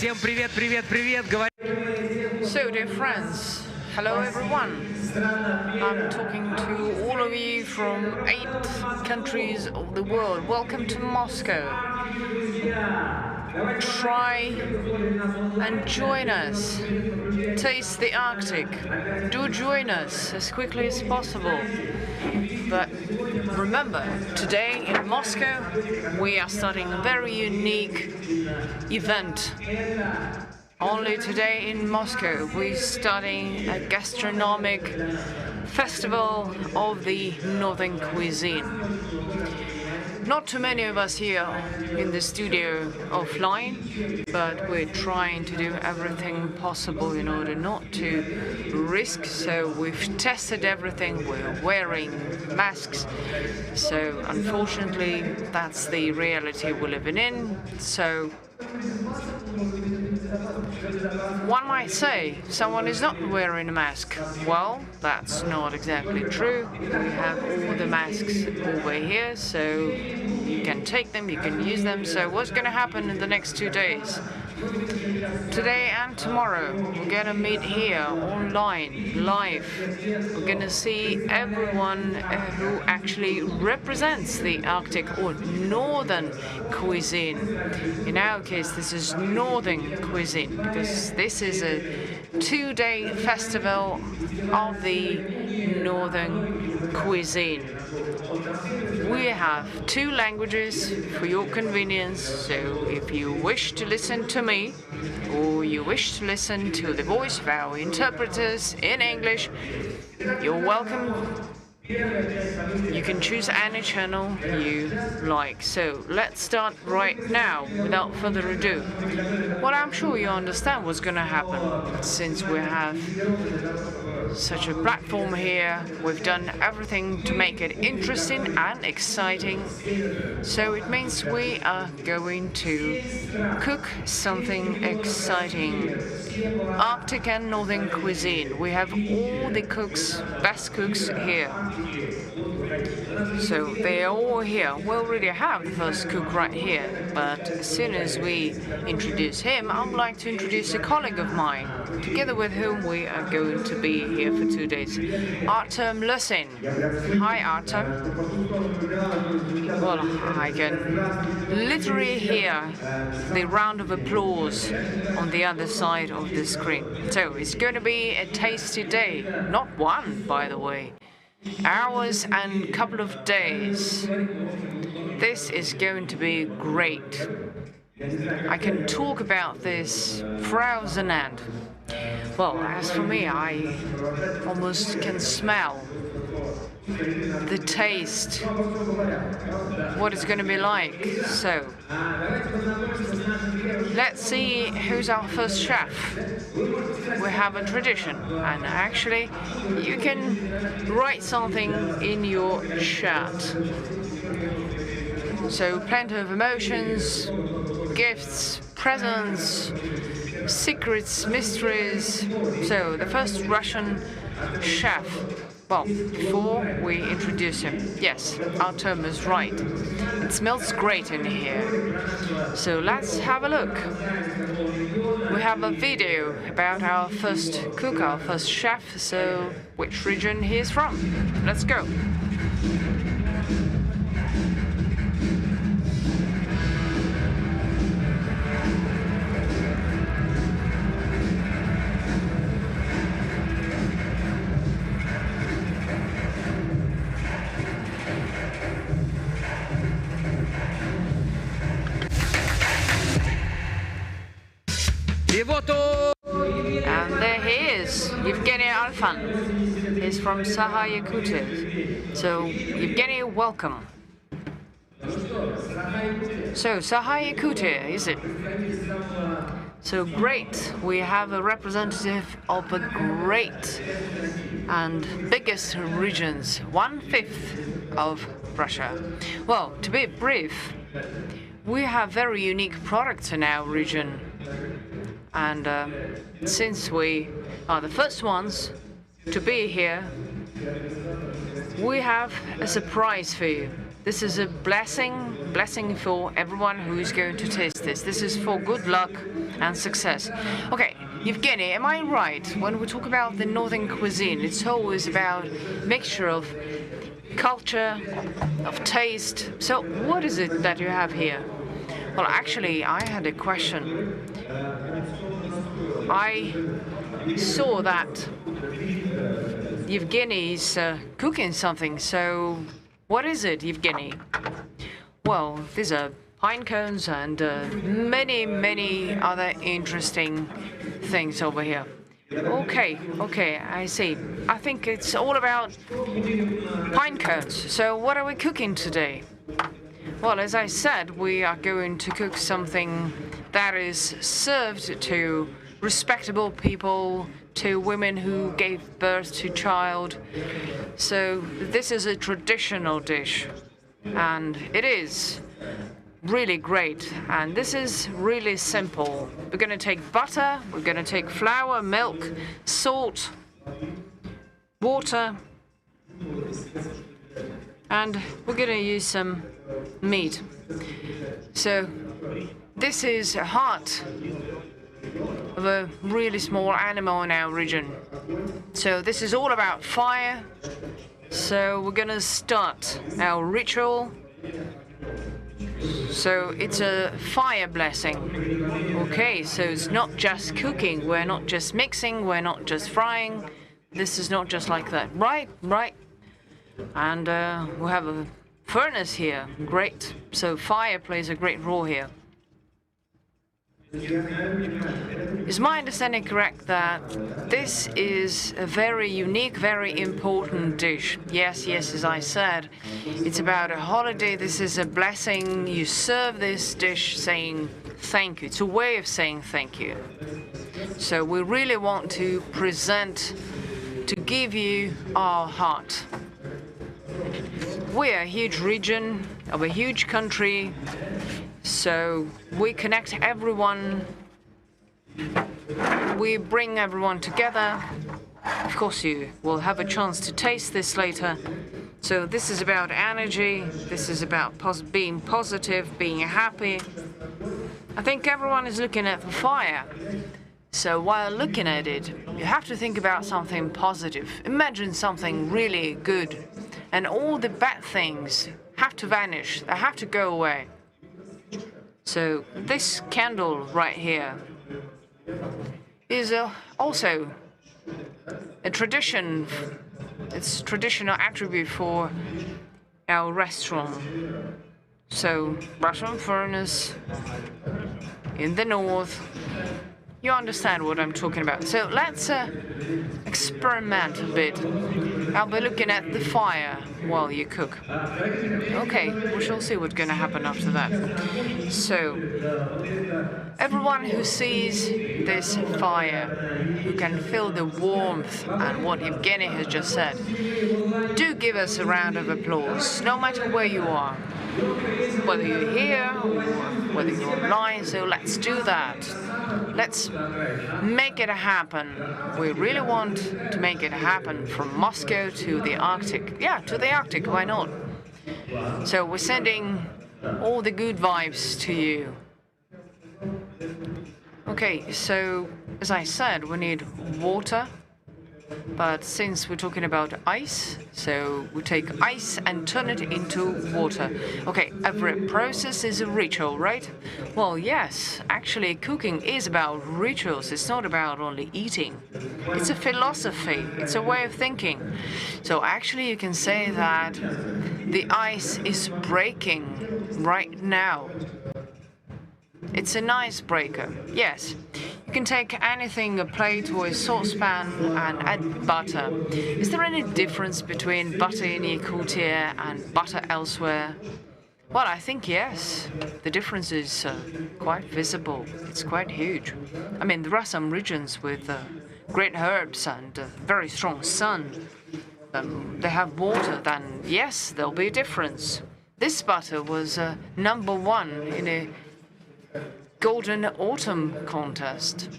Всем привет, привет, привет. So, dear friends, hello everyone. I'm talking to all of you from 8 countries of the world. Welcome to Moscow. Try and join us. Taste the Arctic. Do join us as quickly as possible. But remember, today in Moscow, we are starting a very unique event. Only today in Moscow, we're starting a gastronomic festival of the Northern cuisine. Not too many of us here in the studio offline, but we're trying to do everything possible in order not to risk. So we've tested everything, we're wearing masks. So unfortunately, that's the reality we're living in. So one might say someone is not wearing a mask. Well, that's not exactly true. We have all the masks over here, so you can take them, you can use them. So what's going to happen in the next 2 days? Today and tomorrow, we're going to meet here online, live. We're going to see everyone who actually represents the Arctic or Northern cuisine. In our case, this is Northern cuisine because this is a 2-day festival of the northern cuisine. We have 2 languages for your convenience, so if you wish to listen to me, or you wish to listen to the voice of our interpreters in English, you're welcome. You can choose any channel you like. So let's start right now, without further ado. Well, I'm sure you understand what's going to happen. Since we have such a platform here, we've done everything to make it interesting and exciting. So it means we are going to cook something exciting. Arctic and Northern cuisine. We have all the cooks, best cooks here. So they are all here. We already have the first cook right here, but as soon as we introduce him, I would like to introduce a colleague of mine, together with whom we are going to be here for 2 days. Artem Lusin. Hi, Artem. Well, I can literally hear the round of applause on the other side of the screen. So it's going to be a tasty day. Not one, by the way. Hours and couple of days. This is going to be great. I can talk about this for hours on end. Well, as for me, I almost can smell the taste, what it's going to be like. So let's see who's our first chef. We have a tradition, and actually you can write something in your chat. So plenty of emotions, gifts, presents, secrets, mysteries. So the first Russian chef. Well, before we introduce him, yes, Artem is right. It smells great in here. So let's have a look. We have a video about our first cook, our first chef, so which region he is from. Let's go. And there he is, Evgeny Alfan. He's from Saha, Yakutia. So, Evgeny, welcome. So, Saha, Yakutia, is it? So great, we have a representative of a great and biggest regions, 1/5 of Russia. Well, to be brief, we have very unique products in our region. And since we are the first ones to be here, we have a surprise for you. This is a blessing for everyone who is going to taste this. This is for good luck and success. Okay, Evgeny, am I right? When we talk about the northern cuisine, it's always about mixture of culture, of taste. So what is it that you have here? Well, actually, I had a question. I saw that Evgeny is cooking something, so what is it, Evgeny? Well, these are pine cones and many other interesting things over here. Okay, I see. I think it's all about pine cones. So what are we cooking today? Well, as I said, we are going to cook something that is served to respectable people, to women who gave birth to child. So this is a traditional dish, and it is really great. And this is really simple. We're going to take butter, we're going to take flour, milk, salt, water, and we're going to use some meat. So this is a heart of a really small animal in our region. So this is all about fire. So we're gonna start our ritual. So it's a fire blessing. Okay, so it's not just cooking, we're not just mixing, we're not just frying, This is not just like that. Right, right. And we have a furnace here. Great. So fire plays a great role here. Is my understanding correct that this is a very unique, very important dish? Yes, yes, as I said, it's about a holiday. This is a blessing. You serve this dish saying thank you. It's a way of saying thank you. So we really want to present, to give you our heart. We're a huge region of a huge country, so we connect everyone, we bring everyone together. Of course, you will have a chance to taste this later. So this is about energy, this is about being positive, being happy. I think everyone is looking at the fire. So while looking at it, you have to think about something positive. Imagine something really good. And all the bad things have to vanish, they have to go away. So this candle right here is also a tradition. It's a traditional attribute for our restaurant. So Russian furnace in the north. You understand what I'm talking about. So let's experiment a bit. I'll be looking at the fire while you cook. Okay, we shall see what's going to happen after that. So, everyone who sees this fire, who can feel the warmth and what Evgeny has just said, do give us a round of applause, no matter where you are. Whether you're here or whether you're online, so let's do that. Let's make it happen. We really want to make it happen from Moscow to the Arctic. Yeah, to the Arctic, why not? So we're sending all the good vibes to you. Okay, so as I said, we need water. But since we're talking about ice, so we take ice and turn it into water. Okay, every process is a ritual, right? Well, yes, actually cooking is about rituals. It's not about only eating. It's a philosophy. It's a way of thinking. So actually you can say that the ice is breaking right now. It's an icebreaker, yes. You can take anything, a plate or a saucepan, and add butter. Is there any difference between butter in Yakutia and butter elsewhere? Well, I think yes. The difference is quite visible. It's quite huge. I mean, there are some regions with great herbs and very strong sun. They have water, then yes, there'll be a difference. This butter was #1 in a Golden Autumn contest.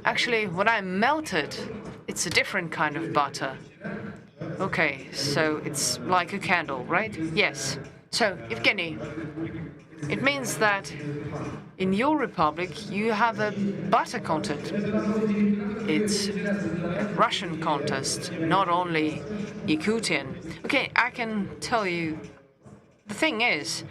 Actually, when I melt it, it's a different kind of butter. Okay, so it's like a candle, right? Yes. So, Evgeny, it means that in your republic you have a butter contest. It's a Russian contest, not only Yakutian. Okay, I can tell you, the thing is,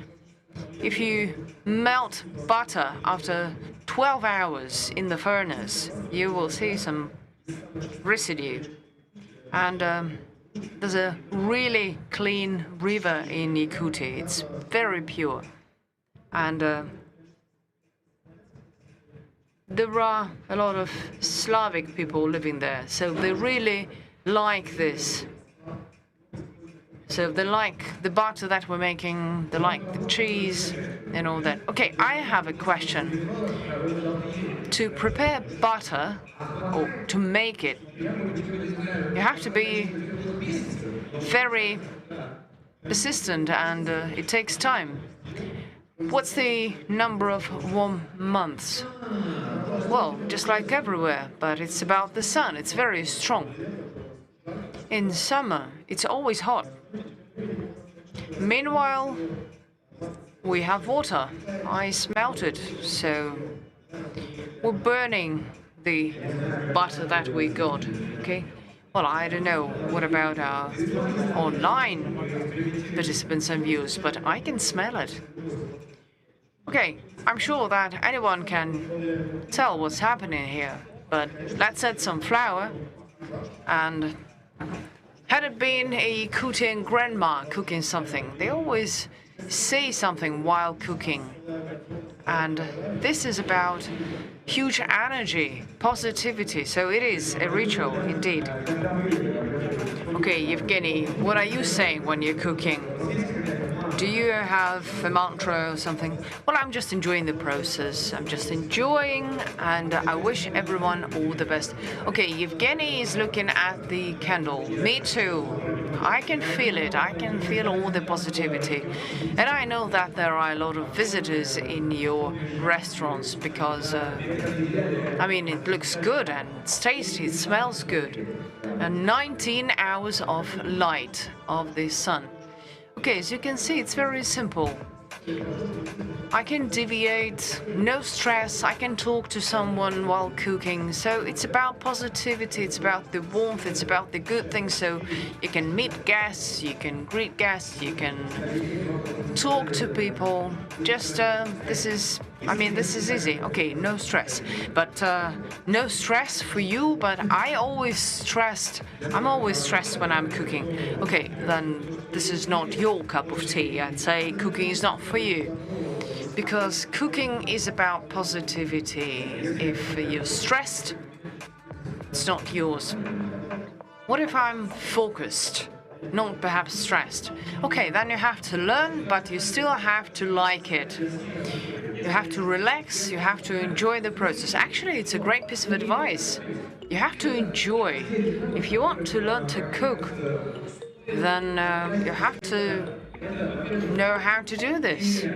if you melt butter after 12 hours in the furnace, you will see some residue. And there's a really clean river in Yakutia. It's very pure. And there are a lot of Slavic people living there, so they really like this. So they like the butter that we're making, they like the cheese and all that. Okay, I have a question. To prepare butter, or to make it, you have to be very persistent and it takes time. What's the number of warm months? Well, just like everywhere, but it's about the sun. It's very strong. In summer, it's always hot. Meanwhile, we have water. Ice melted, so we're burning the butter that we got, okay? Well, I don't know what about our online participants and viewers, but I can smell it. Okay, I'm sure that anyone can tell what's happening here, but let's add some flour. And had it been a Yakutian grandma cooking something, they always say something while cooking. And this is about huge energy, positivity, so it is a ritual indeed. Okay, Evgeny, what are you saying when you're cooking? Do you have a mantra or something? Well, I'm just enjoying the process. I'm just enjoying, and I wish everyone all the best. Okay, Evgeny is looking at the candle. Me too. I can feel it. I can feel all the positivity. And I know that there are a lot of visitors in your restaurants because, I mean, it looks good and it's tasty, it smells good. And 19 hours of light of the sun. Okay, as you can see, it's very simple. I can deviate, no stress, I can talk to someone while cooking. So it's about positivity, it's about the warmth, it's about the good things. So you can meet guests, you can greet guests, you can talk to people. Just, this is easy. Okay, no stress. But no stress for you, but I'm always stressed when I'm cooking. Okay, then this is not your cup of tea. I'd say cooking is not for you. Because cooking is about positivity. If you're stressed, it's not yours. What if I'm focused, not perhaps stressed? Okay, then you have to learn, but you still have to like it. You have to relax, you have to enjoy the process. Actually, it's a great piece of advice. You have to enjoy. If you want to learn to cook, then you have to know how to do this.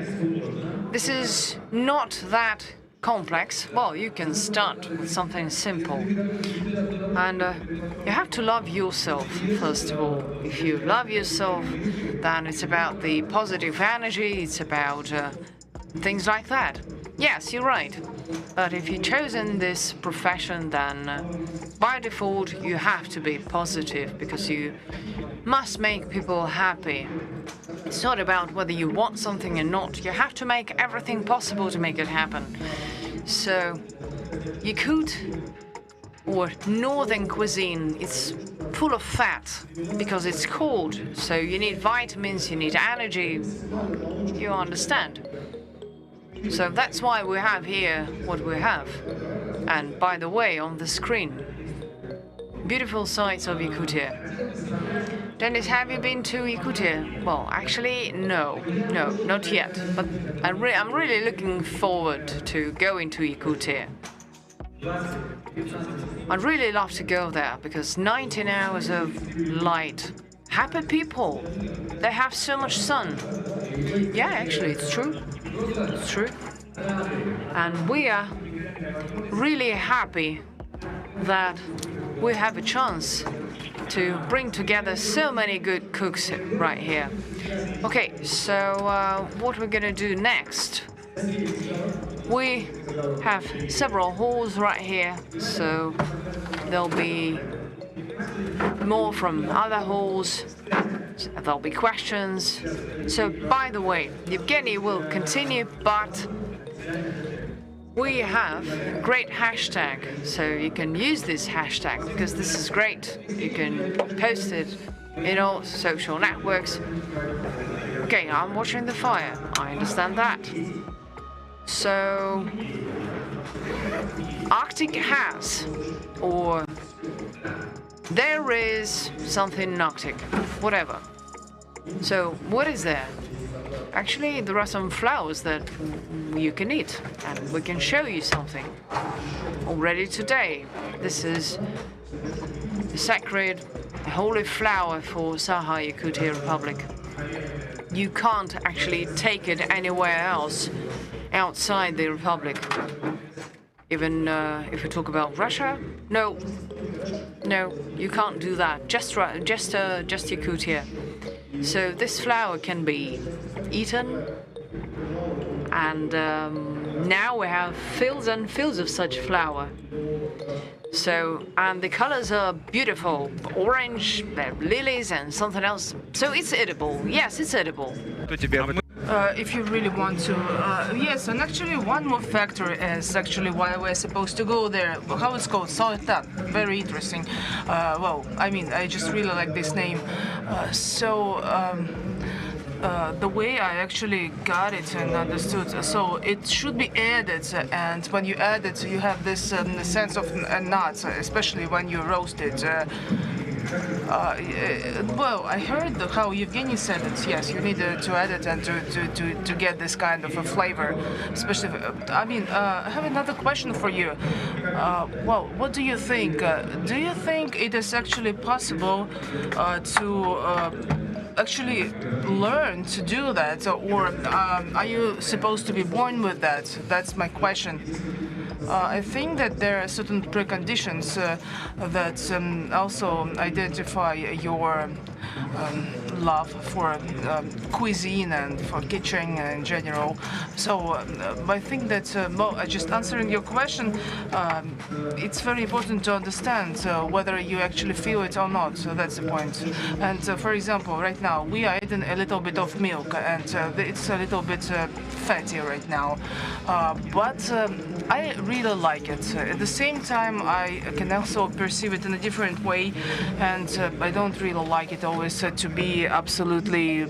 This is not that complex. Well, you can start with something simple. And you have to love yourself, first of all. If you love yourself, then it's about the positive energy, it's about things like that. Yes, you're right. But if you've chosen this profession, then by default you have to be positive because you must make people happy. It's not about whether you want something or not. You have to make everything possible to make it happen. So, Yakut or northern cuisine, it's full of fat because it's cold. So you need vitamins, you need energy. You understand? So that's why we have here what we have. And by the way, on the screen, beautiful sights of Yakutia. Dennis, have you been to Yakutia? Well, actually, no, not yet. But I'm really looking forward to going to Yakutia. I'd really love to go there because 19 hours of light. Happy people. They have so much sun. Yeah, actually, it's true. It's true. And we are really happy that we have a chance to bring together so many good cooks right here. Okay, so what we're gonna do next? We have several halls right here, so there'll be more from other halls. There'll be questions. So, by the way, Evgeny will continue, but we have a great hashtag, so you can use this hashtag because this is great. You can post it in all social networks. Okay, I'm watching the fire. I understand that. So, Arctic has, or there is something Arctic, whatever. So, what is there? Actually, there are some flowers that you can eat, and we can show you something already today. This is the sacred, holy flower for Saha Yakutia Republic. You can't actually take it anywhere else outside the Republic. Even if we talk about Russia, no, you can't do that. Just Yakutia. So this flower can be eaten, and now we have fields and fields of such flower. So, and the colors are beautiful, orange, lilies and something else. So it's edible. Yes, it's edible. If you really want to. Yes, and actually one more factor is actually why we're supposed to go there. How it's called? Salta. Very interesting. Well, I mean, I just really like this name. The way I actually got it and understood, so it should be added, and when you add it, you have this sense of nuts, especially when you roast it. Well, I heard how Evgeny said it. Yes, you need to add it and to get this kind of a flavor. Especially, I mean, I have another question for you. Well, what do you think? Do you think it is actually possible to actually learn to do that, or are you supposed to be born with that? That's my question. I think that there are certain preconditions that also identify your love for cuisine and for kitchen in general. So I think that, well, just answering your question, it's very important to understand whether you actually feel it or not. So that's the point. And for example, right now we are eating a little bit of milk, and it's a little bit fatty right now. But I really like it. At the same time, I can also perceive it in a different way, and I don't really like it always to be absolutely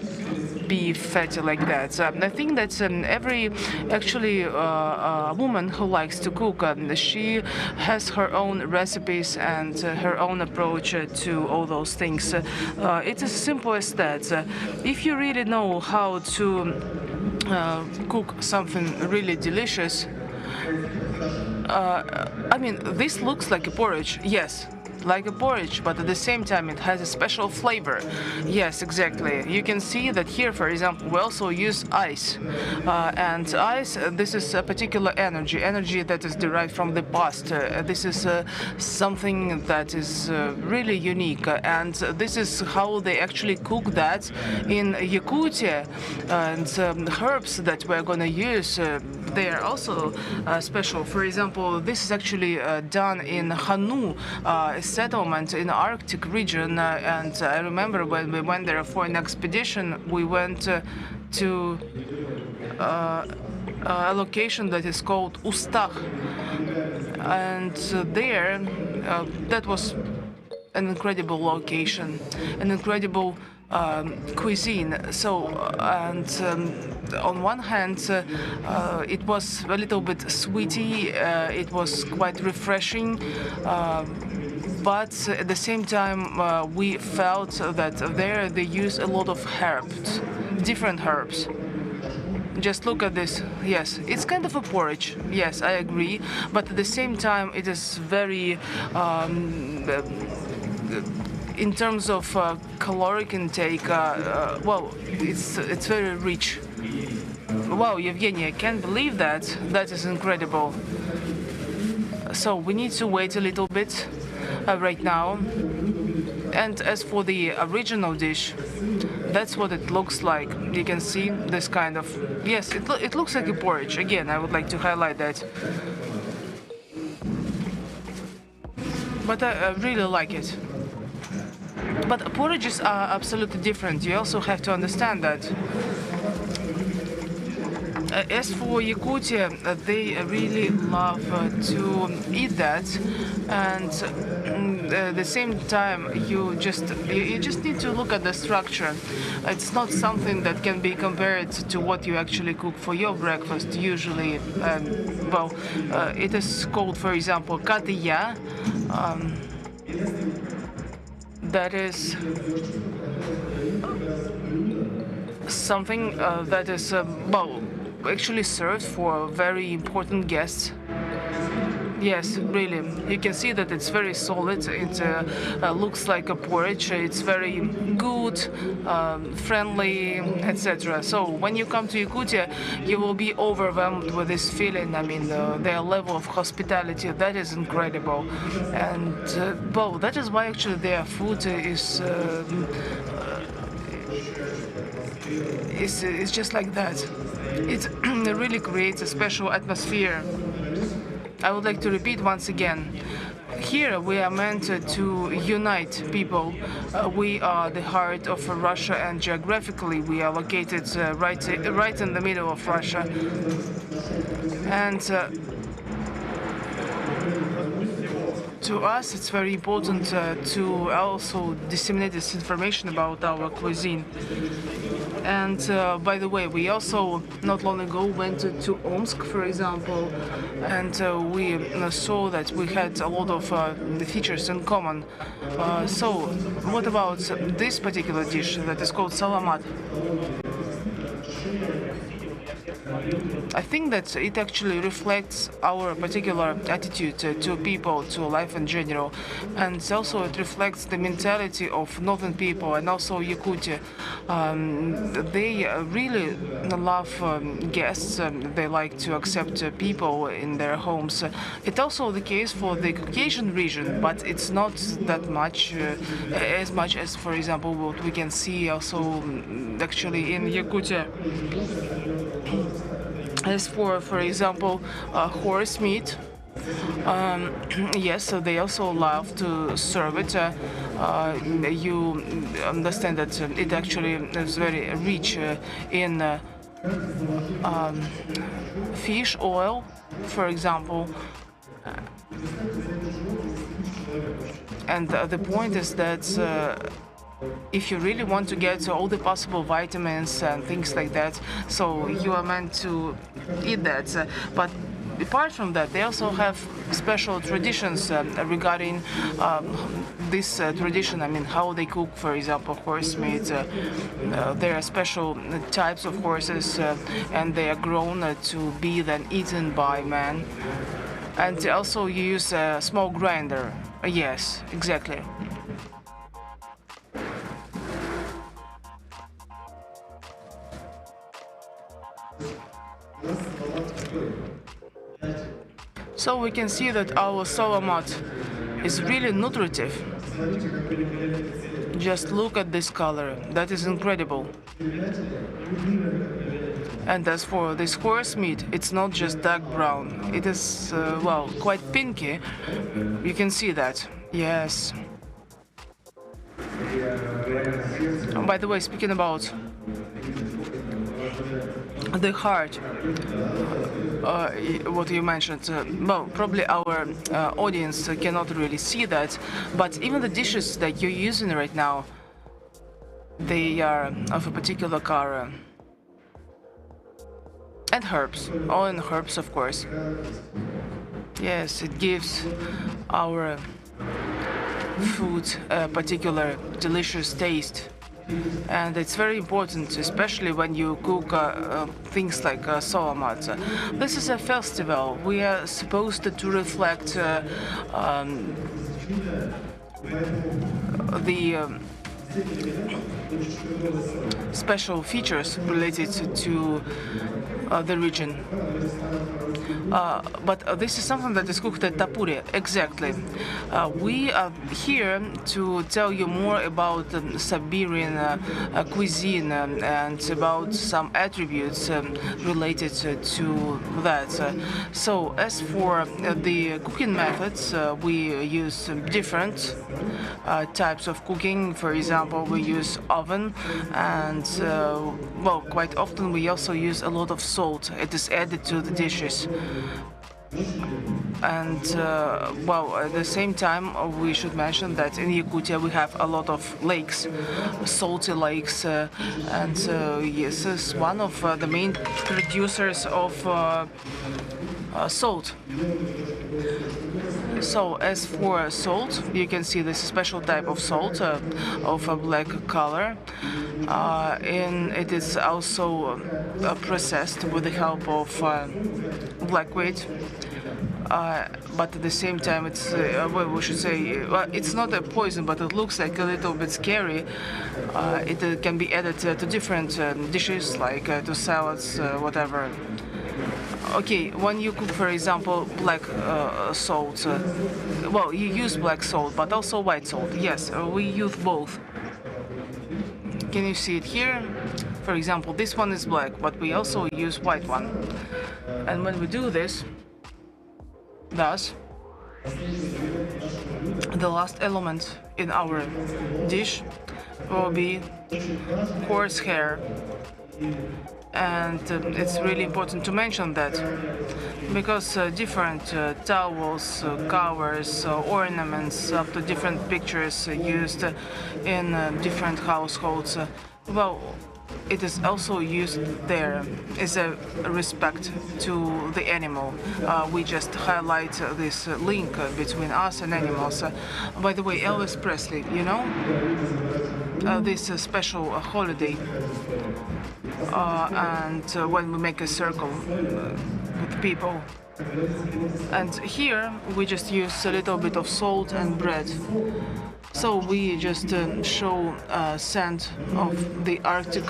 be fatty like that. I think that every actually woman who likes to cook, she has her own recipes and her own approach to all those things. It's as simple as that. If you really know how to cook something really delicious, I mean, this looks like a porridge, yes, like a porridge, but at the same time it has a special flavor. Yes, exactly. You can see that here, for example, we also use ice. And ice, this is a particular energy that is derived from the past. This is something that is really unique. And this is how they actually cook that in Yakutia. And herbs that we're going to use, they are also special. For example, this is actually done in Hanu, settlement in the Arctic region, and I remember when we went there for an expedition, we went to a location that is called Ustach, and there that was an incredible location, an incredible cuisine. So, and on one hand, it was a little bit sweety, it was quite refreshing, but at the same time, we felt that there they use a lot of herbs, different herbs. Just look at this. Yes, it's kind of a porridge. Yes, I agree. But at the same time, it is very, in terms of caloric intake, well, it's very rich. Wow, Evgeny, I can't believe that. That is incredible. So we need to wait a little bit right now. And as for the original dish, that's what it looks like. You can see this kind of, yes, it looks like a porridge. Again, I would like to highlight that. But I really like it. But porridges are absolutely different. You also have to understand that. As for Yakutia, they really love to eat that, and at the same time, you just need to look at the structure. It's not something that can be compared to what you actually cook for your breakfast. Usually, well, it is called, for example, katiya. That is something that is well, actually served for very important guests. Yes, really. You can see that it's very solid. It looks like a porridge. It's very good, friendly, etc. So when you come to Yakutia, you will be overwhelmed with this feeling. I mean, their level of hospitality, that is incredible. And, well, that is why actually their food is just like that. It really creates a special atmosphere. I would like to repeat once again. here we are meant to unite people. We are the heart of Russia, and geographically we are located right in the middle of Russia. And to us, it's very important to also disseminate this information about our cuisine. And by the way, we also not long ago went to Omsk, for example, and we saw that we had a lot of the features in common. So, what about this particular dish that is called salamat? I think that it actually reflects our particular attitude to people, to life in general, and also it reflects the mentality of northern people and also Yakutia. They really love guests. They like to accept people in their homes. It's also the case for the Caucasian region, but it's not that much, as much as, for example, what we can see also actually in Yakutia. As for example, horse meat, yes, so they also love to serve it. You understand that it actually is very rich in fish oil, for example. And the point is that if you really want to get all the possible vitamins and things like that, so you are meant to eat that. But apart from that, they also have special traditions regarding this tradition. I mean, how they cook, for example, horse meat. There are special types of horses, and they are grown to be then eaten by man. And also you use a small grinder. Yes, exactly. So we can see that our salamat is really nutritive. Just look at this color, that is incredible. And as for this horse meat, it's not just dark brown, it is, well, quite pinky. You can see that, yes. By the way, speaking about the heart, what you mentioned, well, probably our audience cannot really see that, but even the dishes that you're using right now, they are of a particular color. And herbs, all in herbs, of course. Yes, it gives our food a particular delicious taste. And it's very important, especially when you cook things like salamat. This is a festival. We are supposed to reflect the special features related to the region. But this is something that is cooked at Tapuri, exactly. We are here to tell you more about Siberian cuisine and about some attributes related to that. So as for the cooking methods, we use different types of cooking. For example, we use oven, and well, quite often we also use a lot of salt. It is added to the dishes. And well, at the same time, we should mention that in Yakutia we have a lot of lakes, salty lakes, and yes, is one of the main producers of salt. So as for salt, you can see this special type of salt of a black color, and it is also processed with the help of black weight. But at the same time, it's well, we should say it's not a poison, but it looks like a little bit scary. It can be added to different dishes, like to salads, whatever. Okay, when you cook, for example, black salt, well, you use black salt, but also white salt. Yes, we use both. Can you see it here? For example, this one is black, but we also use white one. And when we do this, thus, the last element in our dish will be horsehair. And it's really important to mention that because different towels, covers, ornaments up to different pictures used in different households, well, it is also used there as a respect to the animal. We just highlight this link between us and animals. By the way, Elvis Presley, you know, this special holiday, and when we make a circle with people. And here we just use a little bit of salt and bread. So we just show scent of the Arctic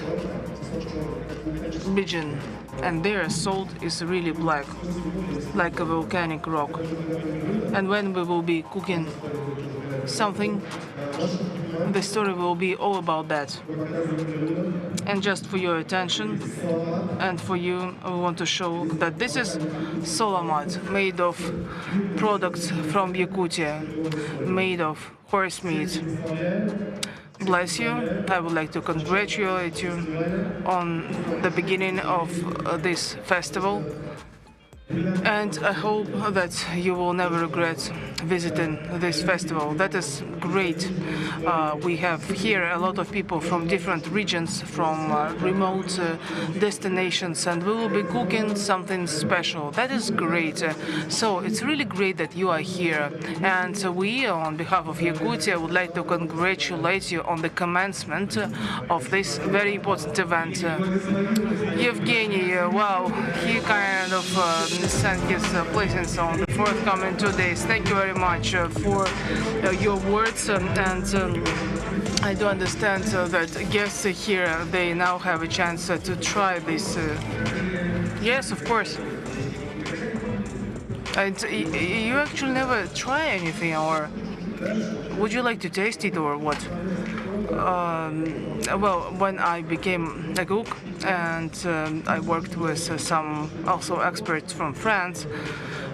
region, and there salt is really black, like a volcanic rock. And when we will be cooking something, the story will be all about that. And just for your attention and for you, I want to show that this is solomat, made of products from Yakutia, made of horse meat. Bless you. I would like to congratulate you on the beginning of this festival. And I hope that you will never regret visiting this festival. That is great. We have here a lot of people from different regions, from remote destinations, and we will be cooking something special. That is great. So it's really great that you are here. And we, on behalf of Yakutia, would like to congratulate you on the commencement of this very important event. Evgeny, wow, he kind of sent his blessings on the forthcoming 2 days. Thank you very much for your words, and I do understand that guests here, they now have a chance to try this. Yes, of course. And you actually never try anything, or would you like to taste it, or what? Well, when I became a cook and I worked with some also experts from France,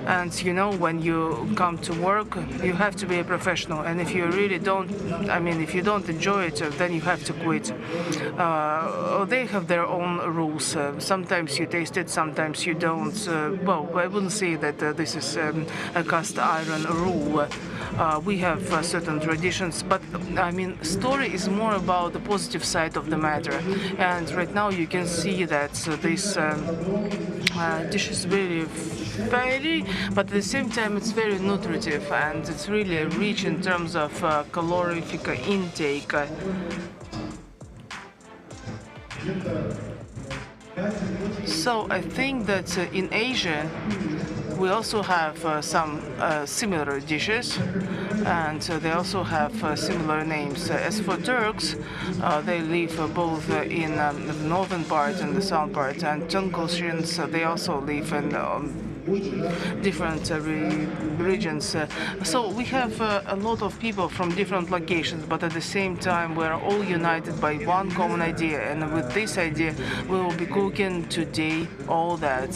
and you know, when you come to work, you have to be a professional, and if you really don't, I mean, if you don't enjoy it, then you have to quit. They have their own rules. Sometimes you taste it, sometimes you don't. Well, I wouldn't say that this is a cast iron rule. We have certain traditions, but I mean, story is more about the positive side of the matter. And right now you can see that this dish is very fatty, but at the same time it's very nutritive, and it's really rich in terms of calorific intake. So I think that in Asia we also have some similar dishes, and they also have similar names. As for Turks, they live both in the northern part and the southern part, and Tungusians, they also live in different regions. So we have a lot of people from different locations, but at the same time we're all united by one common idea, and with this idea we will be cooking today all that.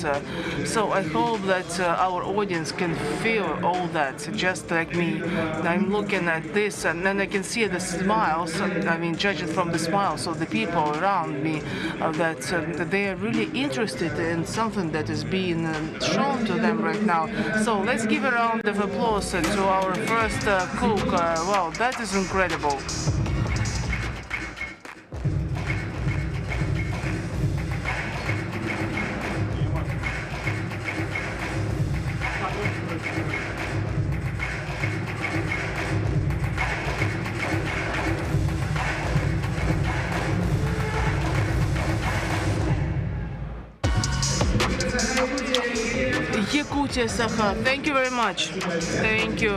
So I hope that our audience can feel all that, just like me. I'm looking at this, and then I can see the smiles, I mean, judging from the smiles of the people around me, that they are really interested in something that is being shown to them right now. So let's give a round of applause to our first cook. Wow, that is incredible. Yakutia Saha, thank you very much. Thank you.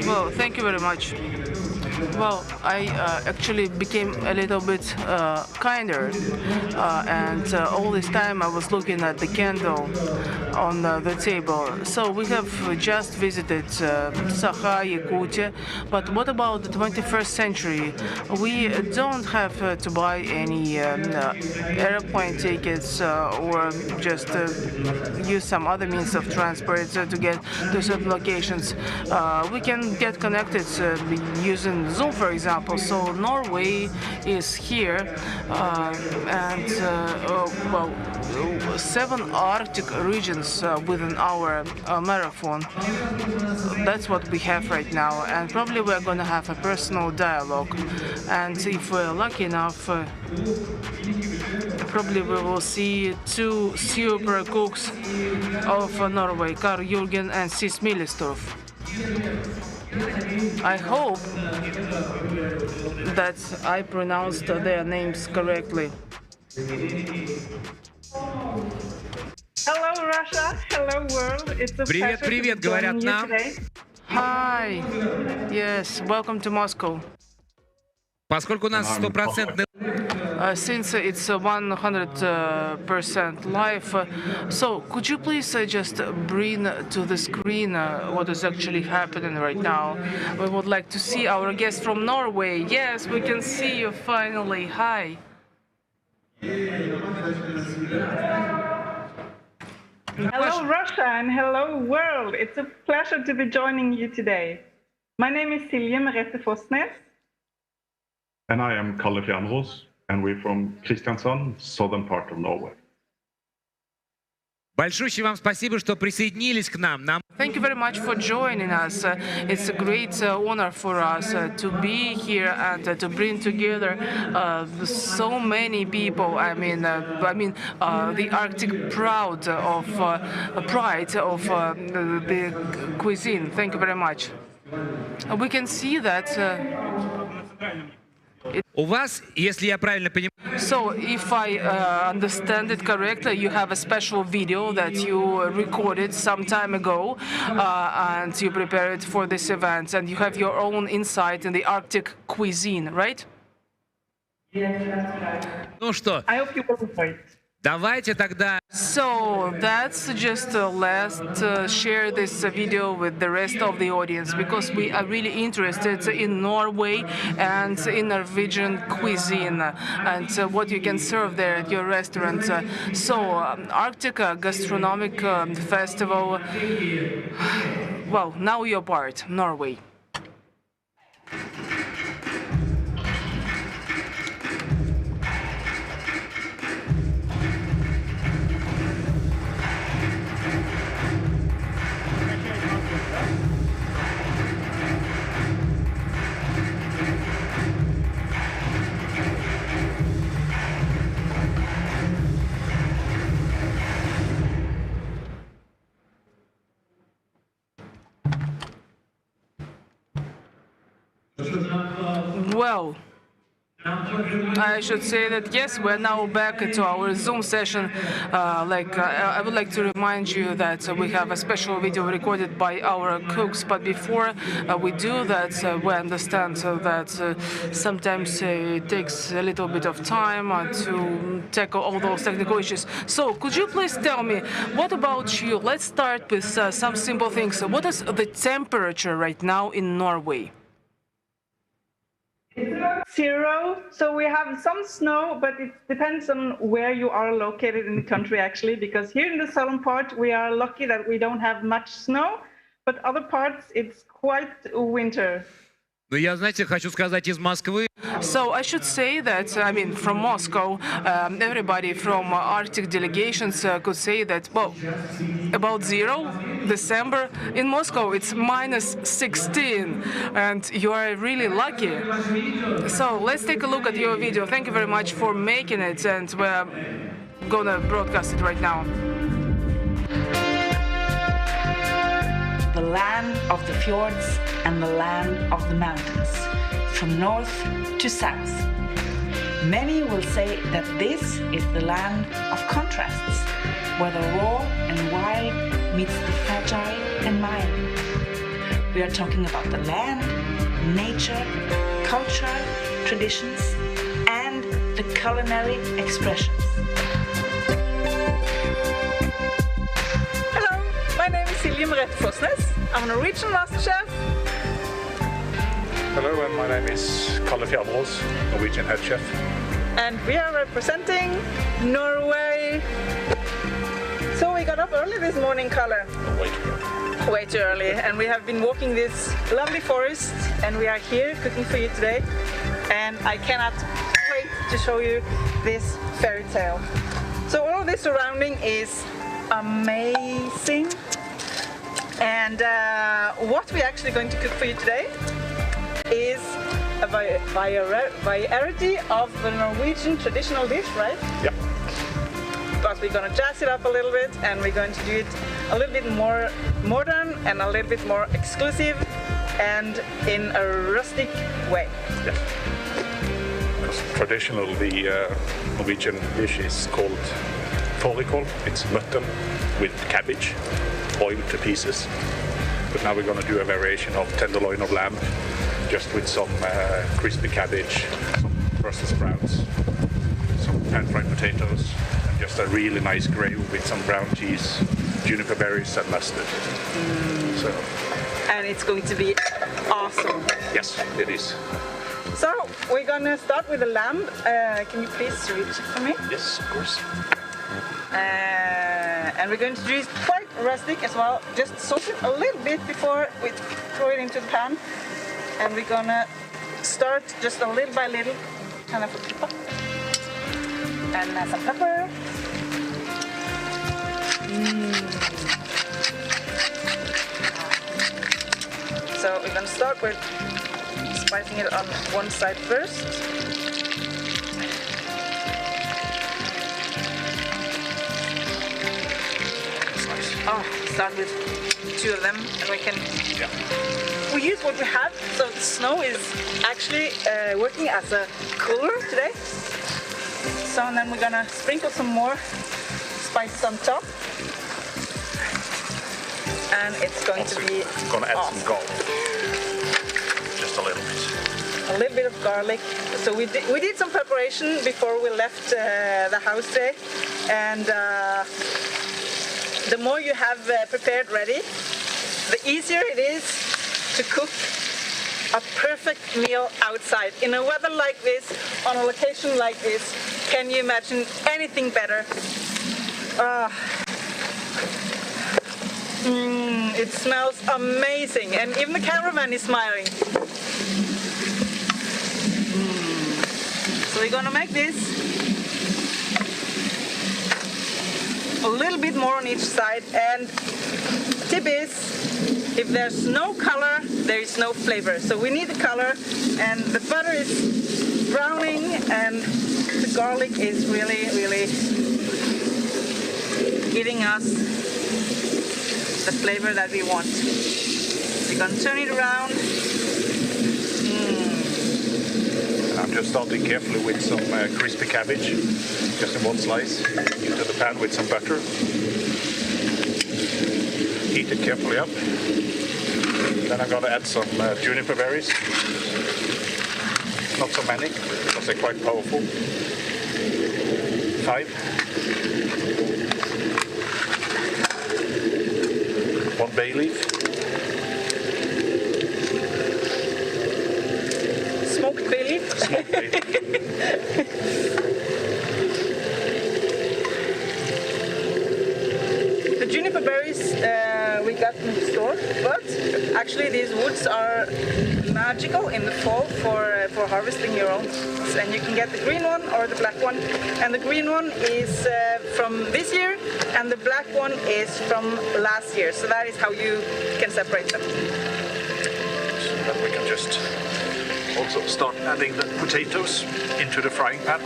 Well, thank you very much. Well, I actually became a little bit kinder, and all this time I was looking at the candle on the table. So we have just visited Sakha, Yakutia, but what about the 21st century? We don't have to buy any airplane tickets or just use some other means of transport to get to certain locations. We can get connected using Zoom, for example. So Norway is here, and well, 7 Arctic regions within our marathon. That's what we have right now, and probably we're going to have a personal dialogue. And if we're lucky enough, probably we will see 2 super cooks of Norway, Karl Jürgen and Sis Millestorff. I hope that I pronounced their names correctly. Hello, Russia. Hello, world. It's a Привет, pleasure привет, to be говорят joining you нам. today. Hi. Yes, welcome to Moscow. Поскольку у нас стопроцентный... Since it's 100% live, so could you please just bring to the screen what is actually happening right now? We would like to see our guest from Norway. Yes, we can see you finally. Hi. Hello, Russia, and hello, world. It's a pleasure to be joining you today. My name is Silje Merete Fossnes. And I am Kalle Fjernros, and we're from Kristiansand, southern part of Norway. Большущее вам спасибо, что присоединились к нам. Thank you very much for joining us. It's a great honor for us to be here and to bring together so many people. I mean, the Arctic pride of the cuisine. Thank you very much. We can see that. У вас, если я правильно понимаю... So, if I understand it correctly, you have a special video that you recorded some time ago, and you prepared for this event, and you have your own insight in the Arctic cuisine, right? Ну что, I hope you will enjoy it. давайте тогда... So let's just share this video with the rest of the audience, because we are really interested in Norway and in Norwegian cuisine and what you can serve there at your restaurant. Arctic Gastronomic Festival. Well, now your part, Norway. Well, I should say that yes, we're now back to our Zoom session. I would like to remind you that we have a special video recorded by our cooks. But before we do that, we understand that sometimes it takes a little bit of time to tackle all those technical issues. So, could you please tell me, what about you? Let's start with some simple things. What is the temperature right now in Norway? It's about 0, so we have some snow, but it depends on where you are located in the country, actually, because here in the southern part, we are lucky that we don't have much snow, but other parts, it's quite winter. Ну, я, знаете, хочу сказать из Москвы. So I should say that, from Moscow, everybody from Arctic delegations could say that, well, about 0, December, in Moscow it's -16, and you are really lucky. So let's take a look at your video. Thank you very much for making it, and we're gonna broadcast it right now. The land of the fjords and the land of the mountains, from north to south. Many will say that this is the land of contrasts, where the raw and wild meets the fragile and mild. We are talking about the land nature, culture, traditions, and the culinary expressions. Hello, my name is Silje Merete Fosnes. I'm a Norwegian master chef. Hello, and my name is Kalle Fjarmås, Norwegian head chef. And we are representing Norway. So we got up early this morning, Kalle. Way too early, and we have been walking this lovely forest, and we are here cooking for you today. And I cannot wait to show you this fairy tale. So all of this surrounding is amazing. And what we're actually going to cook for you today is a variety of the Norwegian traditional dish, right? Yep. But we're gonna jazz it up a little bit, and we're going to do it a little bit more modern and a little bit more exclusive and in a rustic way. Yes. Because traditionally, the Norwegian dish is called fårikål. It's mutton with cabbage, boiled to pieces. But now we're going to do a variation of tenderloin of lamb, just with some crispy cabbage, some Brussels sprouts, some pan-fried potatoes, and just a really nice gravy with some brown cheese, juniper berries, and mustard. So, And it's going to be awesome. yes, it is. So we're gonna start with the lamb. Can you please reach it for me? Yes, of course. And we're going to do it quite rustic as well. Just soak it a little bit before we throw it into the pan. And we're gonna start just a little by little, kind of a pepper. And some pepper. So we're gonna start with spicing it on one side first. Oh, start with two of them, and we can. Yeah. We use what we have, so the snow is actually working as a cooler today. So and then we're gonna sprinkle some more spices on top, and it's going to be Gonna add awesome. some garlic. Just a little bit. A little bit of garlic. So we did some preparation before we left the house today, and the more you have prepared ready, the easier it is to cook a perfect meal outside. In a weather like this, on a location like this, can you imagine anything better? It smells amazing, and even the cameraman is smiling. So we're gonna make this a little bit more on each side, and tip is, if there's no color, there is no flavor. So we need the color, and the butter is browning, and the garlic is really, really giving us the flavor that we want. We're gonna turn it around. And I'm just starting carefully with some crispy cabbage, just in one slice, into the pan with some butter. Heat it carefully up. Then I'm going to add some juniper berries. Not so many, because they're quite powerful. 5. 1 bay leaf. Smoked bay leaf. Smoked bay leaf. The juniper berries we got from the store, but actually these woods are magical in the fall for harvesting your own. And you can get the green one or the black one. And the green one is from this year, and the black one is from last year. So that is how you can separate them. So then we can just also start adding the potatoes into the frying pan.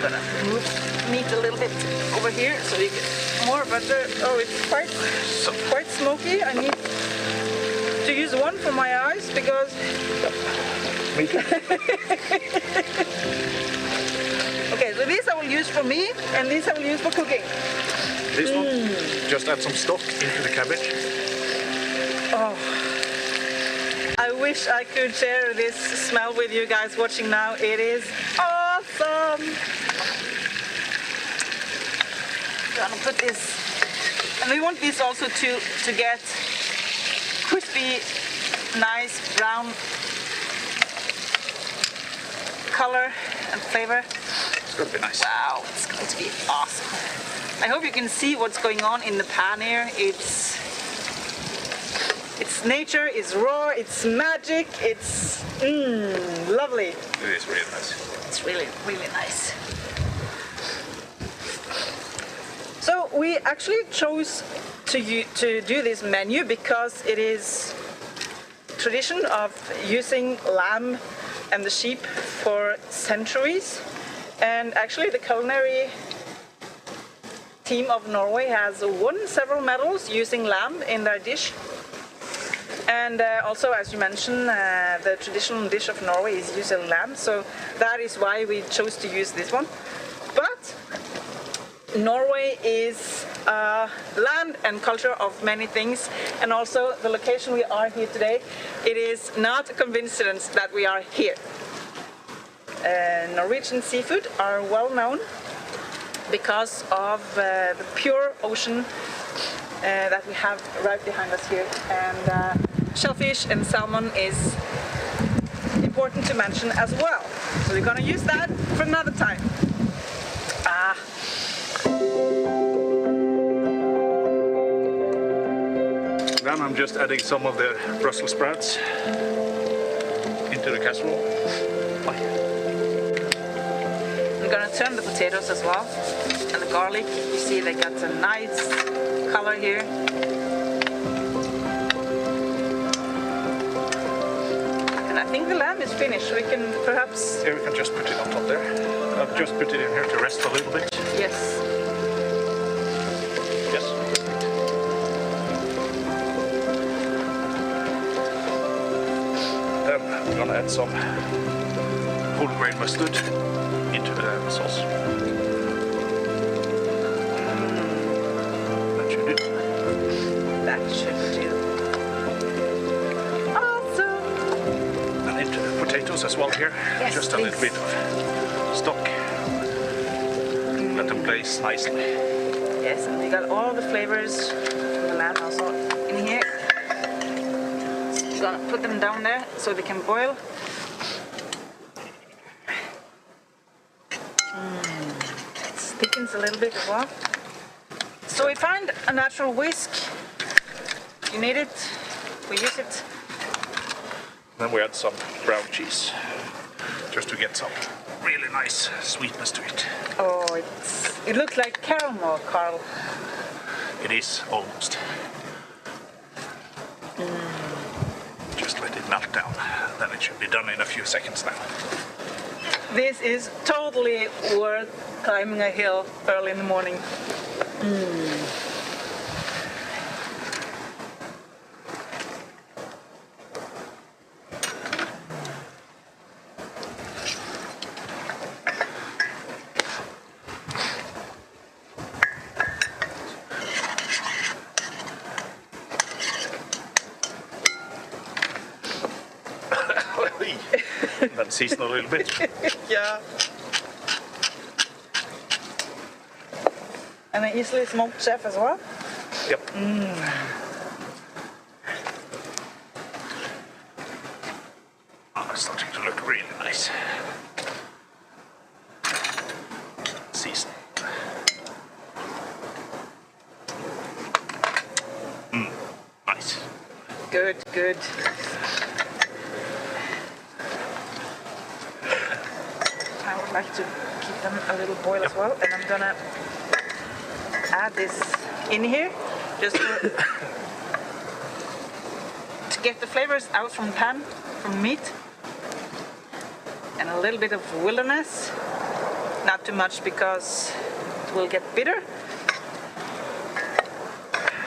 Gonna move meat a little bit over here so you get more butter. Oh, it's quite smoky. I need to use one for my eyes because Me too. okay, so these I will use for me, and these I will use for cooking. This one, just add some stock into the cabbage. Oh, wish I could share this smell with you guys watching now. It is awesome. Gonna put this, and we want this also to get crispy, nice brown color and flavor. It's gonna be nice. Wow, it's going to be awesome. I hope you can see what's going on in the pan here. It's nature, it's raw, it's magic, it's lovely. It is really nice. It's really, really nice. So we actually chose to do this menu because it is tradition of using lamb and the sheep for centuries. And actually the culinary team of Norway has won several medals using lamb in their dish. And also, as you mentioned, the traditional dish of Norway is using lamb, so that is why we chose to use this one. But Norway is a land and culture of many things, and also the location we are here today, it is not a coincidence that we are here. Norwegian seafood are well known because of the pure ocean that we have right behind us here, and shellfish and salmon is important to mention as well. So we're gonna use that for another time. Then I'm just adding some of the Brussels sprouts into the casserole. I'm gonna turn the potatoes as well, and the garlic. You see they got a nice color here. And I think the lamb is finished. We can perhaps... Here we can just put it on top there. I've just put it in here to rest a little bit. Yes. Yes. Then I'm gonna add some whole grain mustard into the sauce. That should do. That should do. Awesome! And into the potatoes as well here. Yes, Just a little please. bit of stock. Let them place nicely. Yes, and we got all the flavors from the lamb also in here. We're gonna put them down there so they can boil. It thickens a little bit as well. So we find a natural whisk. You need it, we use it. Then we add some ground cheese, just to get some really nice sweetness to it. Oh, it looks like caramel, Carl. It is almost. Just let it melt down. Then it should be done in a few seconds now. This is totally worth climbing a hill early in the morning. Then season a little bit. Yeah. And an easily smoked chef as well. Yep. Oh, it's starting to look really nice. Season. Nice. Good, good. I would like to keep them a little boil as well, and I'm gonna add this in here just to get the flavors out from the pan, from meat, and a little bit of wilderness. Not too much because it will get bitter.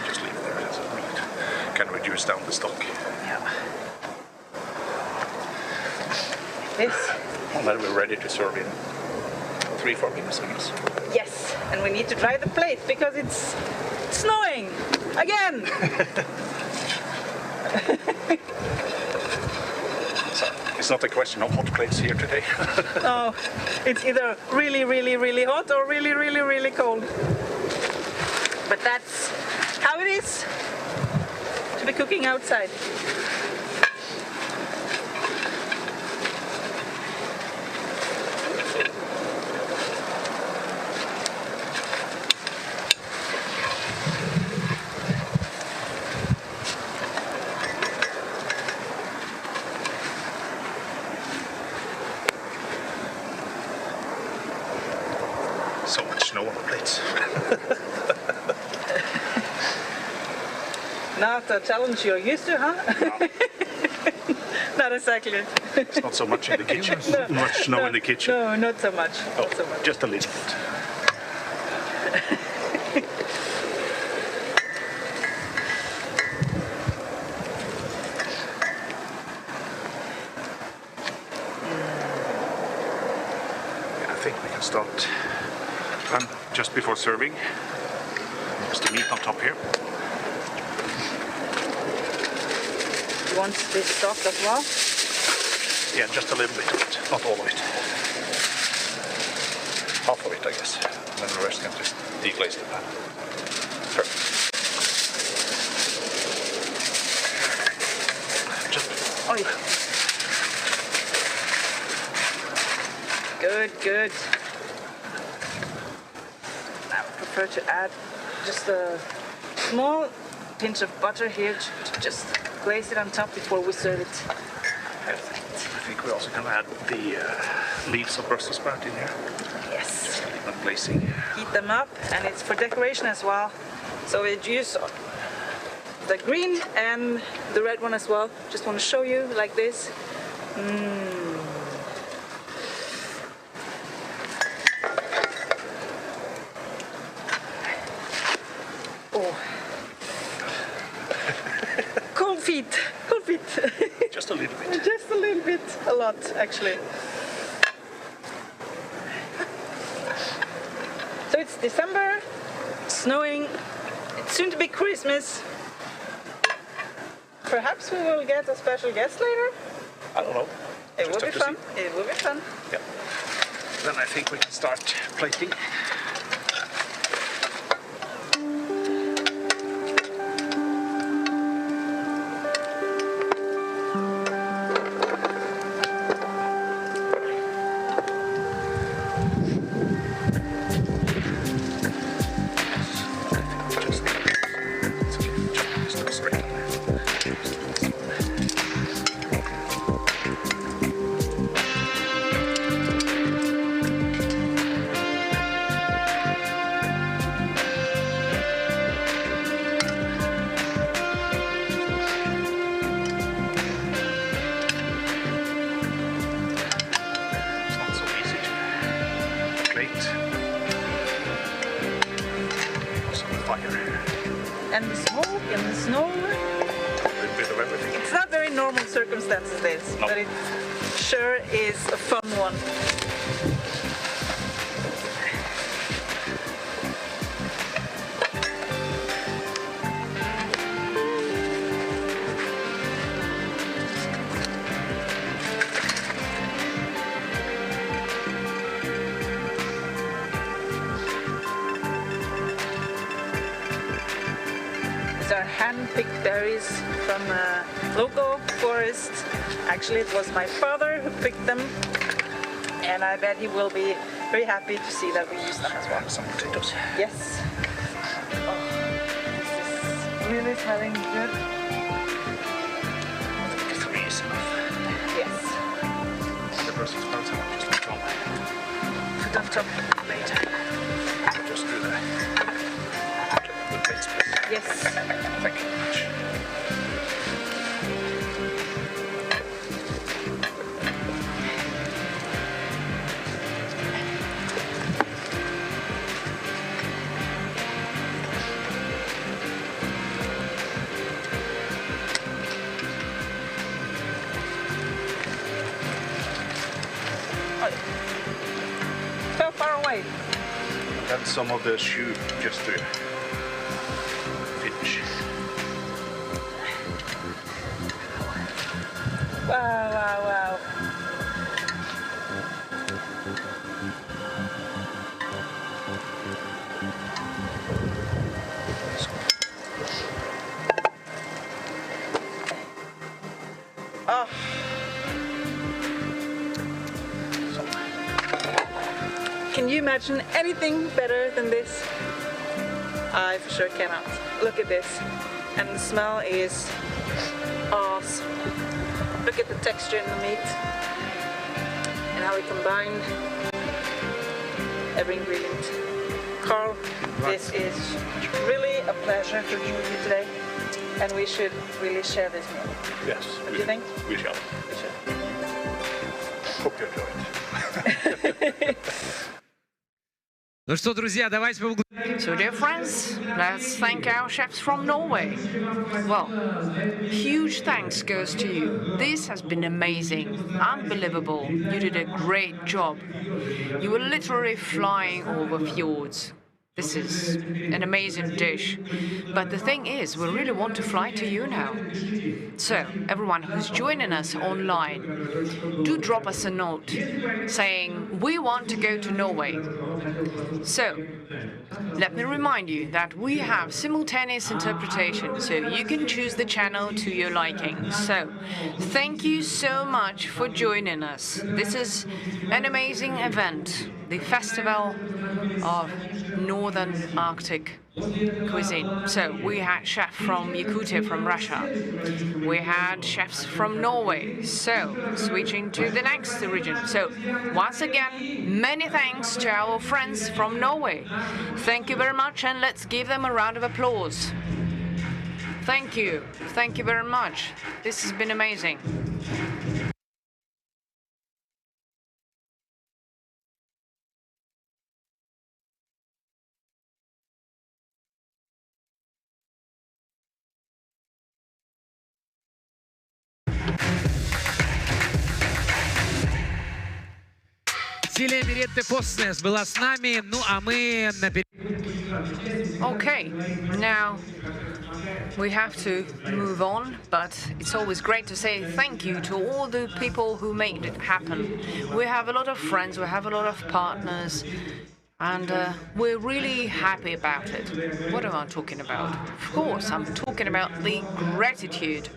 Just leave it there. That's brilliant. Can reduce down the stock. Yeah. This. And then we're ready to serve in 3-4 minutes, I guess. Yes, and we need to dry the plate because it's snowing again. It's not a question of hot plates here today. Oh, it's either really, really, really hot or really, really, really cold. But that's how it is to be cooking outside. So much snow on the plates. Not a challenge you're used to, huh? Not exactly. It's not so much in the kitchen. Much snow in the kitchen. No, not so much. Oh, Not so much. just a little bit. I think we can start just before serving. Just the meat on top here. You want this stock as well? Yeah, just a little bit of it, not all of it. Half of it, I guess. And then the rest can just deglaze the pan. Perfect. Just Oh, yeah. Good, good. I would prefer to add just a small pinch of butter here to just glaze it on top before we serve it. Perfect. I think we also can add the leaves of Brussels sprout in here. Yes. Not glazing. Heat them up, and it's for decoration as well. So we use the green and the red one as well. Just want to show you like this. Oh. Cold feet, cold feet. Just a little bit. Just a little bit, a lot actually. So it's December, snowing, it's soon to be Christmas. Perhaps we will get a special guest later. I don't know. It Just will be have to fun. see. It will be fun. Yeah. Then I think we can start plating. It's not so easy to plate. Also the fire. And the smoke and the snow. A little bit of everything. It's not very normal circumstances this, No. but it sure is a fun one. These are hand-picked berries from a local forest. Actually, it was my father who picked them, and I bet he will be very happy to see that we use them as well. And some potatoes. Yes. Oh, this is really smelling good. I think 3 is enough. Yes. The Brussels sprouts I want just put on Put on top later. just do the plates, please. Yes. Thank you very much. So far away. Add some of the shoe just to finish. Wow, wow, wow. Can you imagine anything better than this? I for sure cannot. Look at this. And the smell is awesome. Look at the texture in the meat and how we combine every ingredient. Carl, this is really a pleasure to be with you today, and we should really share this meal. Yes. What do you think? We shall. We should. Hope you enjoy it. Ну что, друзья, давайте поблагодарим. So, dear friends, let's thank our chefs from Norway. Well, huge thanks goes to you. This has been amazing, unbelievable. You did a great job. You were literally flying over fjords. This is an amazing dish. But the thing is, we really want to fly to you now. So, everyone who's joining us online, do drop us a note saying, we want to go to Norway. So, let me remind you that we have simultaneous interpretation, so you can choose the channel to your liking. So, thank you so much for joining us. This is an amazing event, the Festival of Northern Arctic Cuisine. So we had chef from Yakutia, from Russia. We had chefs from Norway. So switching to the next region. So once again, many thanks to our friends from Norway. Thank you very much, and let's give them a round of applause. Thank you. Thank you very much. This has been amazing. Силия Меретте Фоснес была с нами, ну а мы... Okay, now we have to move on, but it's always great to say thank you to all the people who made it happen. We have a lot of friends, we have a lot of partners, and we're really happy about it. What am I talking about? Of course, I'm talking about the gratitude.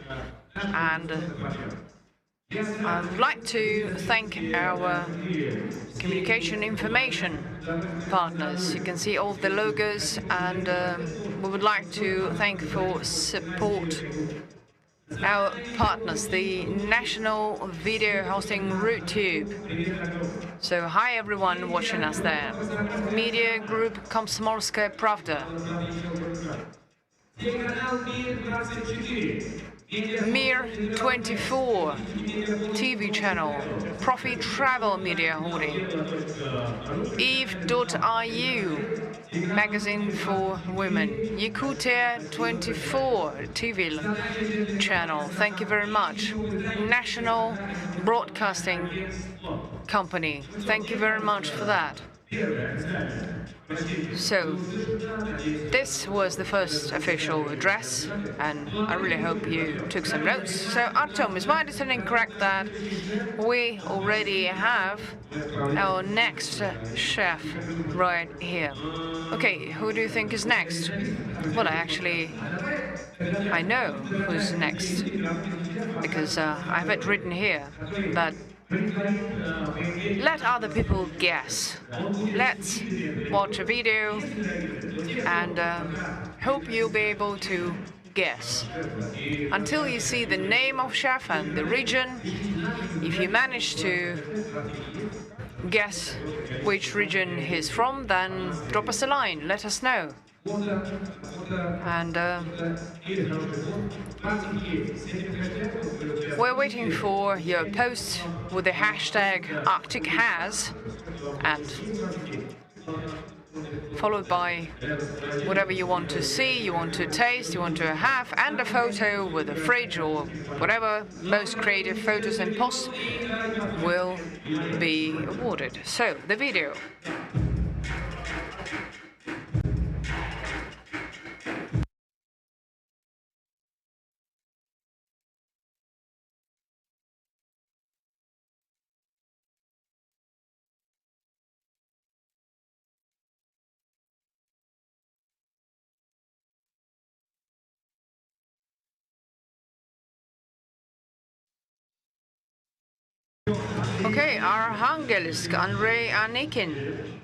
And I would like to thank our communication information partners. You can see all the logos, and we would like to thank for support our partners, the national video hosting RootTube. So hi everyone watching us there. Media group Komsomolskaya Pravda. Mir 24 TV channel, Profit Travel Media Holding, Eve.iu magazine for women, Yakutia 24 TV channel, thank you very much, National Broadcasting Company, thank you very much for that. So, this was the first official address, and I really hope you took some notes. So, Artem, is my understanding correct that we already have our next chef right here? Okay, who do you think is next? Well, I know who's next, because I have it written here, but let other people guess. Let's watch a video and hope you'll be able to guess. Until you see the name of chef and the region, if you manage to guess which region he's from, then drop us a line, let us know. And we're waiting for your posts with the hashtag ArcticHas, and followed by whatever you want to see, you want to taste, you want to have, and a photo with a fridge or whatever. Most creative photos and posts will be awarded. So, the video. Okay, Arkhangelsk, Andrei Anikin.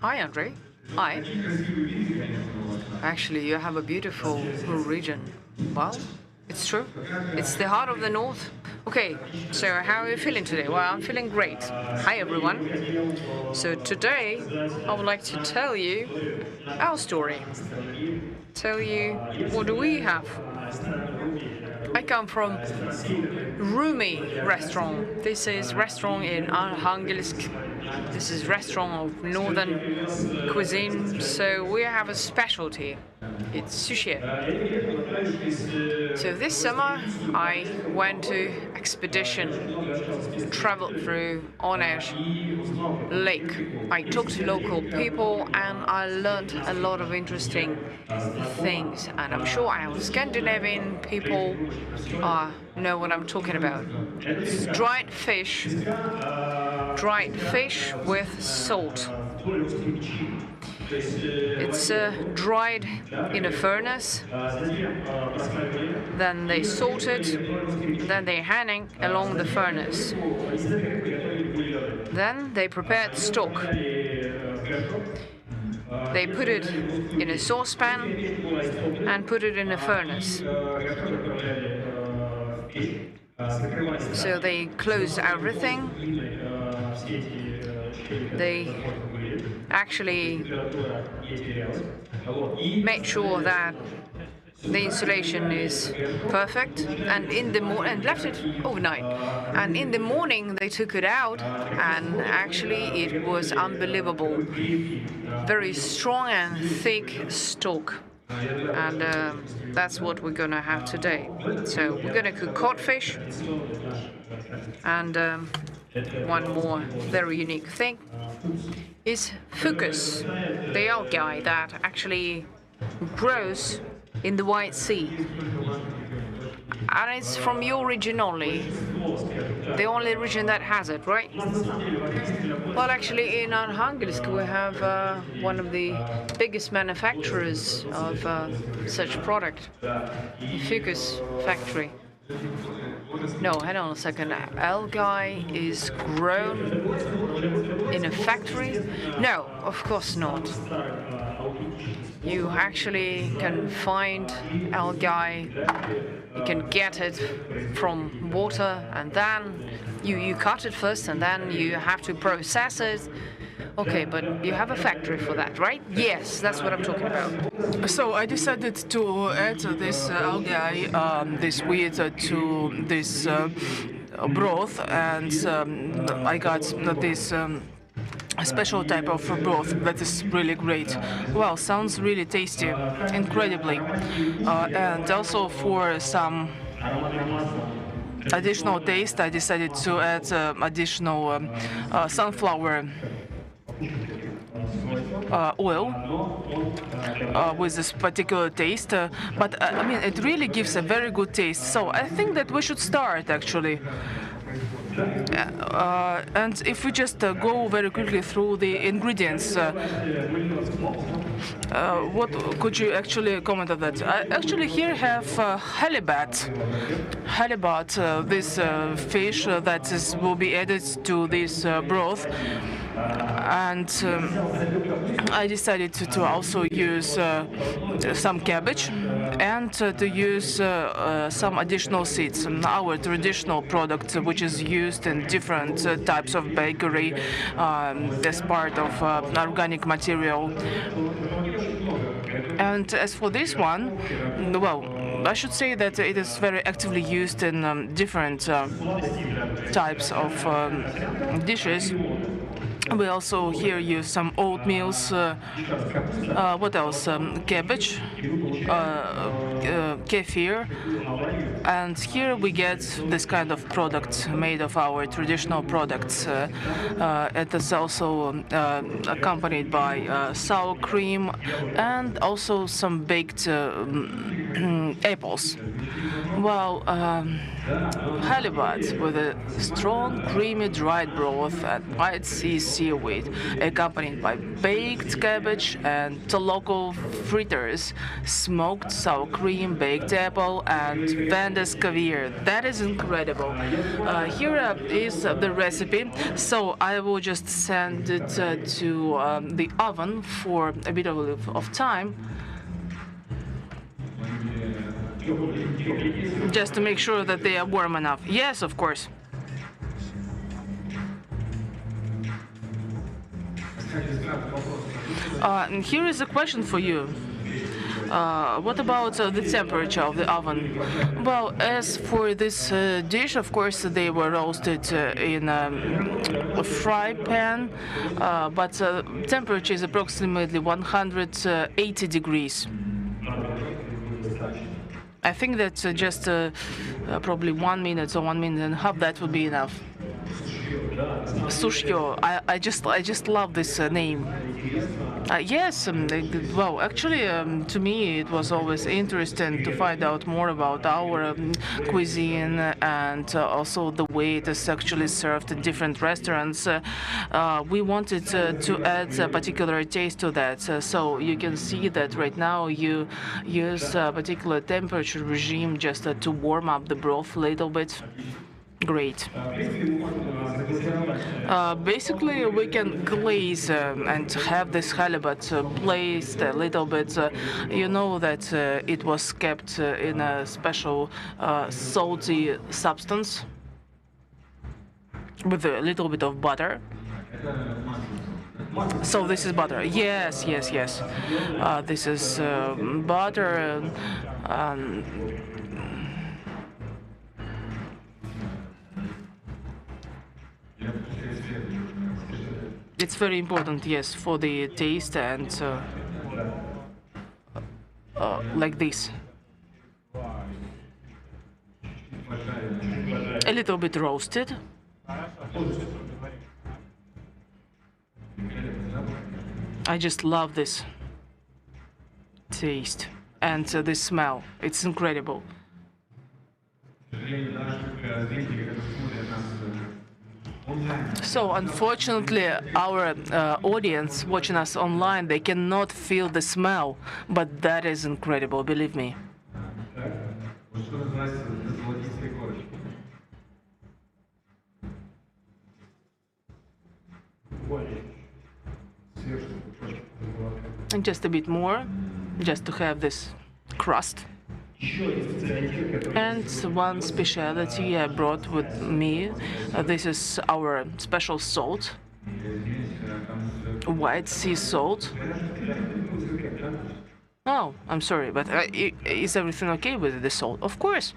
Hi, Andre. Hi. Actually, you have a beautiful region. Well, it's true. It's the heart of the north. Okay, so how are you feeling today? Well, I'm feeling great. Hi, everyone. So today, I would like to tell you our story. Tell you what do we have. I come from Rumi restaurant. This is restaurant in Arkhangelsk. This is restaurant of northern cuisine. So we have a specialty. It's sushi. So this summer I went to expedition, traveled through Onesh Lake. I talked to local people and I learned a lot of interesting things. And I'm sure our Scandinavian people know what I'm talking about. It's dried fish with salt. It's dried in a furnace, then they salt it, then they hang along the furnace. Then they prepared stock. They put it in a saucepan and put it in a furnace. So they close everything. They actually made sure that the insulation is perfect, and and left it overnight. And in the morning they took it out, and actually it was unbelievable. Very strong and thick stock. And that's what we're gonna have today. So we're gonna cook codfish, and one more very unique thing is fucus, the algae that actually grows in the White Sea. And it's from your region only. The only region that has it, right? Well, actually, in Arkhangelsk, we have one of the biggest manufacturers of such product, Fucus factory. No, hang on a second. Algae is grown in a factory? No, of course not. You actually can find algae, you can get it from water, and then you cut it first, and then you have to process it. Okay, but you have a factory for that, right? Yes, that's what I'm talking about. So I decided to add this algae, this weed, to this broth, and I got this a special type of broth that is really great. Well, sounds really tasty, incredibly. And also for some additional taste, I decided to add additional sunflower oil with this particular taste, but I mean, it really gives a very good taste. So I think that we should start actually. And if we just go very quickly through the ingredients, what could you actually comment on that? I actually here have halibut, this fish that will be added to this broth. And I decided to also use some cabbage and to use some additional seeds, our traditional product, which is used in different types of bakery as part of organic material. And as for this one, well, I should say that it is very actively used in different types of dishes. We also here use some oatmeals. What else? Cabbage, kefir, and here we get this kind of product made of our traditional products. It is also accompanied by sour cream and also some baked apples. Well, halibut with a strong, creamy, dried broth and white sea seaweed, accompanied by baked cabbage and local fritters, smoked sour cream, baked apple, and Vanda's caviar. That is incredible. Here is the recipe. So I will just send it to the oven for a bit of time, just to make sure that they are warm enough. Yes, of course. And here is a question for you. What about the temperature of the oven? Well, as for this dish, of course, they were roasted in a fry pan, but temperature is approximately 180 degrees. I think that just probably 1 minute or 1 minute and a half, that would be enough. Sushyo, I just love this name. Yes, well, actually, to me, it was always interesting to find out more about our cuisine and also the way it is actually served in different restaurants. We wanted to add a particular taste to that. So you can see that right now you use a particular temperature regime just to warm up the broth a little bit. Great. Basically, we can glaze and have this halibut glazed a little bit. You know that it was kept in a special salty substance with a little bit of butter. So this is butter. Yes, yes, yes. This is butter. It's very important, yes, for the taste and like this. A little bit roasted. I just love this taste and this smell. It's incredible. So unfortunately, our audience watching us online, they cannot feel the smell, but that is incredible, believe me. And just a bit more, just to have this crust. And one specialty I brought with me, this is our special salt, white sea salt. Oh, I'm sorry, but is everything okay with the salt? Of course.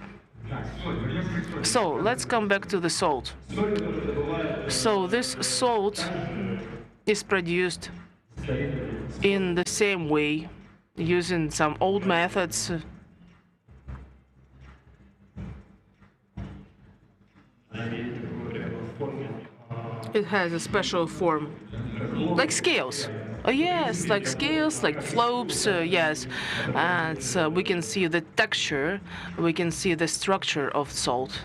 So let's come back to the salt. So this salt is produced in the same way, using some old methods. It has a special form, like scales. Oh yes, like scales, like flopes, yes. And we can see the texture, we can see the structure of salt.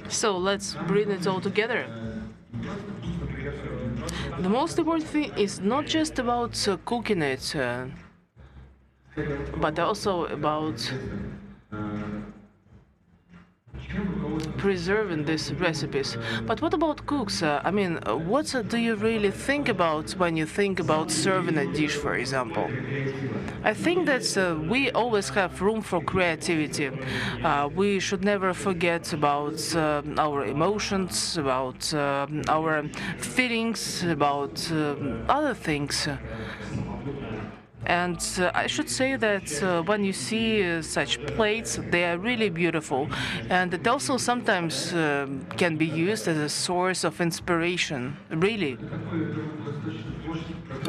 So let's bring it all together. The most important thing is not just about cooking it, but also about preserving these recipes. But what about cooks? I mean, what do you really think about when you think about serving a dish, for example? I think that we always have room for creativity. We should never forget about our emotions, about our feelings, about other things. And I should say that when you see such plates, they are really beautiful. And it also sometimes can be used as a source of inspiration, really.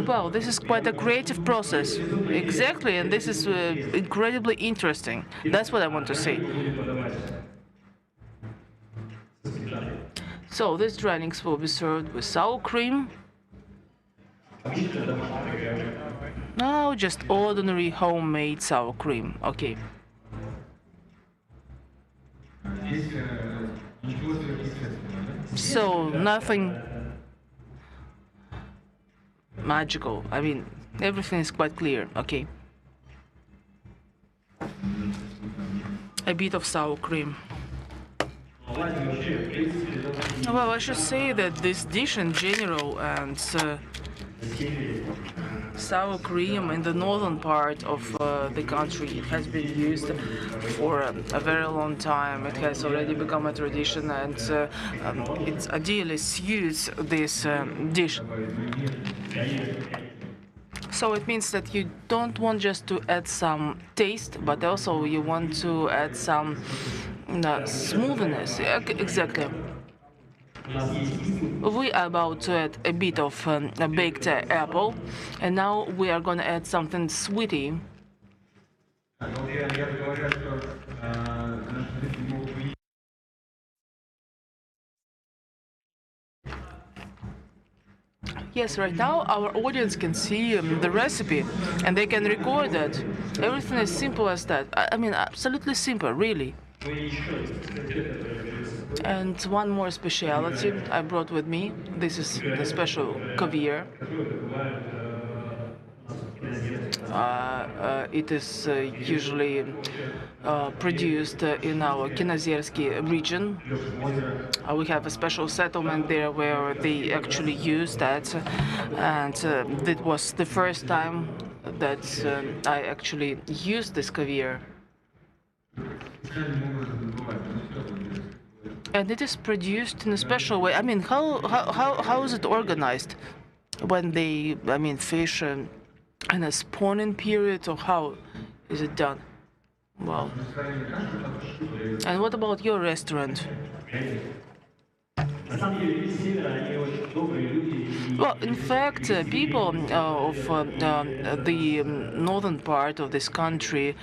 Well, this is quite a creative process. Exactly, and this is incredibly interesting. That's what I want to say. So these drinks will be served with sour cream. No, just ordinary homemade sour cream. Okay. So nothing magical. I mean, everything is quite clear. Okay. A bit of sour cream. Well, I should say that this dish in general and sour cream in the northern part of the country has been used for a very long time. It has already become a tradition, and it ideally suits this dish. So it means that you don't want just to add some taste, but also you want to add some smoothness. Exactly. We are about to add a bit of a baked apple, and now we are going to add something sweety. Yes, right now our audience can see the recipe and they can record it. Everything is simple as that. I mean, absolutely simple, really. And one more speciality I brought with me. This is the special caviar. It is usually produced in our Kinazersky region. We have a special settlement there where they actually use that, and that was the first time that I actually used this caviar. And it is produced in a special way. I mean, how is it organized when they, I mean, fish in a spawning period, or how is it done? Well, and what about your restaurant? Well, in fact, people of the northern part of this country,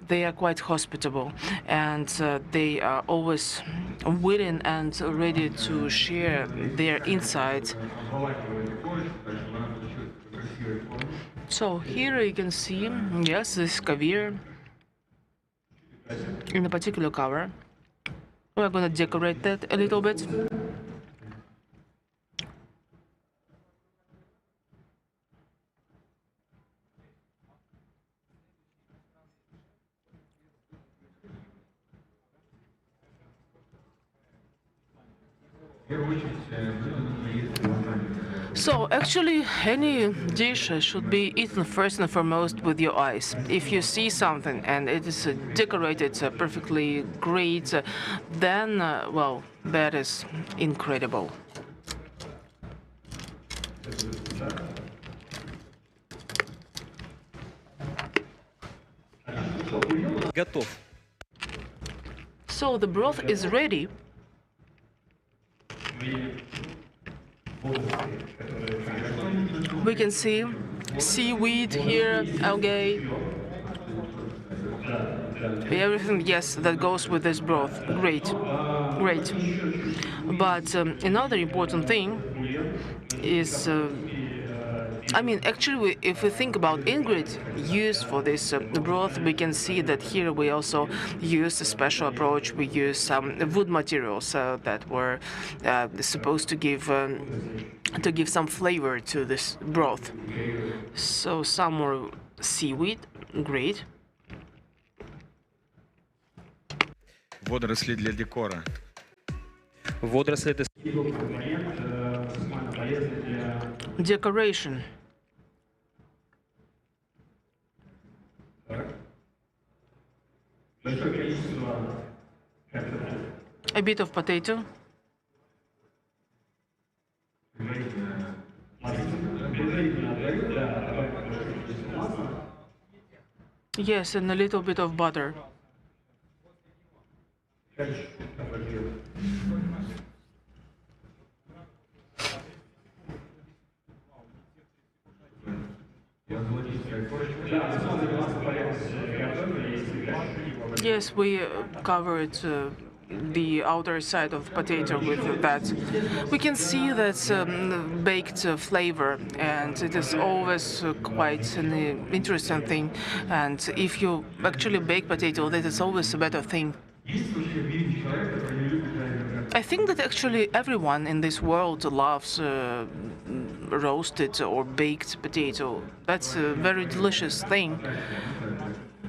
they are quite hospitable, and they are always willing and ready to share their insights. So here you can see, yes, this caviar in a particular cover. We're going to decorate that a little bit. So actually, any dish should be eaten first and foremost with your eyes. If you see something and it is decorated perfectly great, then, well, that is incredible. Готов. So the broth is ready. We can see seaweed here, algae, everything, yes, that goes with this broth. Great, great. But another important thing is, I mean, actually, if we think about ingredients used for this broth, we can see that here we also use a special approach. We use some wood materials that were supposed to give some flavor to this broth. So some more seaweed, great. Водоросли для декора. Водоросли это... Decoration. A bit of potato. Yes, and a little bit of butter. Yes, we covered the outer side of potato with that. We can see that baked flavor, and it is always quite an interesting thing. And if you actually bake potato, that is always a better thing. I think that actually everyone in this world loves roasted or baked potato. That's a very delicious thing.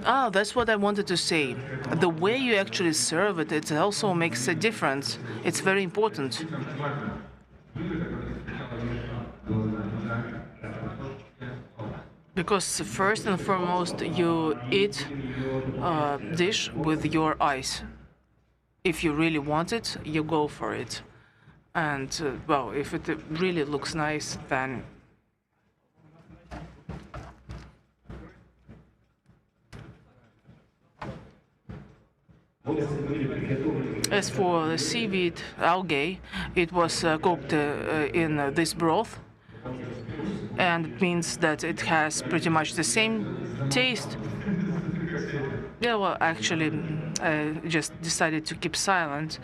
Ah, that's what I wanted to say. The way you actually serve it, it also makes a difference. It's very important. Because first and foremost, you eat a dish with your eyes. If you really want it, you go for it. And, well, if it really looks nice, then as for the seaweed algae, it was cooked in this broth, and it means that it has pretty much the same taste. Yeah, well, actually, I just decided to keep silent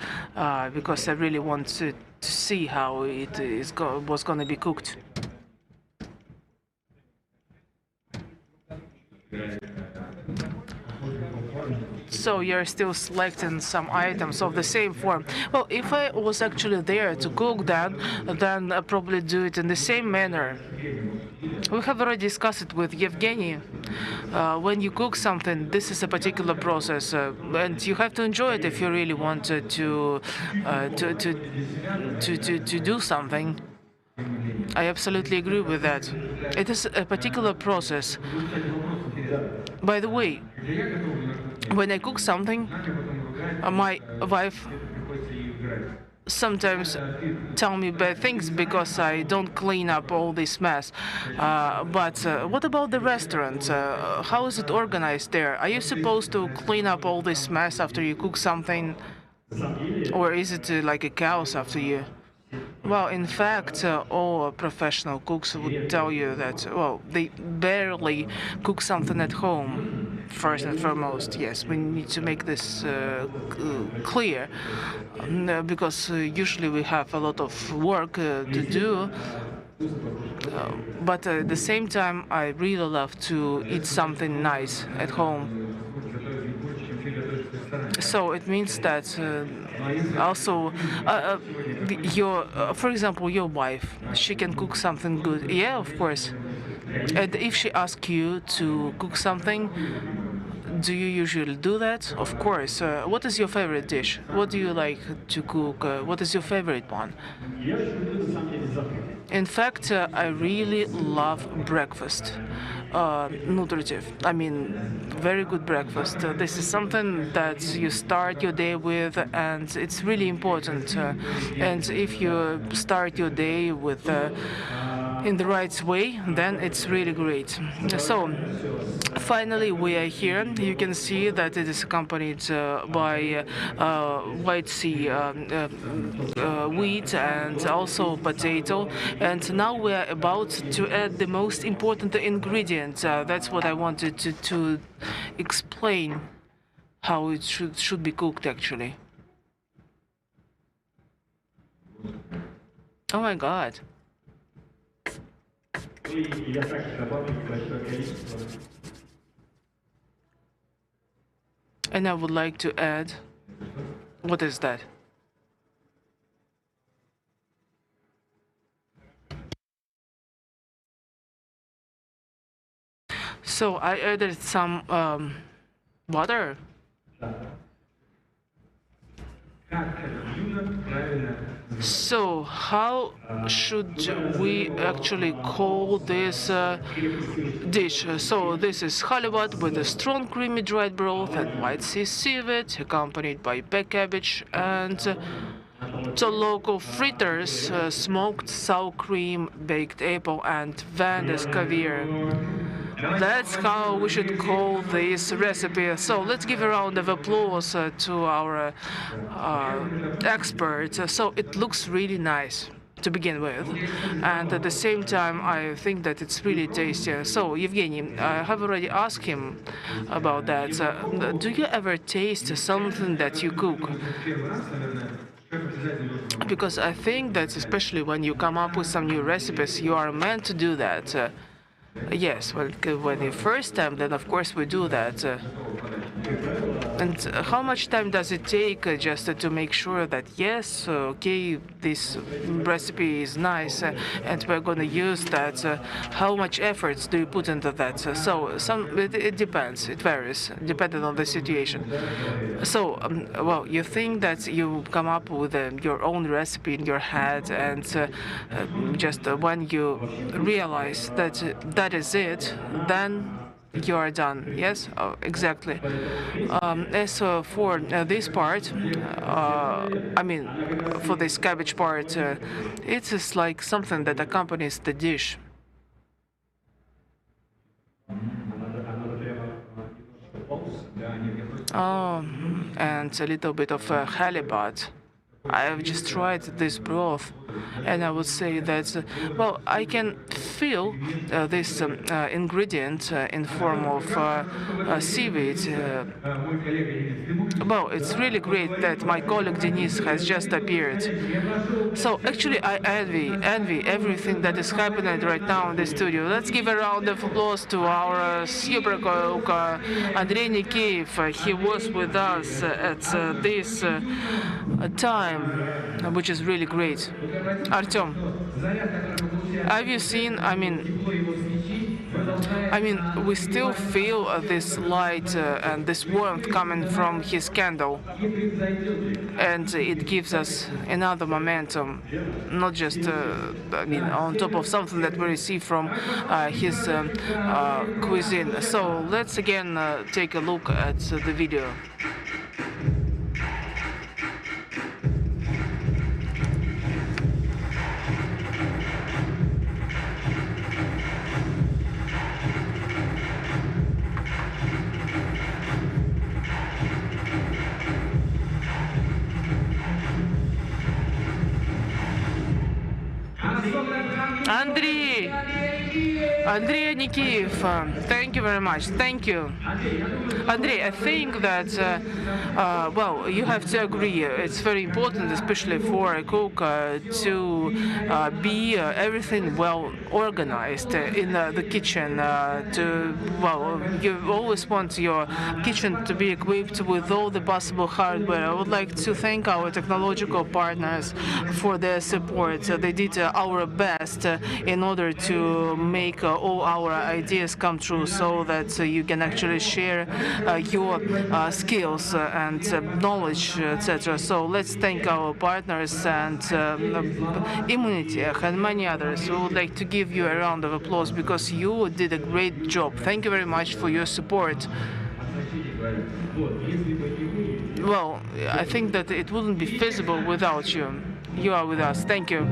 because I really wanted to see how it was going to be cooked. So you're still selecting some items of the same form. Well, if I was actually there to cook that, then I'd probably do it in the same manner. We have already discussed it with Yevgeny. When you cook something, this is a particular process, and you have to enjoy it if you really want to do something. I absolutely agree with that. It is a particular process. By the way, when I cook something, my wife sometimes tell me bad things because I don't clean up all this mess. But what about the restaurant? How is it organized there? Are you supposed to clean up all this mess after you cook something? Or is it like a chaos after you? Well, in fact, all professional cooks would tell you that, well, they barely cook something at home, first and foremost. Yes, we need to make this clear, because usually we have a lot of work to do. But at the same time, I really love to eat something nice at home. So it means that also for example, your wife, she can cook something good. Yeah, of course. And if she asks you to cook something, do you usually do that? Of course. What is your favorite dish? What do you like to cook? What is your favorite one? In fact, I really love breakfast. Nutritive. I mean, very good breakfast. This is something that you start your day with, and it's really important. And if you start your day with in the right way, then it's really great. So, finally, we are here. You can see that it is accompanied by white sea wheat and also potato. And now we are about to add the most important ingredient. That's what I wanted to explain how it should be cooked, actually. Oh my God. And I would like to add, what is that? So I added some water. So how should we actually call this dish? So this is halibut with a strong creamy dried broth and white sea seaweed, accompanied by baked cabbage and the local fritters, smoked sour cream, baked apple, and Vanda's caviar. That's how we should call this recipe. So let's give a round of applause to our expert. So it looks really nice. to begin with, and at the same time, I think that it's really tasty. So, Evgeny, I have already asked him about that. Do you ever taste something that you cook? Because I think that especially when you come up with some new recipes, you are meant to do that. Yes, well, when the first time, then of course we do that. And how much time does it take just to make sure that yes, okay, this recipe is nice and we're going to use that? How much efforts do you put into that? It depends. It varies depending on the situation. So, well, you think that you come up with your own recipe in your head, and just when you realize that that is it, then you are done. Yes, exactly. As for this part, I mean, for this cabbage part, it is like something that accompanies the dish. Oh, and a little bit of halibut. I have just tried this broth, and I would say that, well, I can feel this ingredient in form of seaweed. Well, it's really great that my colleague Denis has just appeared. So actually, I envy everything that is happening right now in the studio. Let's give a round of applause to our super cook, Andrei Nikiev. He was with us at this time, which is really great. Artyom, have you seen? I mean, we still feel this light and this warmth coming from his candle, and it gives us another momentum, not just, on top of something that we receive from his cuisine. So let's again take a look at the video. Andrei Nikiev, thank you very much. Thank you. Andrei, I think that, well, you have to agree. It's very important, especially for a cook, to be everything well organized in the kitchen. You always want your kitchen to be equipped with all the possible hardware. I would like to thank our technological partners for their support. They did our best in order to make all our ideas come true, so that you can actually share your skills and knowledge, etc. So let's thank our partners and Immunity and many others. We would like to give you a round of applause because you did a great job. Thank you very much for your support. Well, I think that it wouldn't be feasible without you. You are with us. Thank you.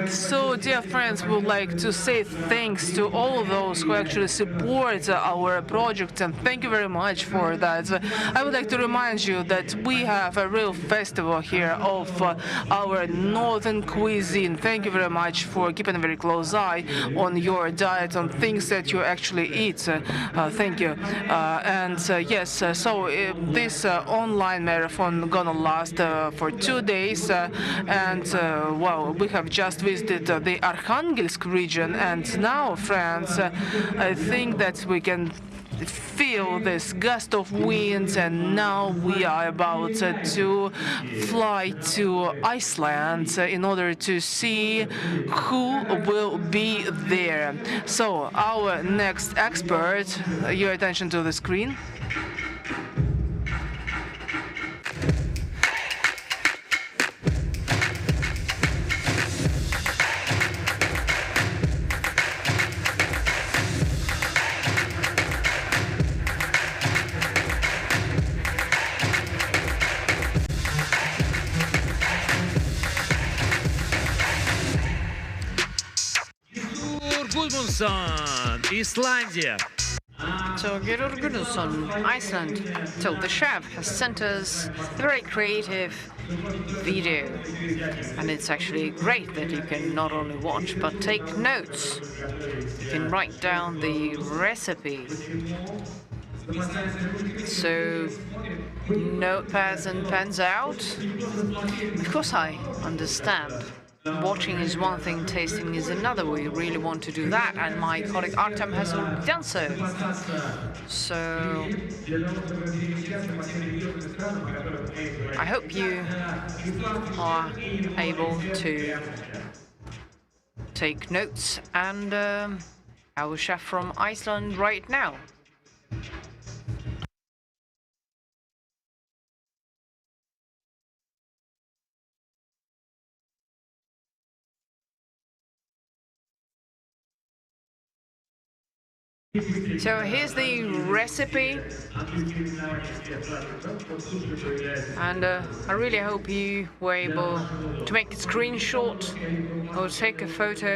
So, dear friends, we would like to say thanks to all those who actually support our project, and thank you very much for that. I would like to remind you that we have a real festival here of our northern cuisine. Thank you very much for keeping a very close eye on your diet, on things that you actually eat. Thank you. This online marathon gonna last for 2 days, we have just visited the Arkhangelsk region, and now, friends, I think that we can feel this gust of winds, and now we are about to fly to Iceland in order to see who will be there. So, our next expert, your attention to the screen. Гудмунdsson, Ісландія. So Georg Gunnarsson, Iceland. So the chef has sent us a very creative video. And it's actually great that you can not only watch but take notes. You can write down the recipe. So notepads and pens out. Of course I understand. Watching is one thing, tasting is another. We really want to do that, and my colleague Artem has already done so. So I hope you are able to take notes and our chef from Iceland right now. So here's the recipe, and I really hope you were able to make a screenshot or take a photo.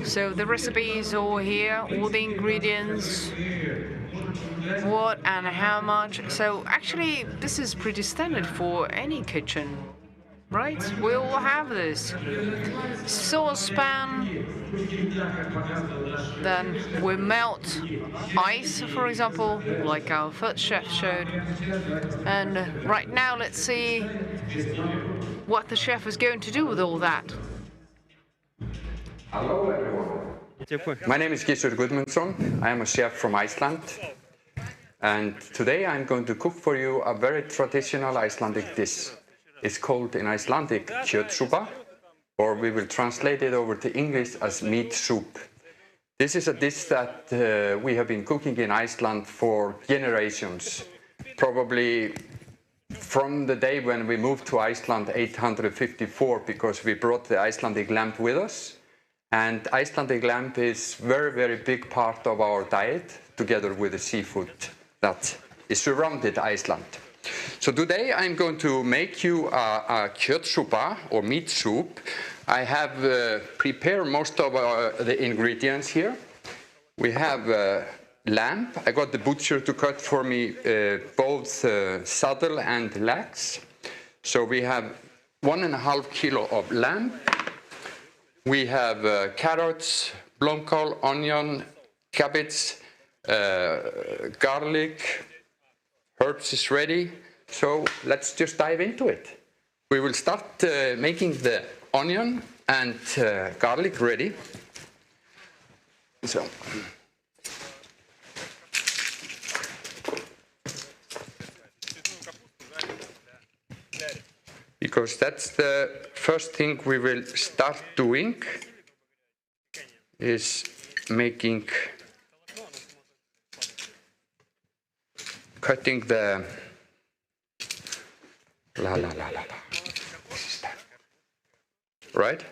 So the recipe is all here, all the ingredients, what and how much. So actually this is pretty standard for any kitchen, right? We all have this saucepan. Then we melt ice, for example, like our first chef showed. And right now, let's see what the chef is going to do with all that. Hello, everyone. My name is Georg Gudmundsson. I am a chef from Iceland. And today I'm going to cook for you a very traditional Icelandic dish. It's called in Icelandic kjötsúpa, or we will translate it over to English as meat soup. This is a dish that we have been cooking in Iceland for generations, probably from the day when we moved to Iceland 854, because we brought the Icelandic lamb with us. And Icelandic lamb is very, very big part of our diet, together with the seafood that is surrounded Iceland. So today I'm going to make you a kjötsúpa, or meat soup. I have prepared most of the ingredients here. We have lamb. I got the butcher to cut for me both saddle and legs. So we have 1.5 kilo of lamb. We have carrots, blomkål, onion, cabbage, garlic, herbs is ready. So let's just dive into it. We will start making the onion and garlic ready. So because that's the first thing we will start doing, is cutting the This is that. Right?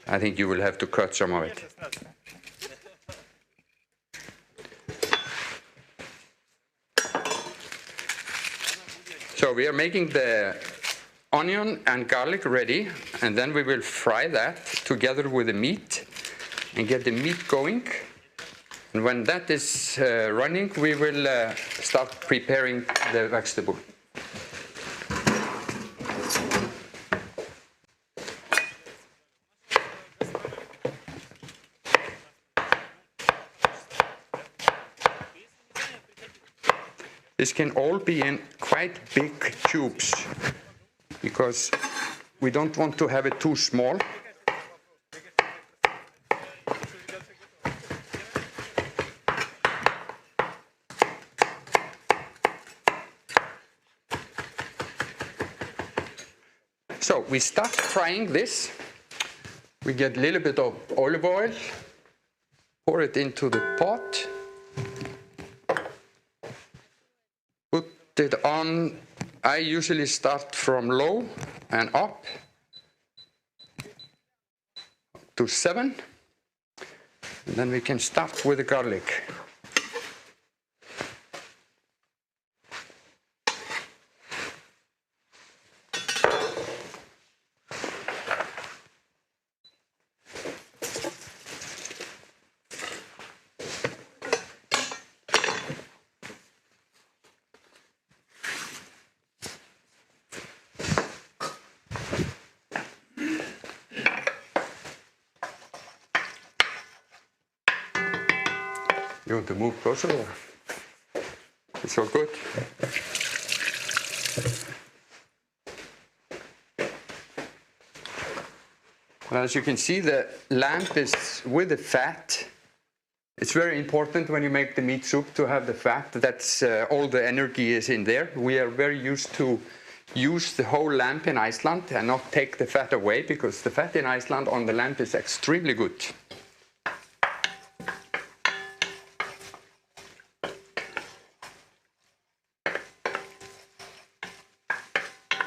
I think you will have to cut some of it. So we are making the onion and garlic ready, and then we will fry that together with the meat and get the meat going. And when that is running, we will start preparing the vegetable. This can all be in quite big cubes, because we don't want to have it too small. So we start frying this. We get a little bit of olive oil, pour it into the pot, put it on. I usually start from low and up to 7. And then we can start with the garlic. You want to move closer or? It's all good. Well, as you can see, the lamp is with the fat. It's very important when you make the meat soup to have the fat. That's all the energy is in there. We are very used to use the whole lamp in Iceland and not take the fat away, because the fat in Iceland on the lamp is extremely good.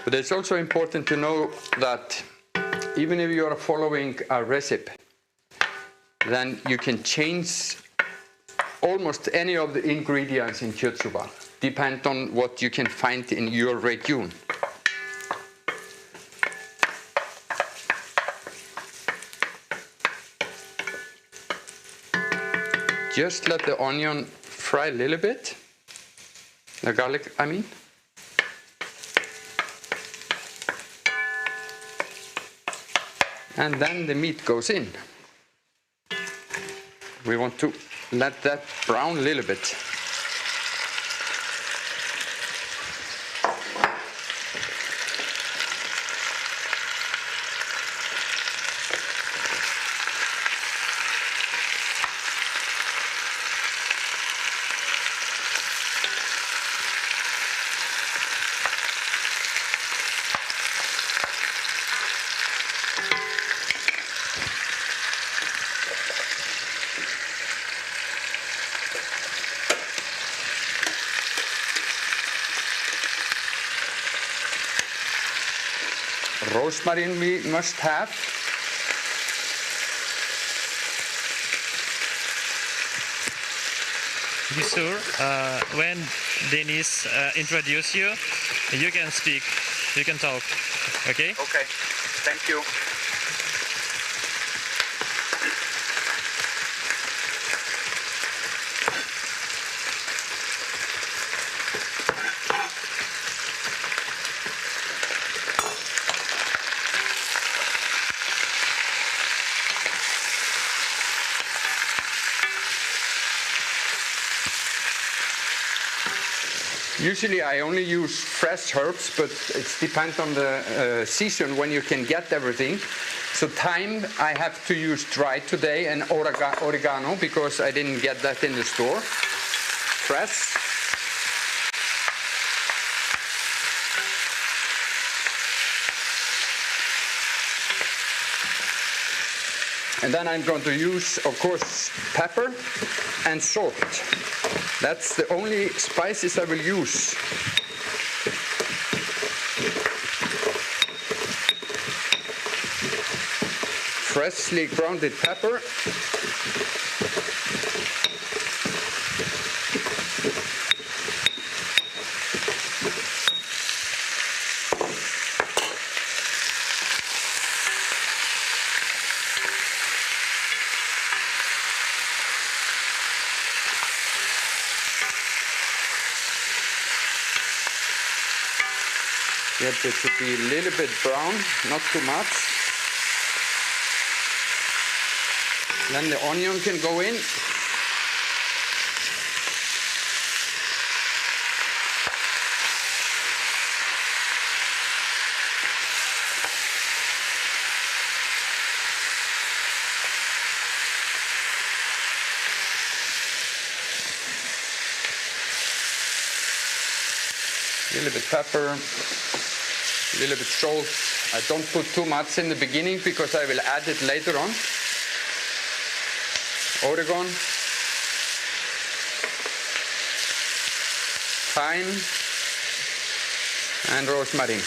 But it's also important to know that even if you are following a recipe, then you can change almost any of the ingredients in kjötsúpa, depend on what you can find in your region. Just let the onion fry a little bit, the garlic, I mean. And then the meat goes in. We want to let that brown a little bit. Rosemary we must have. Be sure when Dennis introduce you, you can speak, you can talk, okay? Okay, thank you. Usually I only use fresh herbs, but it depends on the season when you can get everything. So thyme I have to use dry today, and oregano because I didn't get that in the store. Fresh. And then I'm going to use, of course, pepper and salt. That's the only spices I will use. Freshly grounded pepper. Get it to be a little bit brown, not too much. Then the onion can go in. A little bit pepper. A little bit salt. I don't put too much in the beginning because I will add it later on. Oregano, thyme, and rosemary.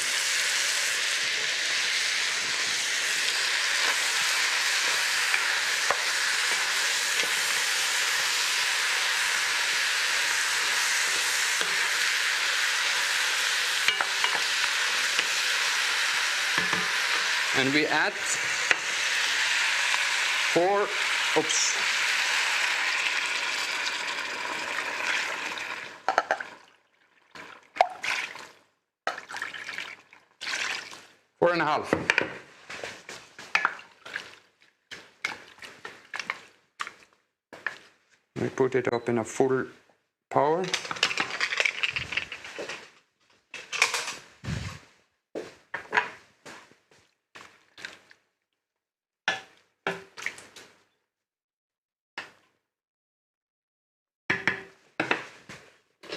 And we add 4 and a half. We put it up in a full power.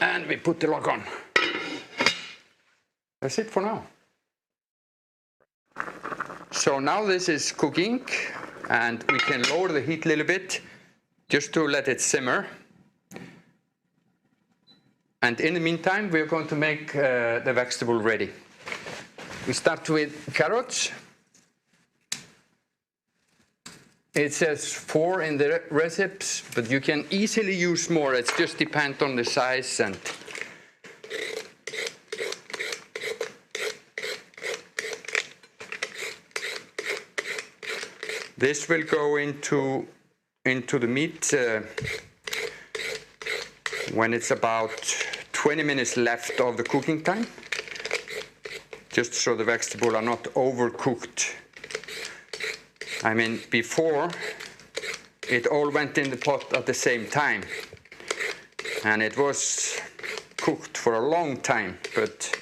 And we put the lock on. That's it for now. So now this is cooking, and we can lower the heat a little bit just to let it simmer. And in the meantime, we're going to make the vegetable ready. We start with carrots. It says 4 in the recipes, but you can easily use more. It just depends on the size. And this will go into the meat when it's about 20 minutes left of the cooking time, just so the vegetables are not overcooked. I mean, before, it all went in the pot at the same time, and it was cooked for a long time, but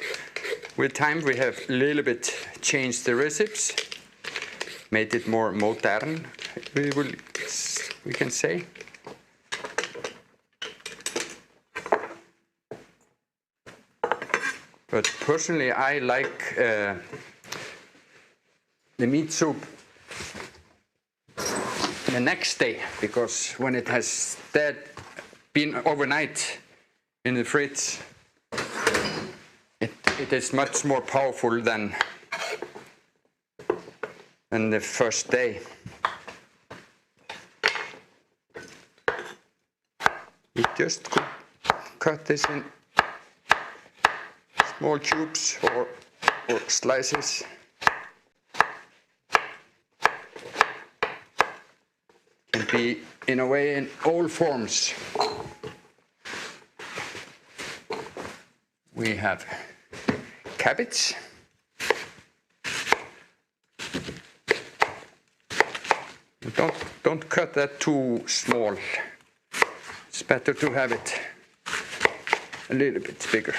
with time we have a little bit changed the recipes, made it more modern, we can say. But personally, I like the meat soup the next day, because when it has been overnight in the fridge, it is much more powerful than the first day. We just cut this in small cubes or slices. Can be, in a way, in all forms. We have cabbage. Don't cut that too small. It's better to have it a little bit bigger.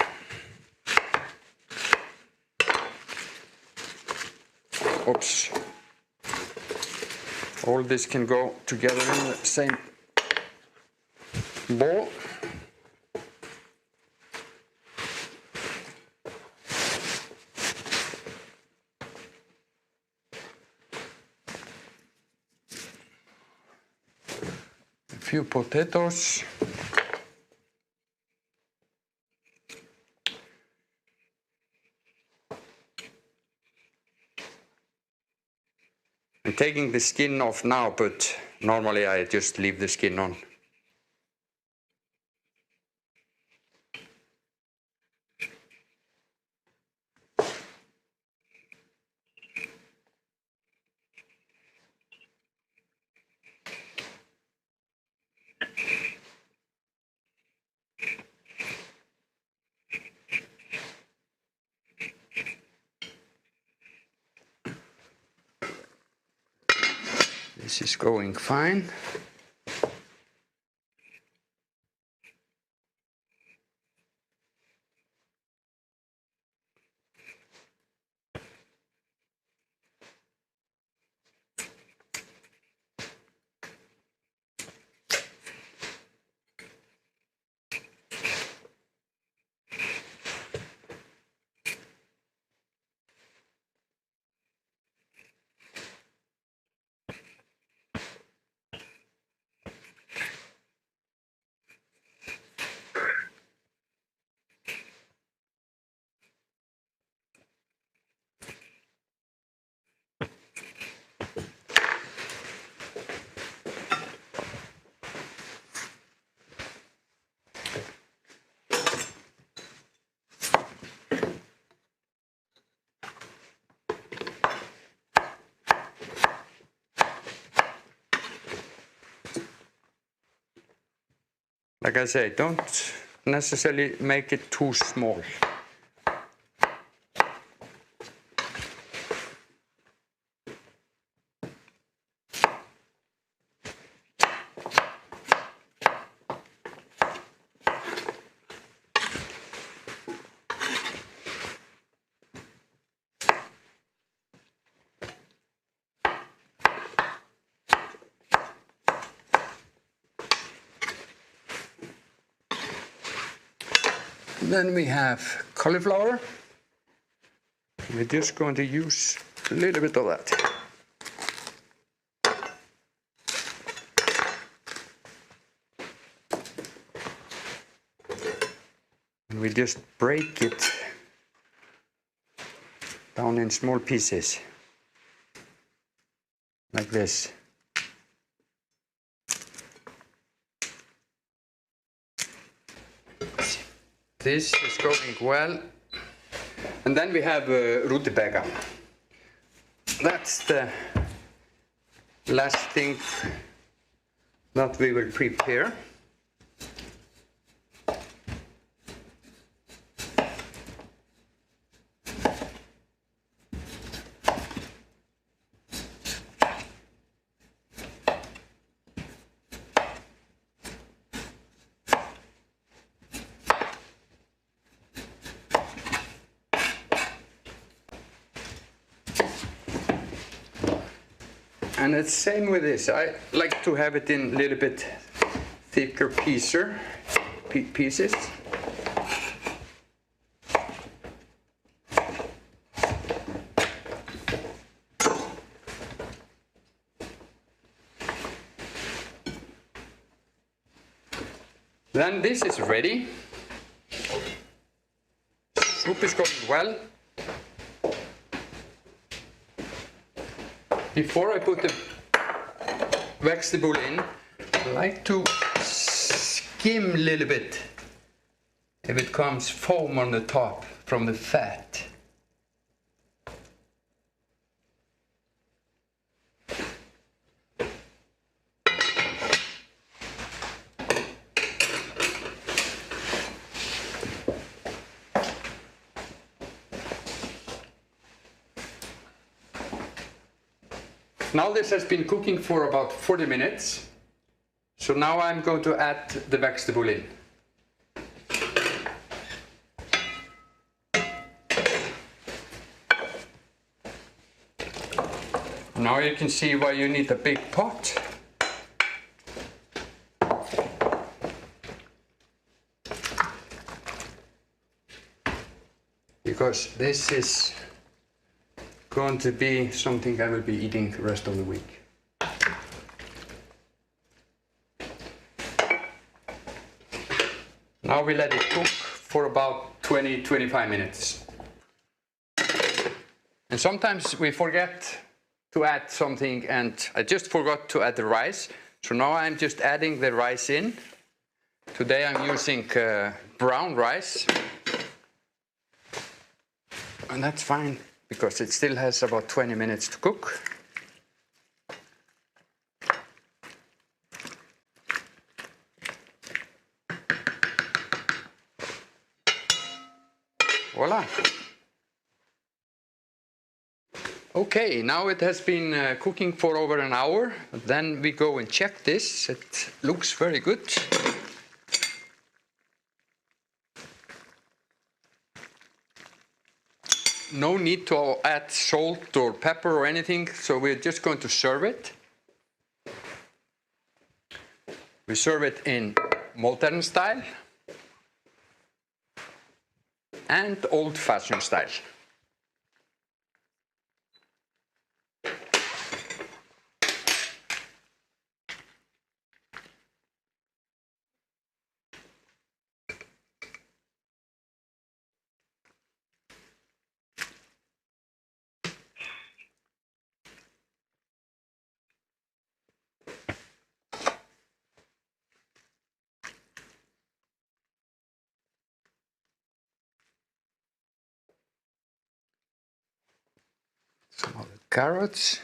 Oops. All this can go together in the same bowl. A few potatoes. I'm taking the skin off now, but normally I just leave the skin on. This is going fine. Like I say, don't necessarily make it too small. Then we have cauliflower. We're just going to use a little bit of that. And we just break it down in small pieces, like this. This is going well. And then we have rutabaga. That's the last thing that we will prepare. And it's same with this. I like to have it in a little bit thicker pieces. Then this is ready. Soup is going well. Before I put the vegetable in, I like to skim a little bit if it comes foam on the top from the fat. Now this has been cooking for about 40 minutes. So now I'm going to add the vegetable in. Now you can see why you need a big pot. Because this is going to be something I will be eating the rest of the week. Now we let it cook for about 20-25 minutes. And sometimes we forget to add something, and I just forgot to add the rice. So now I'm just adding the rice in. Today I'm using brown rice. And that's fine, because it still has about 20 minutes to cook. Voila. Okay, now it has been cooking for over an hour. Then we go and check this. It looks very good. No need to add salt or pepper or anything, so we're just going to serve it. We serve it in modern style and old-fashioned style. Some of the carrots.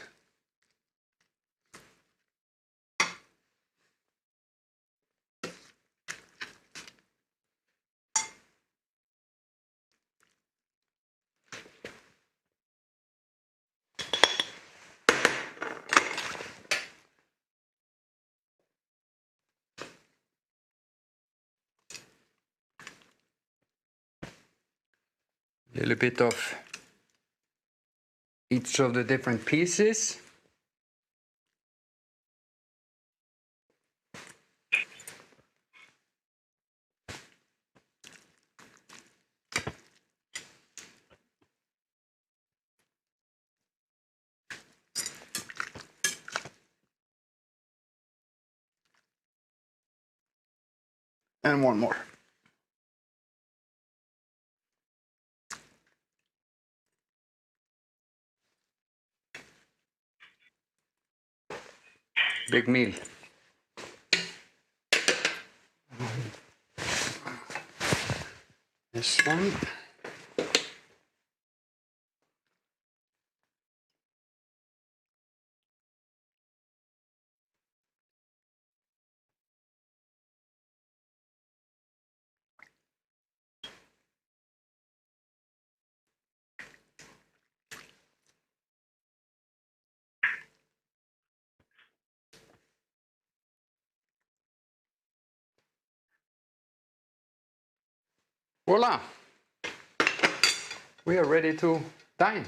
A little bit of each of the different pieces. And one more. Big meal. This one. Voila! We are ready to dine.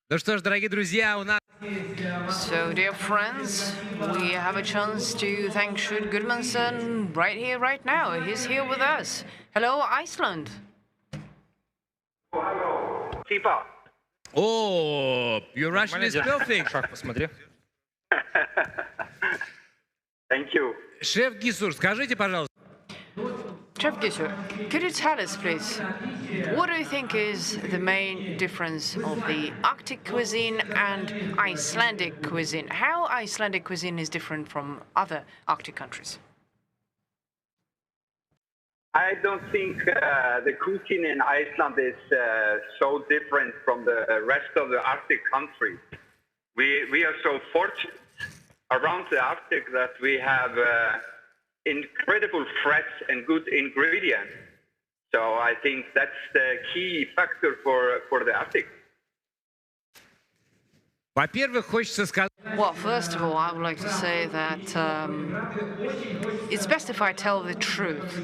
Ну что ж, дорогие друзья, у нас... So, dear friends, we have a chance to thank Sjur Gudmundsson right here, right now. He's here with us. Hello, Iceland. О, your Russian is perfect. Шаг посмотри. Thank you. Шеф Гисур, скажите, пожалуйста. Chef Gisur, could you tell us, please, what do you think is the main difference of the Arctic cuisine and Icelandic cuisine? How Icelandic cuisine is different from other Arctic countries? I don't think the cooking in Iceland is so different from the rest of the Arctic countries. We are so fortunate around the Arctic that we have incredible fresh and good ingredients. So I think that's the key factor for the Arctic. Во-первых, хочется сказать... Well, first of all, I would like to say that it's best if I tell the truth.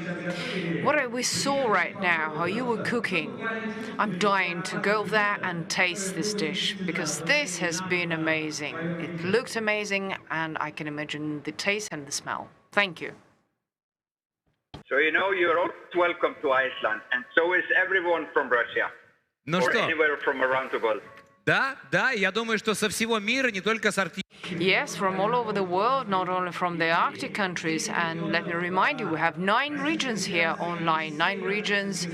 What we saw right now, how you were cooking, I'm dying to go there and taste this dish, because this has been amazing. It looked amazing, and I can imagine the taste and the smell. Thank you. So you know you're all welcome to Iceland, and so is everyone from Russia, Ну or что? anywhere from around the world. Да, я думаю, что со всего мира, не только с Арктики. Yes, from all over the world, not only from the Arctic countries. And let me remind you, we have 9 regions here online, 9 regions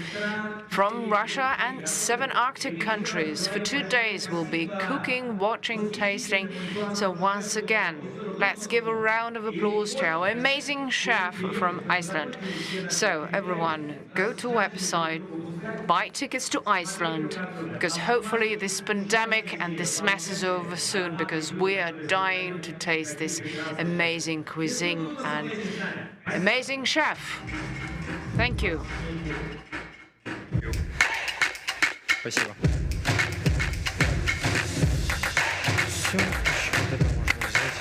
from Russia and 7 Arctic countries. For 2 days, we'll be cooking, watching, tasting. So once again, let's give a round of applause to our amazing chef from Iceland. So everyone, go to website, buy tickets to Iceland, because hopefully this pandemic and this mess is over soon, because we are dying to taste this amazing cuisine and amazing chef. Thank you. Спасибо. Все, еще вот это можно взять.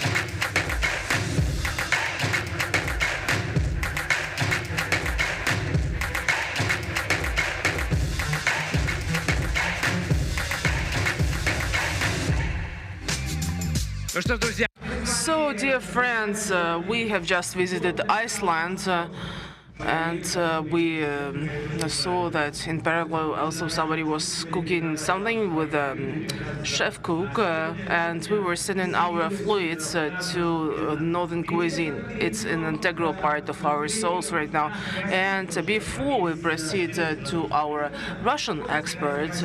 Ну что ж, друзья, So, dear friends, we have just visited Iceland. And we saw that in parallel also somebody was cooking something with a chef cook, and we were sending our fluids to northern cuisine. It's an integral part of our souls right now. And before we proceed to our Russian expert,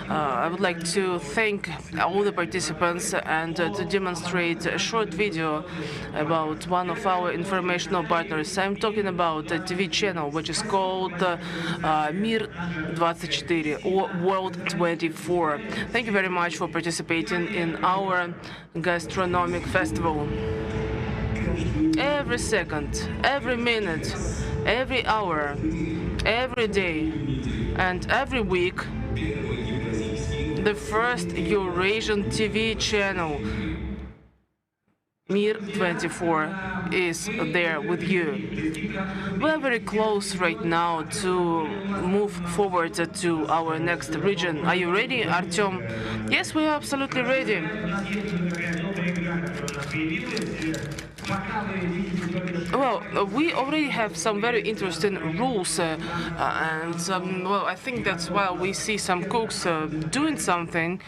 I would like to thank all the participants and to demonstrate a short video about one of our informational partners. I'm talking about TV channel, which is called Mir 24 or World 24. Thank you very much for participating in our gastronomic festival. Every second, every minute, every hour, every day, and every week, the first Eurasian TV channel, Mir 24, is there with you. We are very close right now to move forward to our next region. Are you ready, Artyom? Yes, we are absolutely ready. Well, we already have some very interesting rules, and well, I think that's why we see some cooks doing something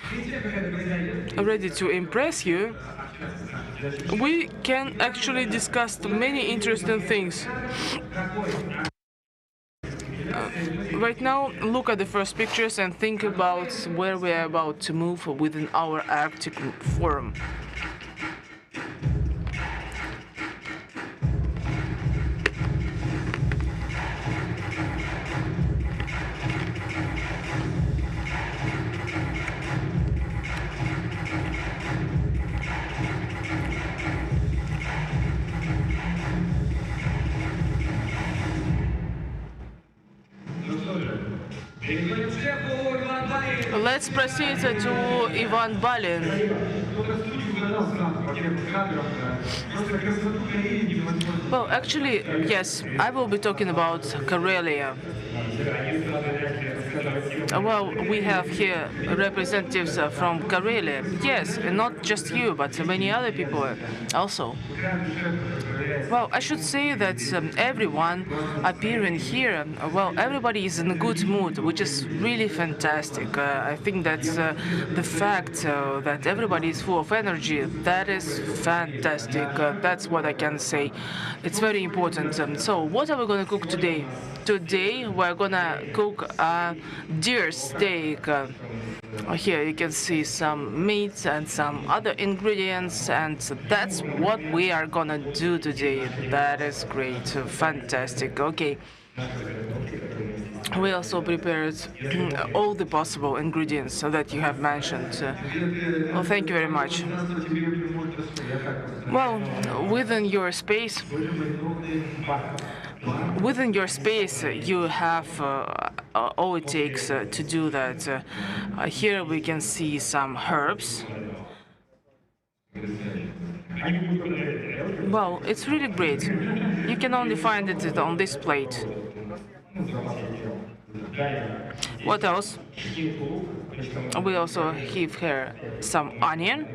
ready to impress you. we can actually discuss many interesting things. Right now, look at the first pictures and think about where we are about to move within our Arctic Forum. Let's proceed to Ivan Balin. Well, actually, yes, I will be talking about Karelia. Well, we have here representatives from Karelia. Yes, and not just you, but many other people also. Well, I should say that everyone appearing here, well, everybody is in a good mood, which is really fantastic. I think that's the fact that everybody is full of energy. That is fantastic. That's what I can say. It's very important. So, what are we going to cook today? Today, we're going to cook a deer steak. Here you can see some meat and some other ingredients, and that's what we are gonna do today. That is great, fantastic. Okay. We also prepared all the possible ingredients that you have mentioned. Well, thank you very much. Well, within your space, you have all it takes to do that. Here we can see some herbs. Well, it's really great. You can only find it on this plate. What else? We also have here some onion,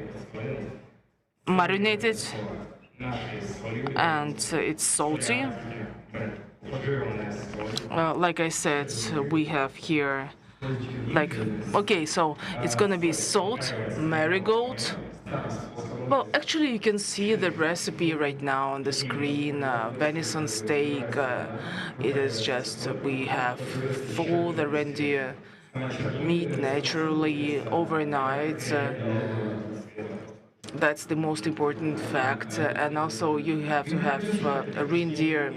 marinated, and it's salty. Like I said, we have here, okay, so it's gonna be salt, marigold. Well, actually, you can see the recipe right now on the screen. Venison steak. It is just we have full the reindeer meat naturally overnight. That's the most important fact. And also, you have to have a reindeer.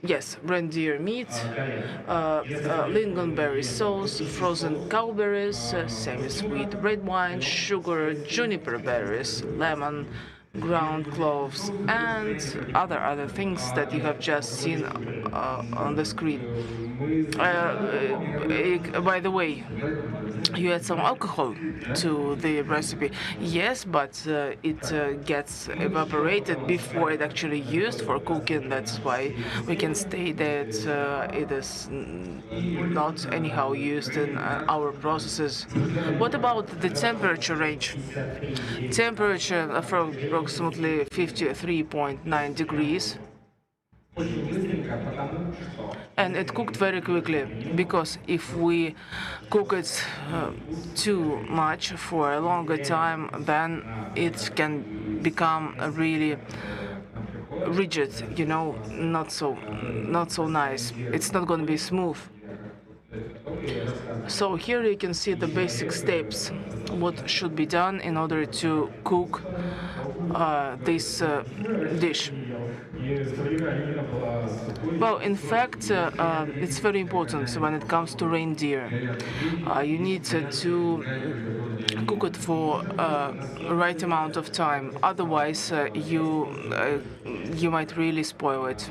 Yes, reindeer meat, lingonberry sauce, frozen cowberries, semi-sweet red wine, sugar, juniper berries, lemon, ground cloves, and other things that you have just seen on the screen. By the way, you add some alcohol to the recipe. Yes, but it gets evaporated before it actually used for cooking. That's why we can state that it is not anyhow used in our processes. What about the temperature range? Temperature for approximately 53.9 degrees. And it cooked very quickly, because if we cook it too much for a longer time, then it can become really rigid, you know, not so nice. It's not going to be smooth. So here you can see the basic steps, what should be done in order to cook this dish. Well, in fact, it's very important when it comes to reindeer. You need to cook it for a right amount of time. Otherwise, you might really spoil it.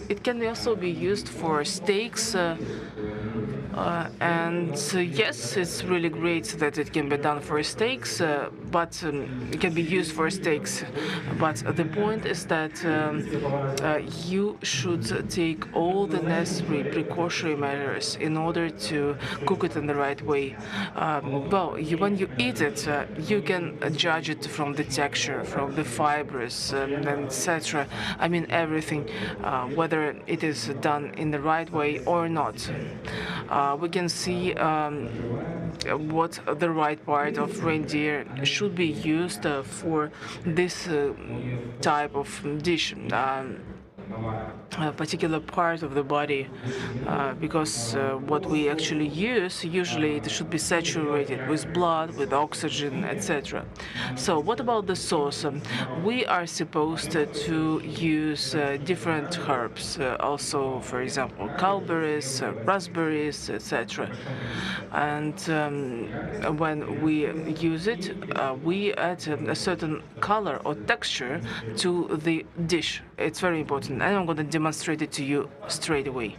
It can also be used for steaks, and yes, it's really great that it can be done for steaks, but it can be used for steaks. But the point is that you should take all the necessary precautionary measures in order to cook it in the right way. Well, when you eat it, you can judge it from the texture, from the fibers, etc. I mean everything, whether it is done in the right way or not. We can see what the right part of reindeer should be used for this type of dish. A particular part of the body, because what we actually use, usually it should be saturated with blood, with oxygen, etc. So what about the sauce? We are supposed to use different herbs, also, for example, cowberries, raspberries, etc. And when we use it, we add a certain color or texture to the dish. It's very important, and I'm going to demonstrate it to you straight away.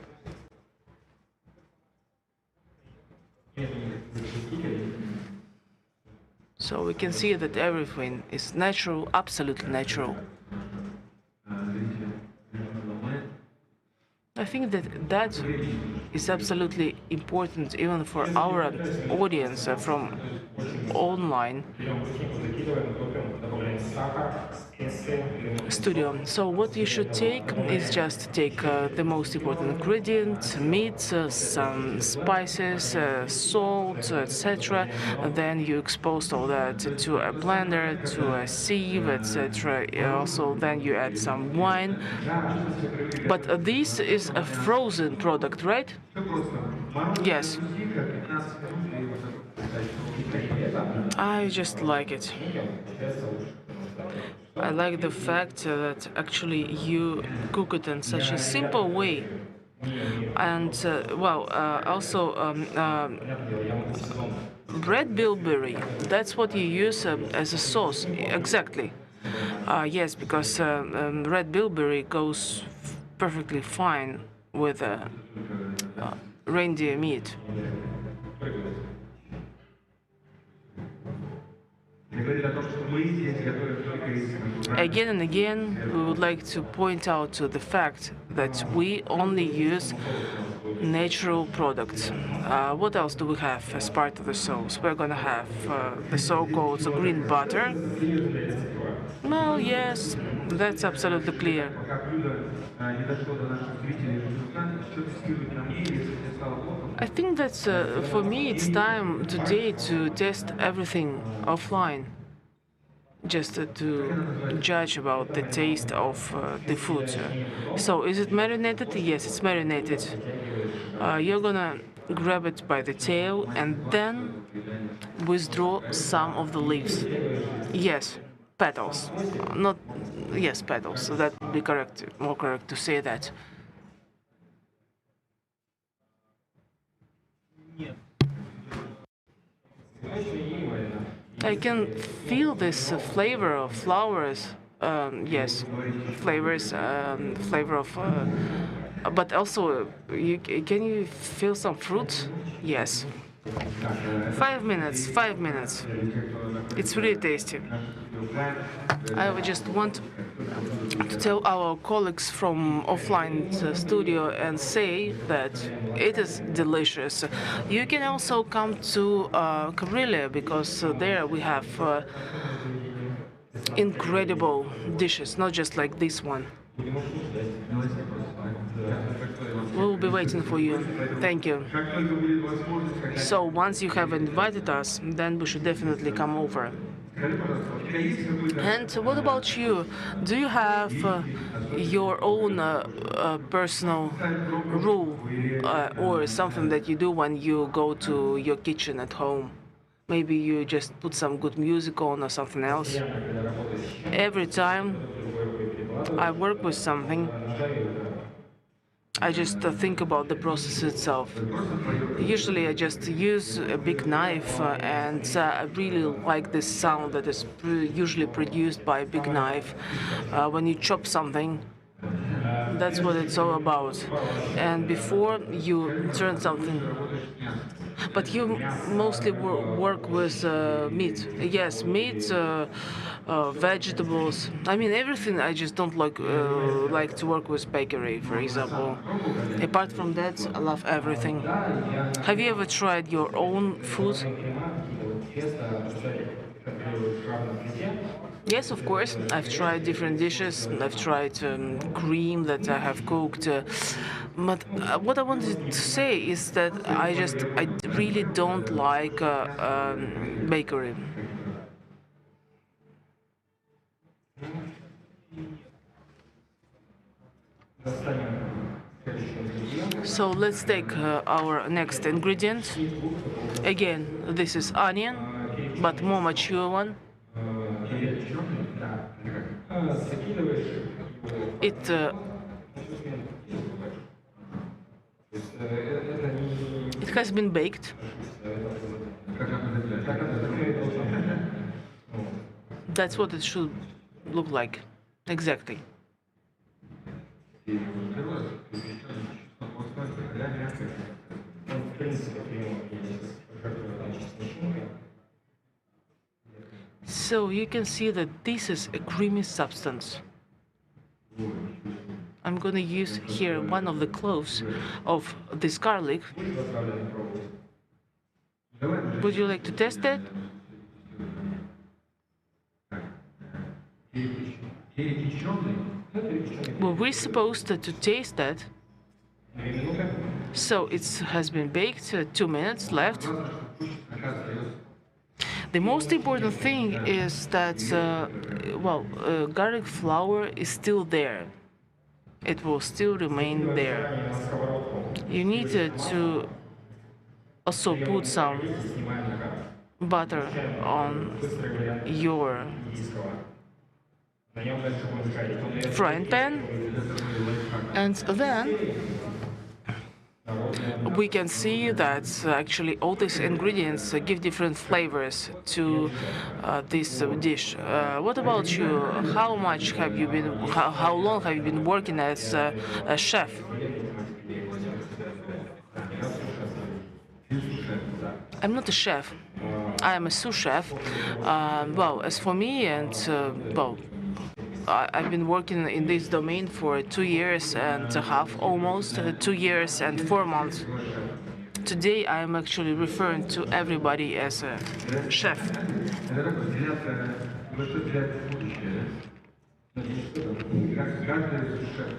So we can see that everything is natural, absolutely natural. I think that is absolutely important even for our audience from online studio. So what you should take is just take the most important ingredients: meat, some spices, salt, etc. Then you expose all that to a blender, to a sieve, etc. Also, then you add some wine. But this is a frozen product, right? Yes. I just like it. I like the fact that actually you cook it in such a simple way. And, also red bilberry, that's what you use as a sauce, exactly. Yes, because red bilberry goes perfectly fine with reindeer meat. Again and again, we would like to point out to the fact that we only use natural products. What else do we have as part of the sauce? We're gonna have the so-called green butter. Well, yes, that's absolutely clear. I think that for me it's time today to test everything offline, just to judge about the taste of the food. So is it marinated? Yes, it's marinated. You're gonna grab it by the tail and then withdraw some of the leaves. Yes, petals. Not, yes, petals. So that would be correct, more correct to say that. I can feel this flavor of flowers. Yes, flavor of. But also, can you feel some fruit? Yes. 5 minutes. 5 minutes. It's really tasty. I would just want to tell our colleagues from offline studio and say that it is delicious. You can also come to Karelia, because there we have incredible dishes, not just like this one. We'll be waiting for you. Thank you. So once you have invited us, then we should definitely come over. And what about you? Do you have your own personal rule or something that you do when you go to your kitchen at home? Maybe you just put some good music on or something else. Every time I work with something, I just think about the process itself. Usually I just use a big knife and I really like this sound that is usually produced by a big knife when you chop something. That's what it's all about. And before you turn something. But you mostly work with meat. Yes, meat, vegetables. I mean everything. I just don't like to work with bakery, for example. Apart from that, I love everything. Have you ever tried your own food? Yes, of course. I've tried different dishes. I've tried cream that I have cooked But what I wanted to say is that I really don't like bakery. So let's take our next ingredient. Again, this is onion, but more mature one. It it has been baked. That's what it should look like, exactly. So you can see that this is a creamy substance. I'm going to use here one of the cloves of this garlic. Would you like to test that? Well, we're supposed to taste that. So it has been baked, 2 minutes left. The most important thing is that, garlic flour is still there. It will still remain there. You need to also put some butter on your frying pan, and then we can see that actually all these ingredients give different flavors to this dish. What about you? How long have you been working as a chef? I'm not a chef. I am a sous chef. As for me, I've been working in this domain for 2 years and a half, almost 2 years and 4 months. Today, I am actually referring to everybody as a chef.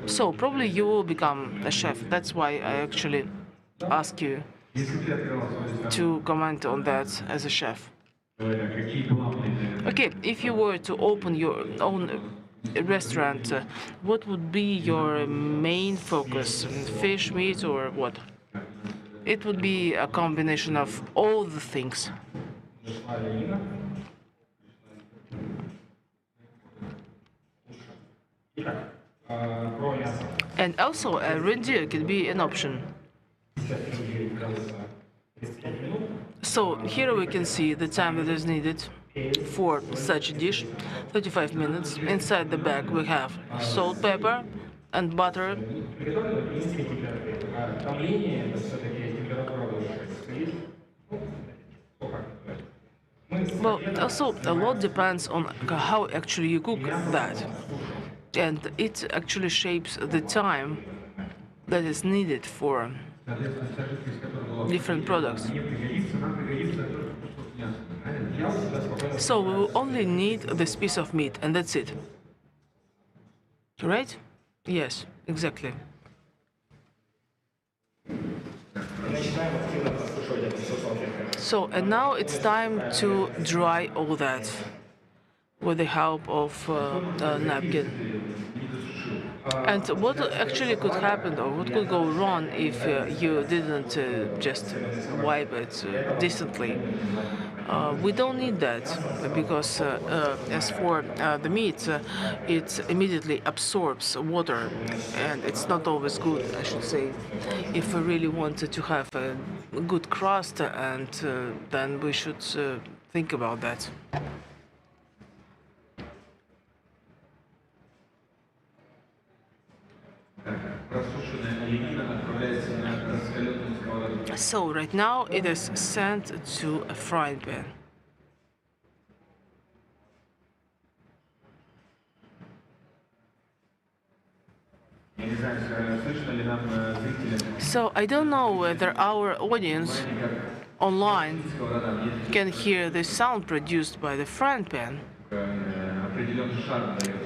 So probably you will become a chef. That's why I actually ask you to comment on that as a chef. Okay, if you were to open your own restaurant, what would be your main focus? Fish, meat, or what? It would be a combination of all the things. And also a reindeer could be an option. So here we can see the time that is needed for such a dish, 35 minutes. Inside the bag we have salt, pepper, and butter. Well, also a lot depends on how actually you cook that. And it actually shapes the time that is needed for different products. So we will only need this piece of meat, and that's it. Right? Yes, exactly. So, and now it's time to dry all that with the help of a napkin. And what actually could happen, or what could go wrong if you didn't just wipe it decently? We don't need that because as for the meat, it immediately absorbs water, and it's not always good, I should say. If we really wanted to have a good crust, and then we should think about that. So right now it is sent to a frying pan. So I don't know whether our audience online can hear the sound produced by the frying pan,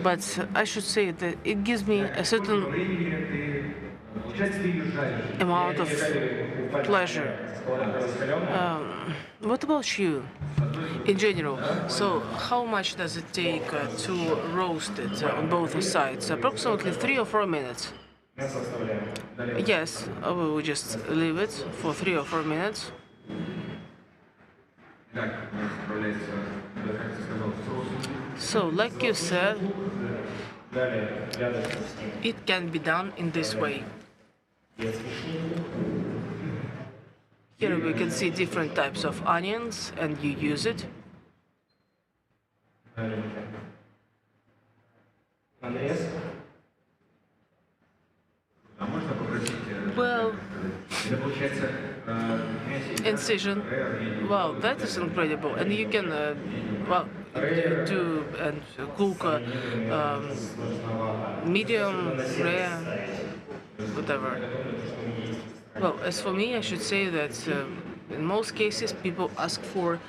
but I should say that it gives me a certain amount of pleasure. What about you in general? So how much does it take to roast it on both sides? Approximately 3 or 4 minutes. Yes, we will just leave it for 3 or 4 minutes. So, like you said, it can be done in this way. Here we can see different types of onions, and you use it. Well, incision. Wow, that is incredible, and you can, well, do and cook medium, rare, whatever. Well, as for me, I should say that in most cases people ask for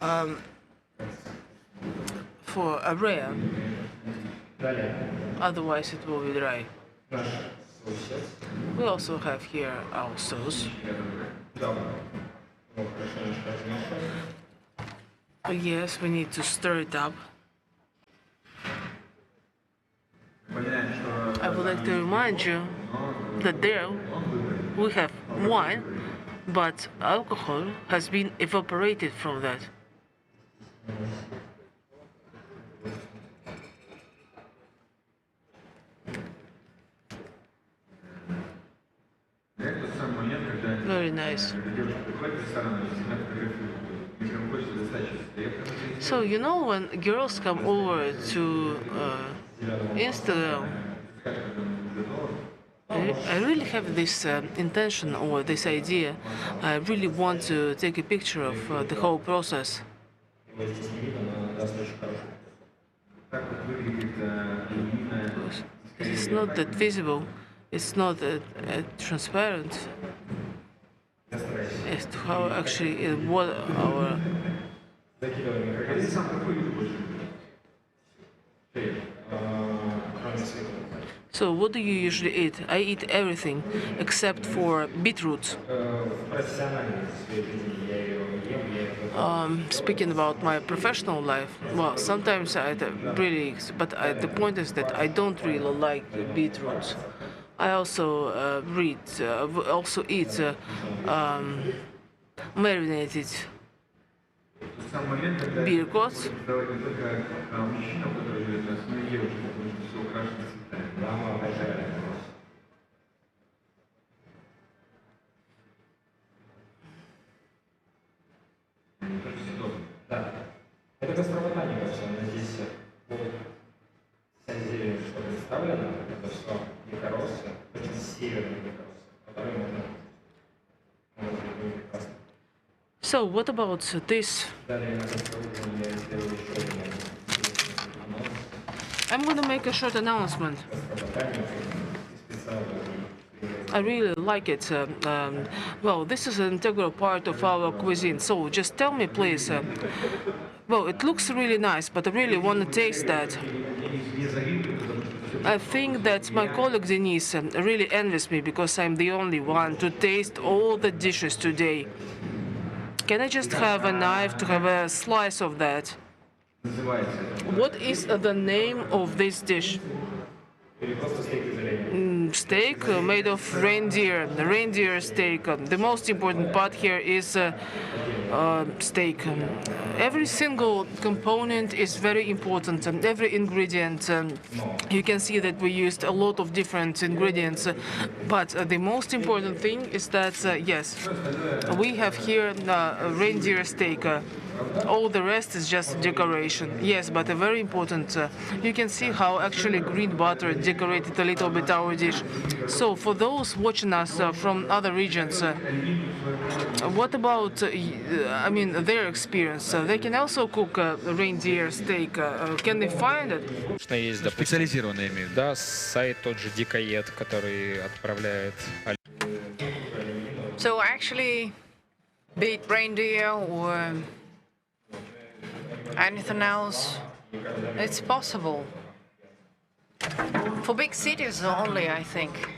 a rare. Otherwise, it will be dry. We also have here our sauce. Yes, we need to stir it up. I would like to remind you that there we have wine, but alcohol has been evaporated from that. Very nice. So, you know, when girls come over to Instagram, I really have this intention or this idea. I really want to take a picture of the whole process. It's not that visible. It's not transparent as to how actually what our So what do you usually eat? I eat everything except for beetroot. Speaking about my professional life, well, sometimes I really, but the point is that I don't really like beetroot. I also eat marinated beercots. Это гастронома, мне кажется, она здесь вся зелень, что представлена, это все дикоросы, очень северные дикоросы, которые можно прекрасно. So what about this? I'm going to make a short announcement. I really like it. Well, this is an integral part of our cuisine. So just tell me, please. Well, it looks really nice, but I really want to taste that. I think that my colleague Denise really envies me because I'm the only one to taste all the dishes today. Can I just have a knife to have a slice of that? What is the name of this dish? Steak made of reindeer steak. The most important part here is steak. Every single component is very important, and every ingredient. You can see that we used a lot of different ingredients, but the most important thing is that yes, we have here reindeer steak. All the rest is just decoration. Yes, but a very important. You can see how actually green butter decorated a little bit our dish. So for those watching us from other regions, what about, I mean, their experience? They can also cook reindeer steak. Can they find it? Есть, допустим, специализированные имеют. Да, сайт тот же Дикоед, который отправляет. So actually, be it reindeer or anything else, it's possible. For big cities only, I think.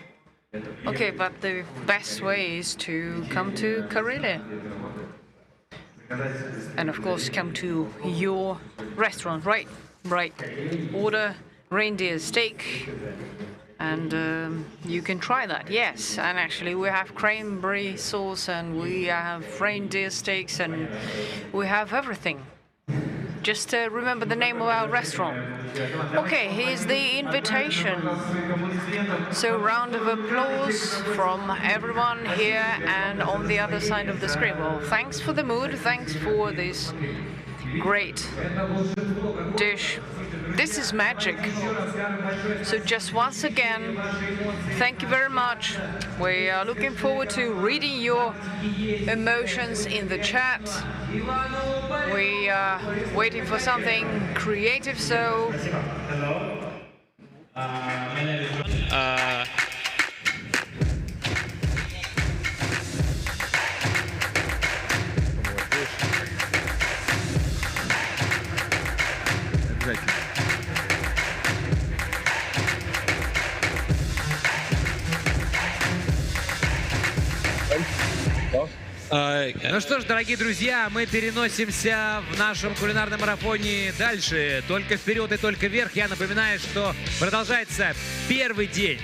Okay, but the best way is to come to Karelia. And of course, come to your restaurant, right? Right. Order reindeer steak, and you can try that, yes. And actually, we have cranberry sauce, and we have reindeer steaks, and we have everything. Just remember the name of our restaurant. Okay, here's the invitation. So round of applause from everyone here and on the other side of the screen. Well, thanks for the mood, thanks for this great dish. This is magic. So just once again, thank you very much. We are looking forward to reading your emotions in the chat. We are waiting for something creative, so... Ну что ж, дорогие друзья, мы переносимся в нашем кулинарном марафоне дальше. Только вперед и только вверх. Я напоминаю, что продолжается первый день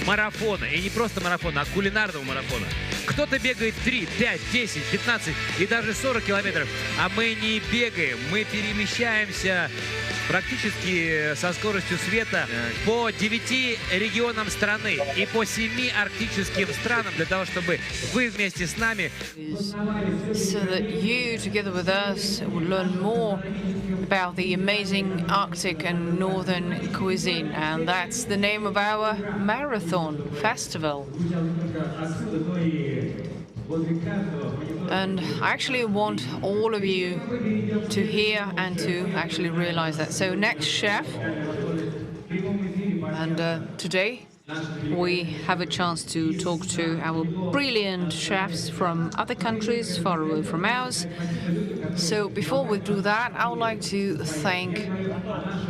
марафона. И не просто марафона, а кулинарного марафона. Кто-то бегает 3, 5, 10, 15 и даже 40 километров. А мы не бегаем, мы перемещаемся практически со скоростью света по 9 регионам страны и по 7 арктическим странам для того, чтобы вы вместе с нами so that you, together with us, will learn more about the amazing Arctic and Northern cuisine. And that's the name of our marathon festival. And I actually want all of you to hear and to actually realize that. So next chef, and today we have a chance to talk to our brilliant chefs from other countries far away from ours. So before we do that, I would like to thank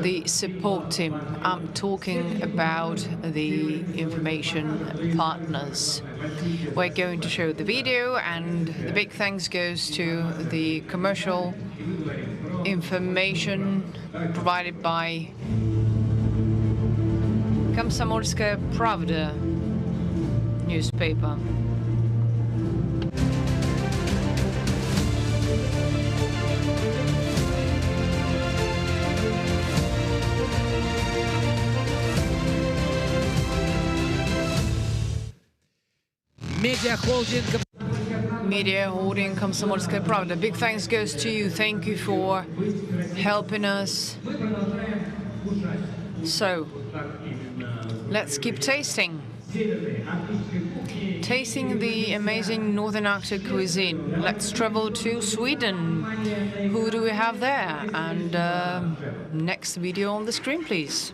the support team. I'm talking about the information partners. We're going to show the video, and the big thanks goes to the commercial information provided by Komsomolskaya Pravda newspaper. Media holding Komsomolskaya Pravda. Big thanks goes to you. Thank you for helping us. So, let's keep tasting. Tasting the amazing Northern Arctic cuisine. Let's travel to Sweden. Who do we have there? And next video on the screen, please.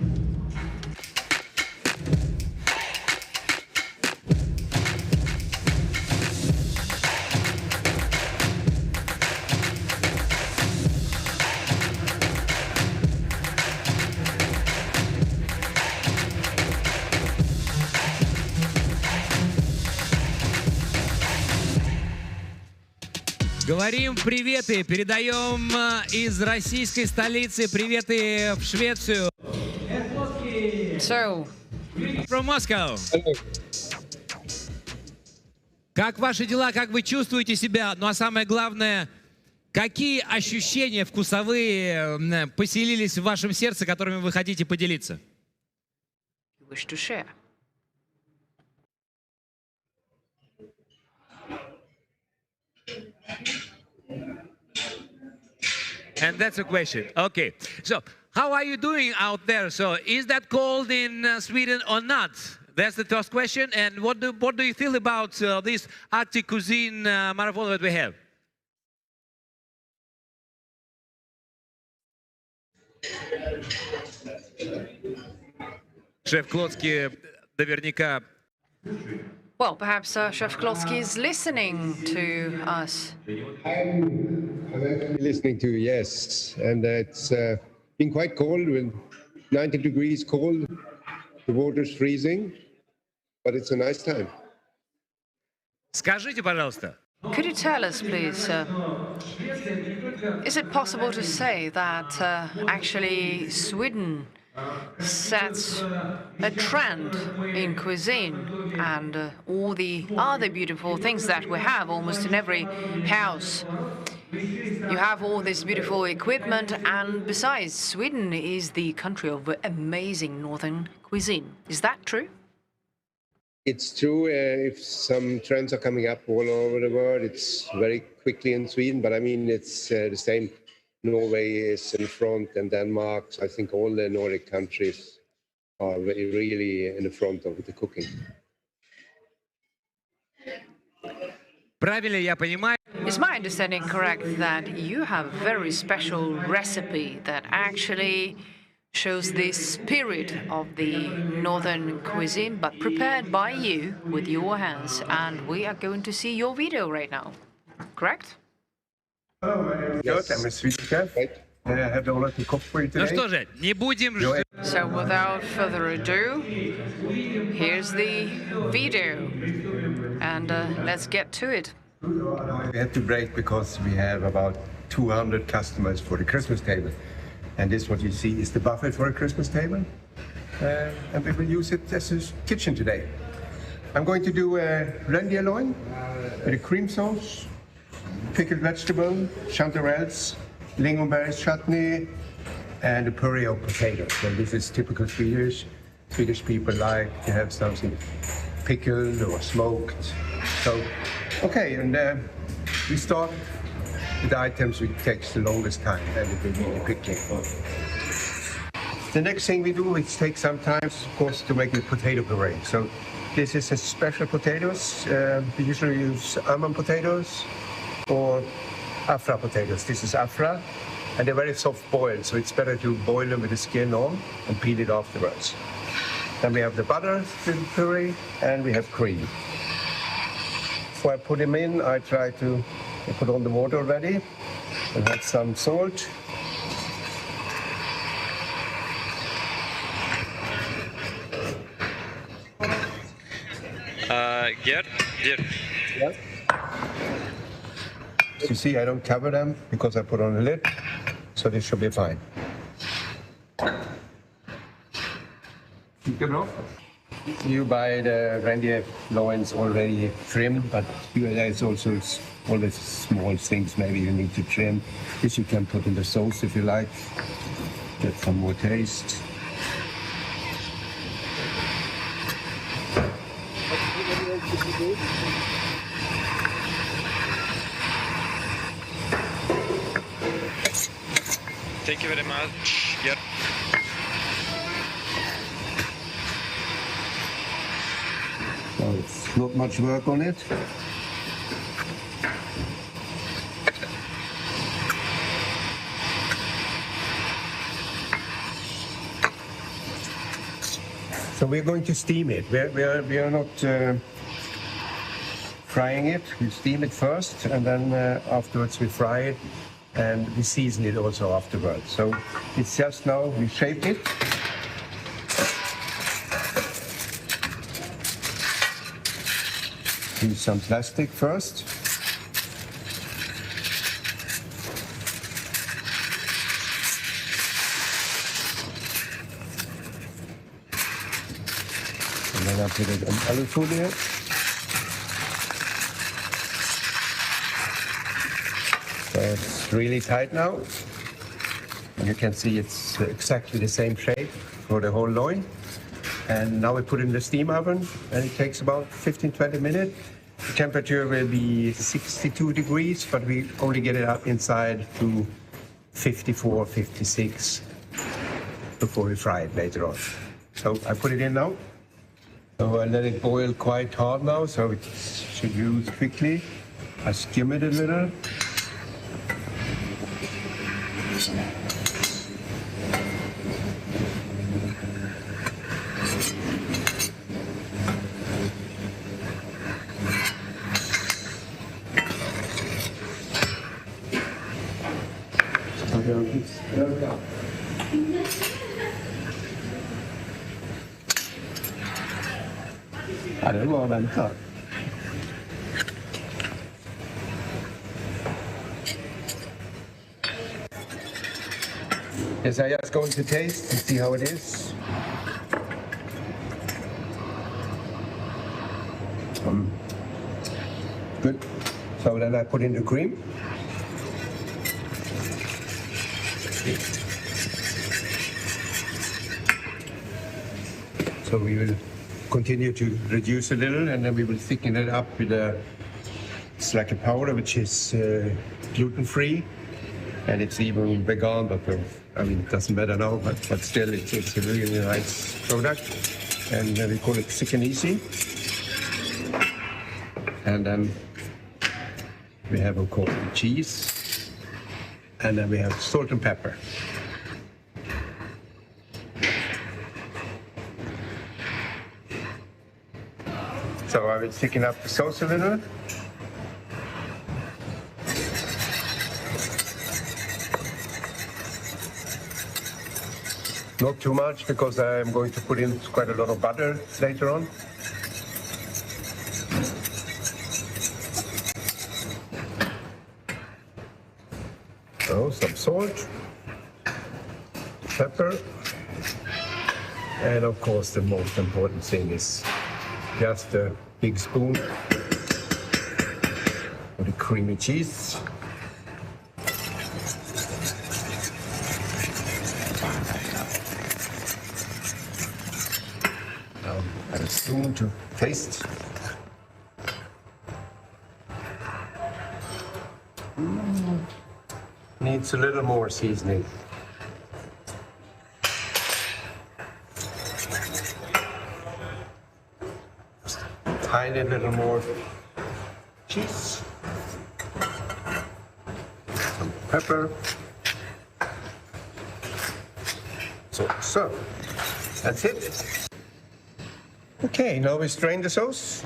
Говорим приветы, передаем из российской столицы приветы в Швецию. So, from Moscow. Как ваши дела, как вы чувствуете себя? Ну а самое главное, какие ощущения вкусовые поселились в вашем сердце, которыми вы хотите поделиться? Wish to share. And that's a question. Okay. So, how are you doing out there? So, is that cold in Sweden or not? That's the first question. And what do you feel about this Arctic cuisine marathon that we have? Шеф Клоцкий наверняка. Well, perhaps Chef Klotsky is listening to us. I'm actually listening to you, yes. And it's been quite cold, with 90 degrees cold. The water's freezing. but it's a nice time. Скажите, пожалуйста. Could you tell us, please, is it possible to say that actually Sweden sets a trend in cuisine and all the other beautiful things that we have almost in every house? You have all this beautiful equipment, and besides, Sweden is the country of amazing northern cuisine. Is that true? It's true. If some trends are coming up all over the world, it's very quickly in Sweden. But I mean, it's the same. Norway is in front, and Denmark. So I think all the Nordic countries are really in the front of the cooking. Правильно я понимаю? Is my understanding correct that you have a very special recipe that actually shows the spirit of the northern cuisine, but prepared by you with your hands, and we are going to see your video right now, correct? Hello, my name is Kurt. I'm a Swedish chef. I have the honor to cook for you today. Ну что же, не будем ждать. So without further ado, here's the video, and let's get to it. We had to break because we have about 200 customers for the Christmas table. And this, what you see, is the buffet for a Christmas table. And we will use it as a kitchen today. I'm going to do a reindeer loin with a cream sauce, pickled vegetable, chanterelles, lingonberries chutney, and a puree of potatoes. So this is typical Swedish. Swedish people like to have something pickled or smoked. So, okay, and we start with the items which takes the longest time, and it will be the pickling. The next thing we do is take some time, of course, to make the potato puree. So this is a special potatoes. We usually use almond potatoes or Afra potatoes. This is Afra, and they're very soft boiled, so it's better to boil them with the skin on and peel it afterwards. Then we have the butter puree, and we have cream. Before I put them in, I try to put on the water already and add some salt. Gerd? Yeah. As you see, I don't cover them because I put on a lid, so this should be fine. You buy the reindeer loins already trimmed, but there's also all the small things maybe you need to trim. This you can put in the sauce if you like, get some more taste. Thank you very much. Yep. So it's not much work on it. So we're going to steam it. We are not frying it. We steam it first, and then afterwards we fry it, and we season it also afterwards. So it's just now we shape it. Use some plastic first. And then I put it in alufolie. So it's really tight now. And you can see it's exactly the same shape for the whole loin. And now we put it in the steam oven, and it takes about 15-20 minutes. The temperature will be 62 degrees, but we only get it up inside to 54, 56 before we fry it later on. So I put it in now. So I let it boil quite hard now, so it should use quickly. I skim it a little. Ja, det var vänta. Yes, I just going to taste and see how it is. Good. So then I put in the cream. So we will continue to reduce a little, and then we will thicken it up with it's like a powder which is gluten-free, and it's even vegan, but I mean, it doesn't matter now, but still it's a really nice product. And we call it Thick and Easy. And then we have, of course, the cheese, and then we have salt and pepper. So I will thicken up the sauce a little. Not too much, because I'm going to put in quite a lot of butter later on. So some salt, pepper, and of course the most important thing is just a big spoon of the creamy cheese. Now add a spoon to taste. Needs a little more seasoning. Tiny little more cheese, some pepper. So that's it. Okay, now we strain the sauce.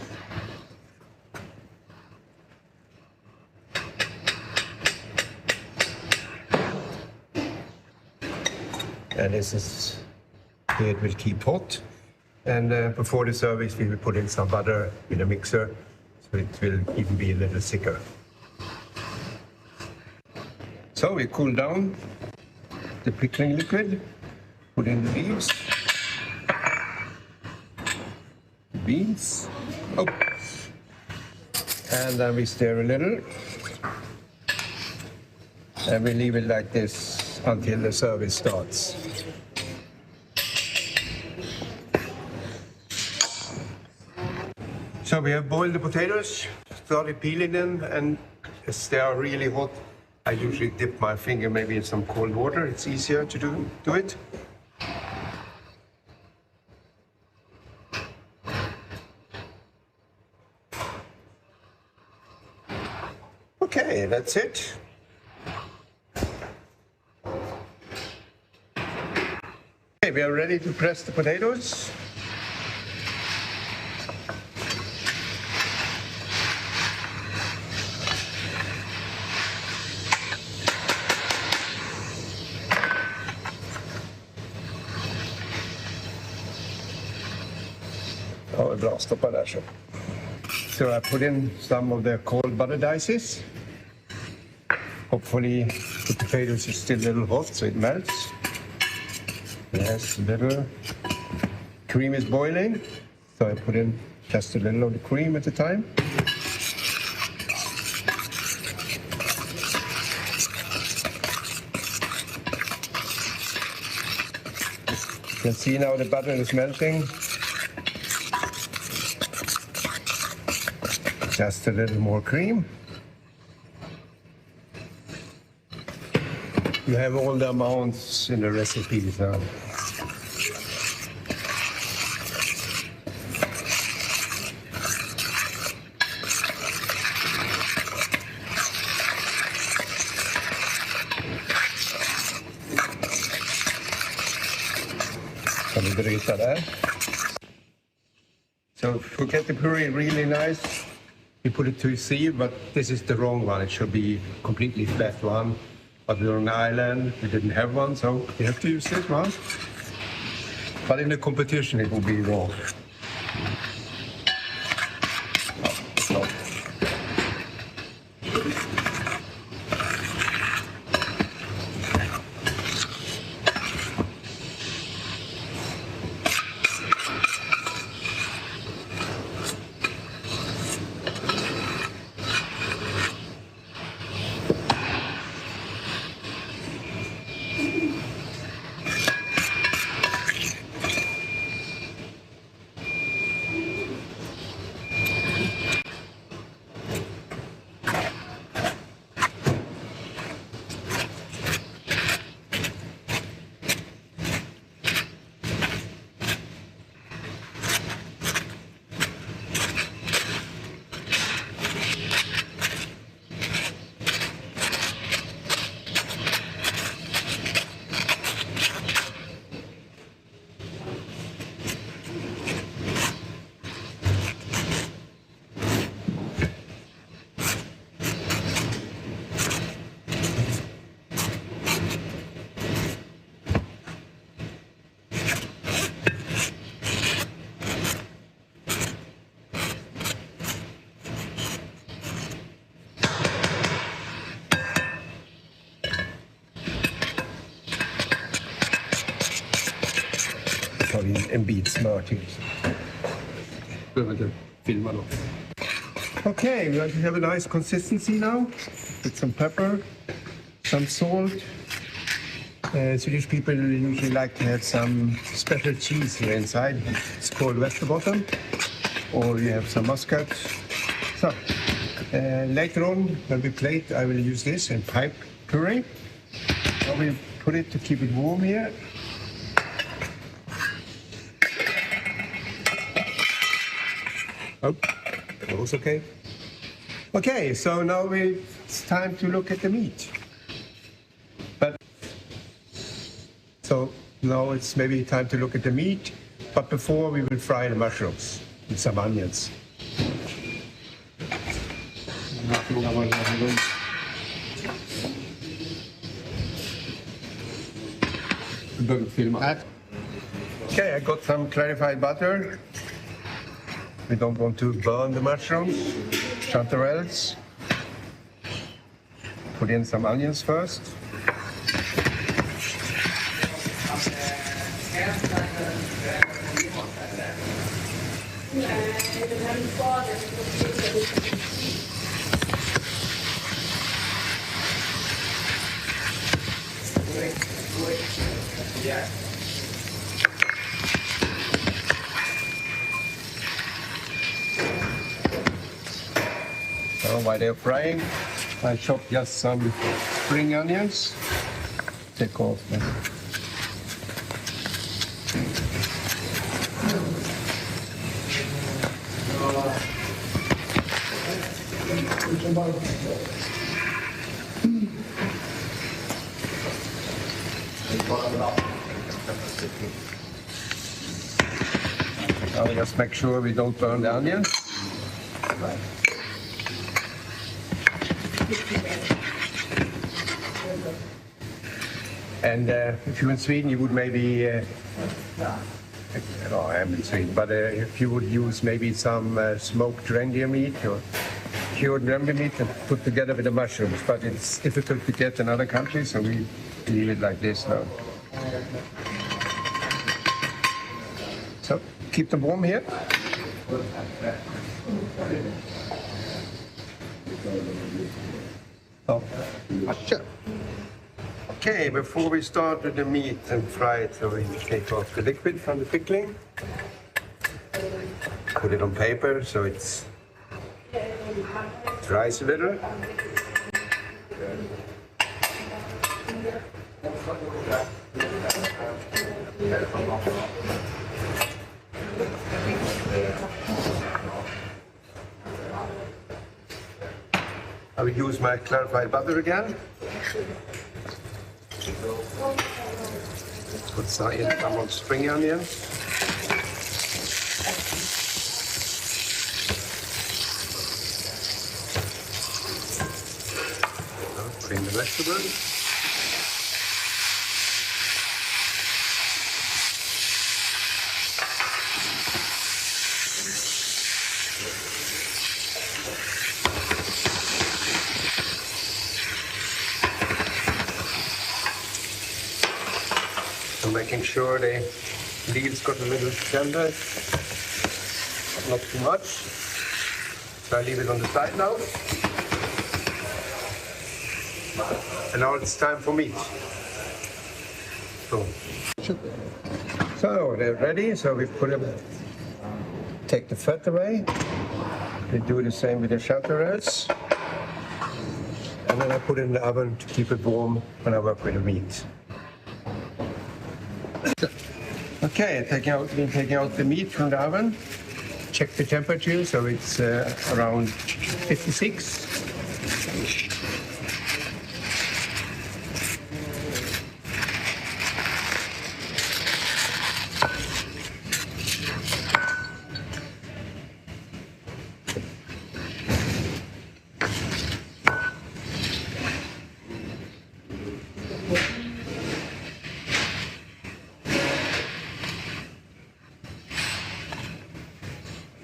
And this is, it will keep hot. And before the service, we will put in some butter in a mixer, so it will even be a little thicker. So we cool down the pickling liquid, put in the leaves, the beans, and then we stir a little, and we leave it like this until the service starts. So we have boiled the potatoes, started peeling them, and as they are really hot, I usually dip my finger maybe in some cold water. It's easier to do it. Okay, that's it. Okay, we are ready to press the potatoes. Ja, det är bra. Stoppa där så. So I put in some of the cold butter dices. Hopefully the potatoes is still a little hot, so it melts. Yes, a little. Cream is boiling, so I put in just a little of the cream at a time. You can see now the butter is melting. Just a little more cream. You have all the amounts in the recipe, so. Kan vi bryta där. So to get the puree really nice, we put it to a sieve, but this is the wrong one. It should be completely flat one. But we're on an island, we didn't have one, so we have to use this one. But in the competition, it will be wrong. en bit smör till. Behöver inte filma då. Okay, we have a nice consistency now with some pepper, some salt. Swedish people usually like to have some special cheese here inside. It's called Västerbottom, or you have some muscat. So later on, when we plate, I will use this and pipe puree. I will put it to keep it warm here. Oh, that was okay. Okay, so now it's time to look at the meat. So now it's maybe time to look at the meat, but before we will fry the mushrooms with some onions. Okay, I got some clarified butter. We don't want to burn the mushrooms, chanterelles. Put in some onions first. So while they're frying, I chop just some spring onions. Take off them. Now just make sure we don't burn the onions. And if you're in Sweden, you would maybe, no, I am in Sweden, but if you would use maybe some smoked reindeer meat or cured reindeer meat and put together with the mushrooms, but it's difficult to get in other countries, so we leave it like this now. So keep them warm here. Oh, sure. Okay, before we start with the meat and fry it, so we take off the liquid from the pickling. Put it on paper so it dries a little. I will use my clarified butter again. Put some spring onions. Bring the vegetables. Making sure the leaves got a little tender, not too much. So I leave it on the side now. And now it's time for meat. So they're ready. So we put them, take the fat away. We do the same with the chanterelles. And then I put it in the oven to keep it warm when I work with the meat. Okay, taking out the meat from the oven. Check the temperature, so it's around 56.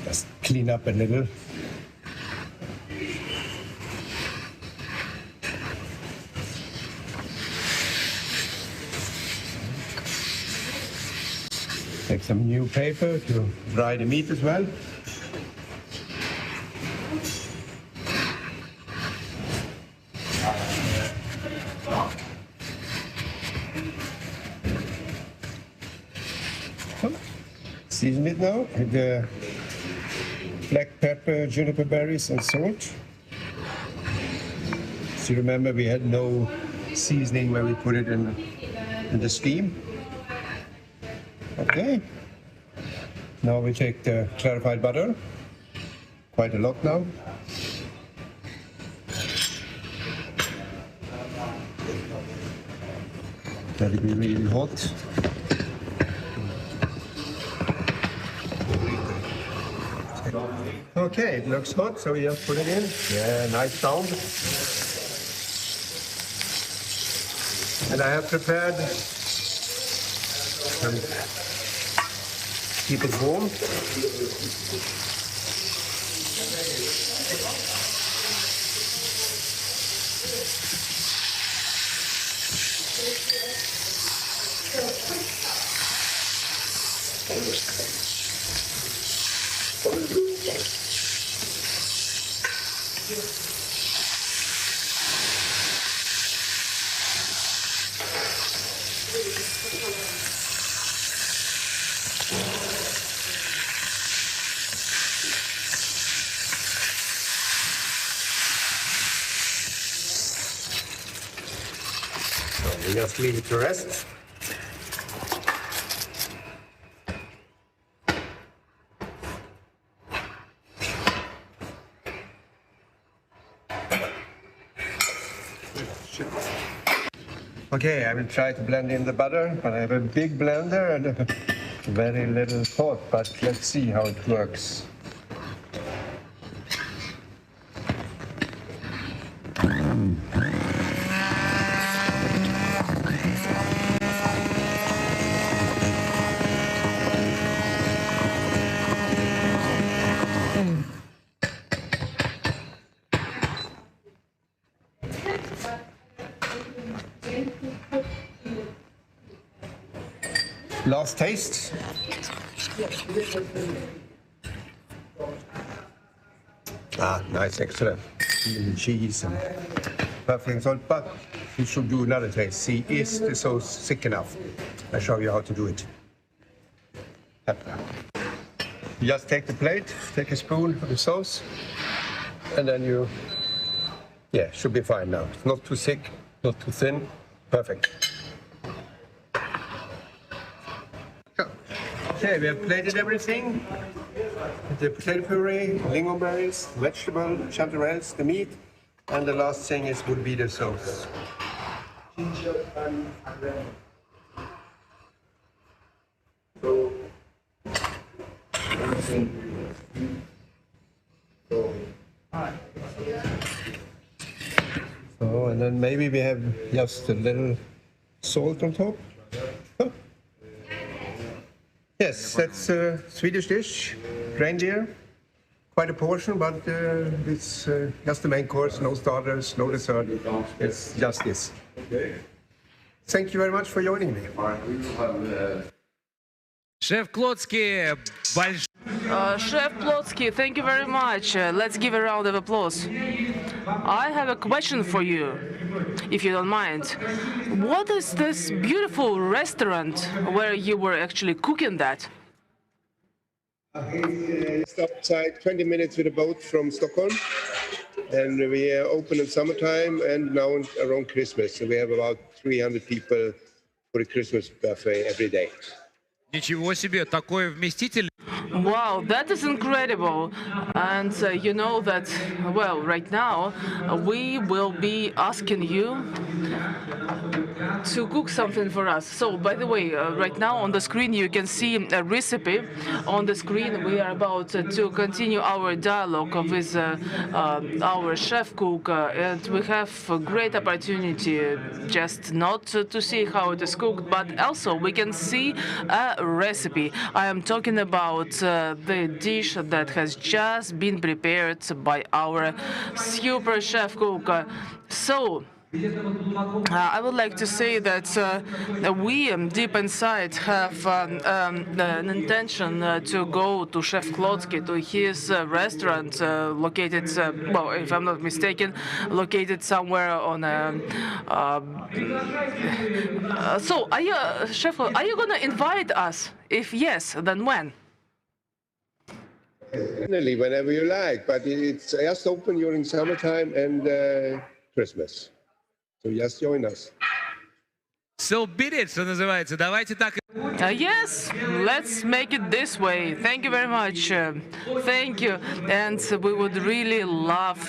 Just clean up a little. Take some new paper to dry the meat as well. Season it now with the black pepper, juniper berries, and salt. So remember, we had no seasoning when we put it in the steam. Okay. Now we take the clarified butter. Quite a lot now. Let it be really hot. Okay, it looks hot, so we just put it in. Yeah, nice sound. And I have prepared keep it warm. We just leave it to rest. Okay, I will try to blend in the butter, but I have a big blender and a very little pot, but let's see how it works. Last taste. Ah, nice, excellent. The cheese and perfect salt, but you should do another taste. See, is the sauce thick enough? I'll show you how to do it. Pepper. You just take the plate, take a spoon of the sauce, and then you, yeah, should be fine now. It's not too thick, not too thin, perfect. Okay, we have plated everything. The potato puree, lingonberries, vegetable, chanterelles, the meat, and the last thing would be the sauce. So, and then maybe we have just a little salt on top. Yes, that's a Swedish dish, reindeer. Quite a portion, but it's just the main course, no starters, no dessert. It's just this. Thank you very much for joining me. Шеф Клоцкий, Chef Plotsky, thank you very much. Let's give a round of applause. I have a question for you, if you don't mind. What is this beautiful restaurant where you were actually cooking that? It's outside 20 minutes with a boat from Stockholm. And we are open in summertime and now around Christmas. So we have about 300 people for the Christmas buffet every day. Ничего себе, такой вместитель. Wow, that is incredible. And you know that, well, right now we will be asking you to cook something for us. So, by the way, right now on the screen you can see a recipe. On the screen we are about to continue our dialogue with our chef cook, and we have a great opportunity just not to see how it is cooked, but also we can see a recipe. I am talking about the dish that has just been prepared by our super chef cook. So, I would like to say that we deep inside have an intention to go to Chef Klodsky, to his restaurant located, well, if I'm not mistaken, located somewhere on a. So, are you, Chef, are you gonna invite us? If yes, then when? Definitely, whenever you like, but it's just open during summertime and Christmas. So just join us. So beat it, что называется. Давайте так. Yes, let's make it this way. Thank you very much. Thank you. And we would really love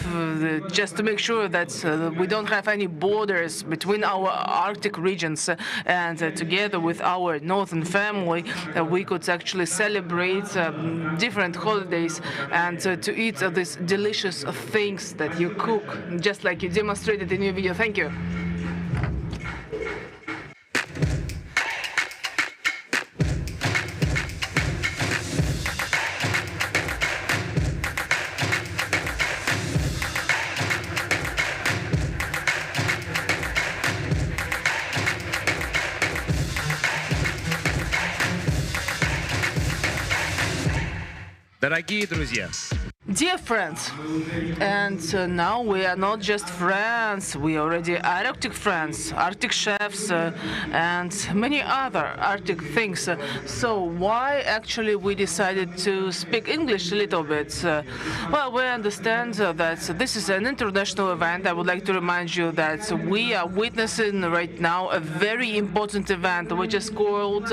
just to make sure that we don't have any borders between our Arctic regions. And together with our northern family, we could actually celebrate different holidays and to eat these delicious things that you cook, just like you demonstrated in your video. Thank you. Дорогие друзья, Dear friends, and now we are not just friends, we already are Arctic friends, Arctic chefs, and many other Arctic things. So why actually we decided to speak English a little bit? Well, we understand that this is an international event. I would like to remind you that we are witnessing right now a very important event, which is called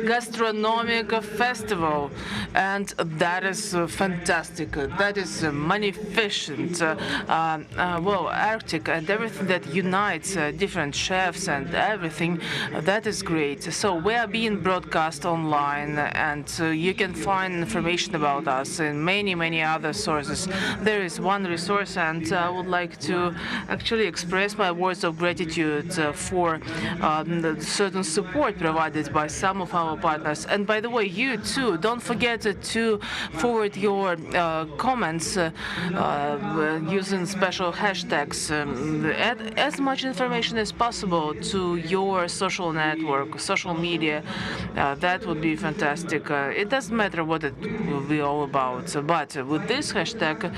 Gastronomic Festival, and that is fantastic. That is magnificent. Well, Arctic and everything that unites different chefs and everything, that is great. So we are being broadcast online, and you can find information about us in many other sources. There is one resource, and I would like to actually express my words of gratitude for the certain support provided by some of our partners. And by the way, you too, don't forget to forward your comments using special hashtags. Add as much information as possible to your social network, social media. That would be fantastic. It doesn't matter what it will be all about, but with this hashtag,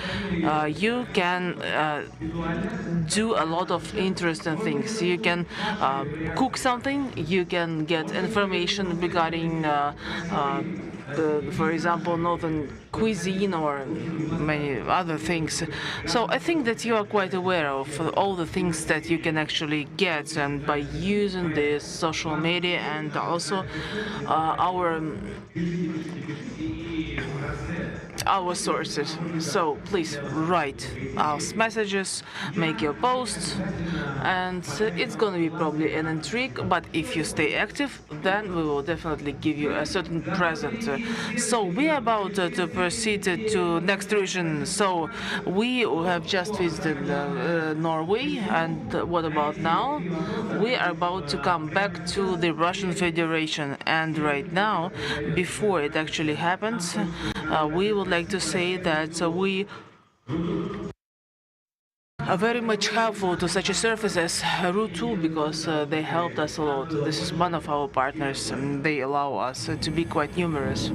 you can do a lot of interesting things. You can cook something, you can get information regarding for example, northern cuisine or many other things. So I think that you are quite aware of all the things that you can actually get, and by using this social media and also our sources. So please write us messages, make your posts, and it's going to be probably an intrigue, but if you stay active, then we will definitely give you a certain present. So we are about to proceed to next region. So we have just visited Norway, and what about now? We are about to come back to the Russian Federation, and right now, before it actually happens, we would like to say that we are very much helpful to such a service as Route 2 because they helped us a lot. This is one of our partners, and they allow us to be quite numerous.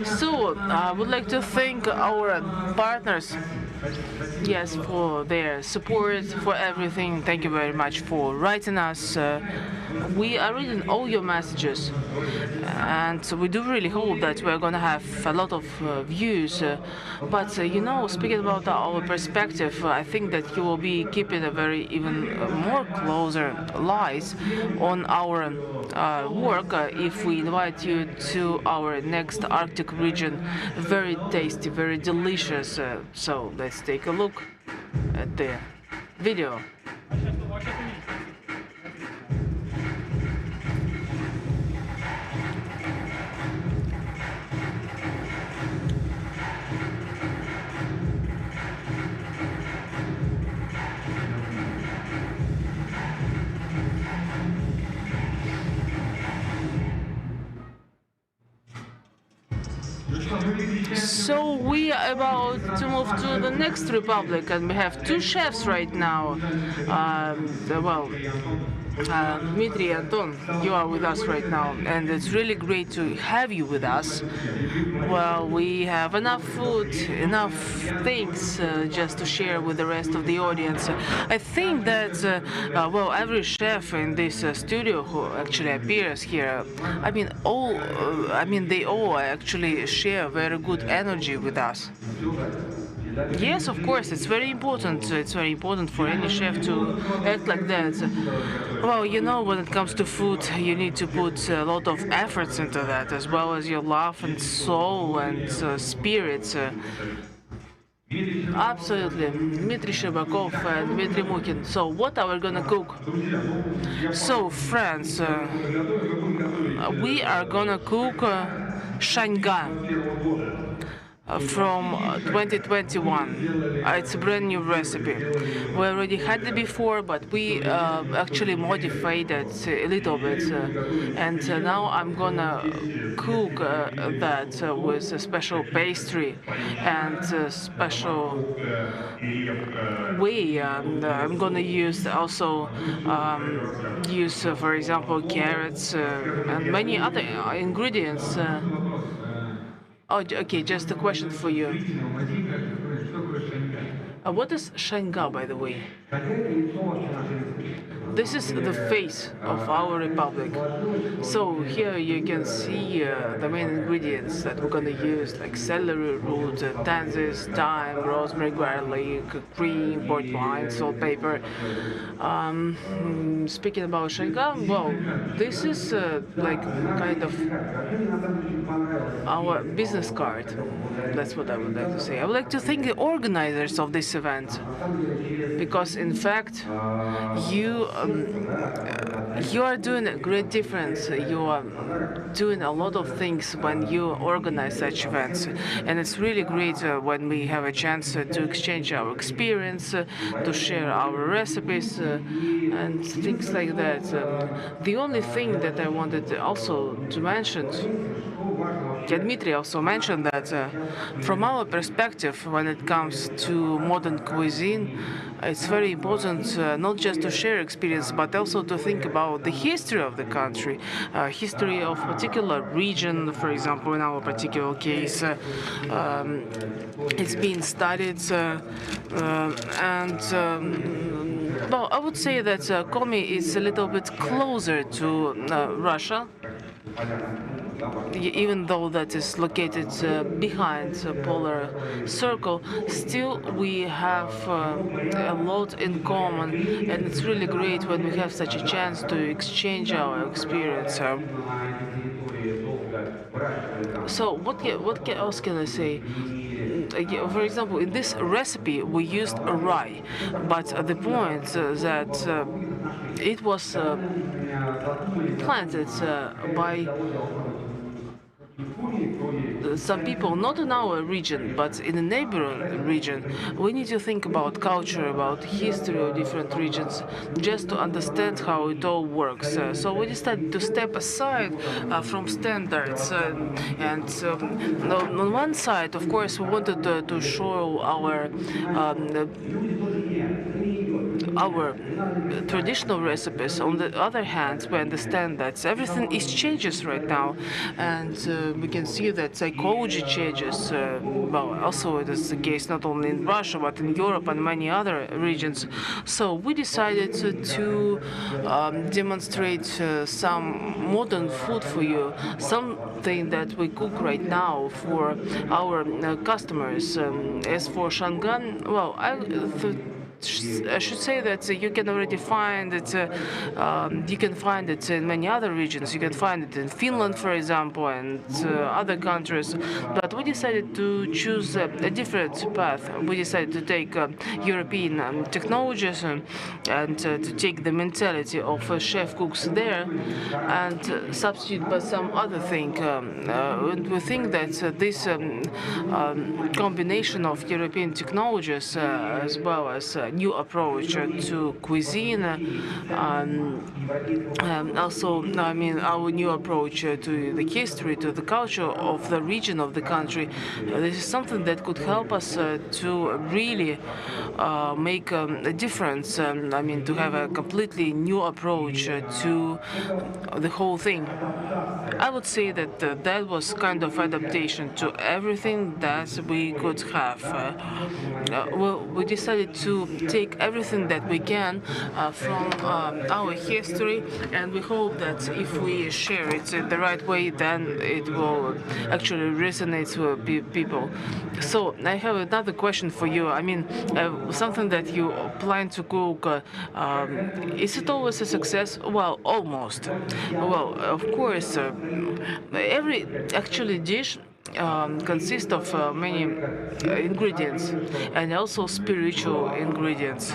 So, I would like to thank our partners, yes, for their support, for everything. Thank you very much for writing us. We are reading all your messages, and we do really hope that we're going to have a lot of views. But, you know, speaking about our perspective, I think that you will be keeping a very even more closer eyes on our work if we invite you to our next Arctic region. Very tasty, very delicious. So let's take a look at the video. So we are about to move to the next republic, and we have two chefs right now. Well, Dmitry and Anton, you are with us right now, and it's really great to have you with us. Well, we have enough food, enough things just to share with the rest of the audience. I think that, well, every chef in this studio who actually appears here, I mean, they all actually share very good energy with us. Yes, of course, it's very important. It's very important for any chef to act like that. Well, you know, when it comes to food, you need to put a lot of efforts into that, as well as your love and soul and spirit. Absolutely. Dmitry Shebakov and Dmitry Mukin. So, what are we gonna cook? So, friends, we are gonna cook shanga from 2021. It's a brand new recipe. We already had it before, but we actually modified it a little bit. And now I'm gonna cook that with a special pastry and a special way. And I'm gonna use also for example, carrots and many other ingredients. Oh, okay, just a question for you. What is shanga, by the way? This is the face of our republic. So here you can see the main ingredients that we're gonna use, like celery root, tansy, thyme, rosemary, garlic, cream, port wine, salt, pepper. Speaking about shanga, well, this is like kind of our business card. That's what I would like to say. I would like to thank the organizers of this event, because in fact you are doing a great difference. You are doing a lot of things when you organize such events, and it's really great when we have a chance to exchange our experience, to share our recipes and things like that. The only thing that I wanted also to mention, Dmitry also mentioned that from our perspective, when it comes to modern cuisine, it's very important not just to share experience, but also to think about the history of the country, history of particular region. For example, in our particular case, it's been studied, well, I would say that Komi is a little bit closer to Russia, even though that is located behind the polar circle. Still we have a lot in common, and it's really great when we have such a chance to exchange our experience. So what else can I say? For example, in this recipe we used rye, but the point that it was planted by some people, not in our region, but in a neighboring region. We need to think about culture, about history of different regions, just to understand how it all works. So we decided to step aside from standards. And on one side, of course, we wanted to show our traditional recipes. On the other hand, we understand that everything is changes right now, and we can see that psychology changes. Well, also it is the case not only in Russia but in Europe and many other regions. So we decided to demonstrate some modern food for you, something that we cook right now for our customers. As for Shangan, well, I should say that you can already find it. You can find it in many other regions. You can find it in Finland, for example, and other countries. But we decided to choose a different path. We decided to take European technologies and to take the mentality of chef cooks there and substitute by some other thing. We think that this combination of European technologies as well as new approach to cuisine. Also, I mean, our new approach to the history, to the culture of the region of the country. This is something that could help us to really make a difference. I mean, to have a completely new approach to the whole thing. I would say that that was kind of adaptation to everything that we could have. Well, we decided to take everything that we can from our history, and we hope that if we share it in the right way, then it will actually resonate with people. So I have another question for you. I mean, something that you plan to cook, is it always a success? Well, almost. Well, of course, every actually dish consists of many ingredients and also spiritual ingredients.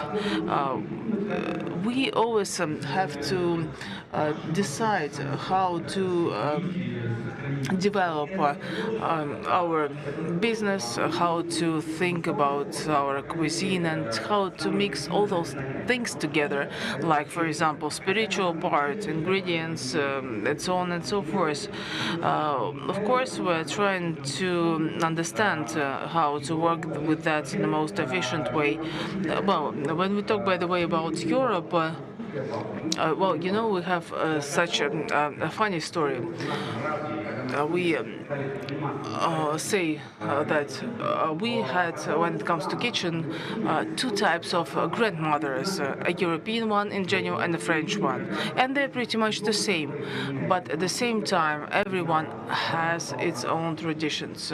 We always have to decide how to develop our business, how to think about our cuisine, and how to mix all those things together, like, for example, spiritual part, ingredients, and so on and so forth. Of course, we're trying to understand how to work with that in the most efficient way. Well, when we talk, by the way, about Europe, well, you know, we have such a funny story. We say that we had, when it comes to kitchen, two types of grandmothers, a European one in general and a French one. And they're pretty much the same. But at the same time, everyone has its own traditions.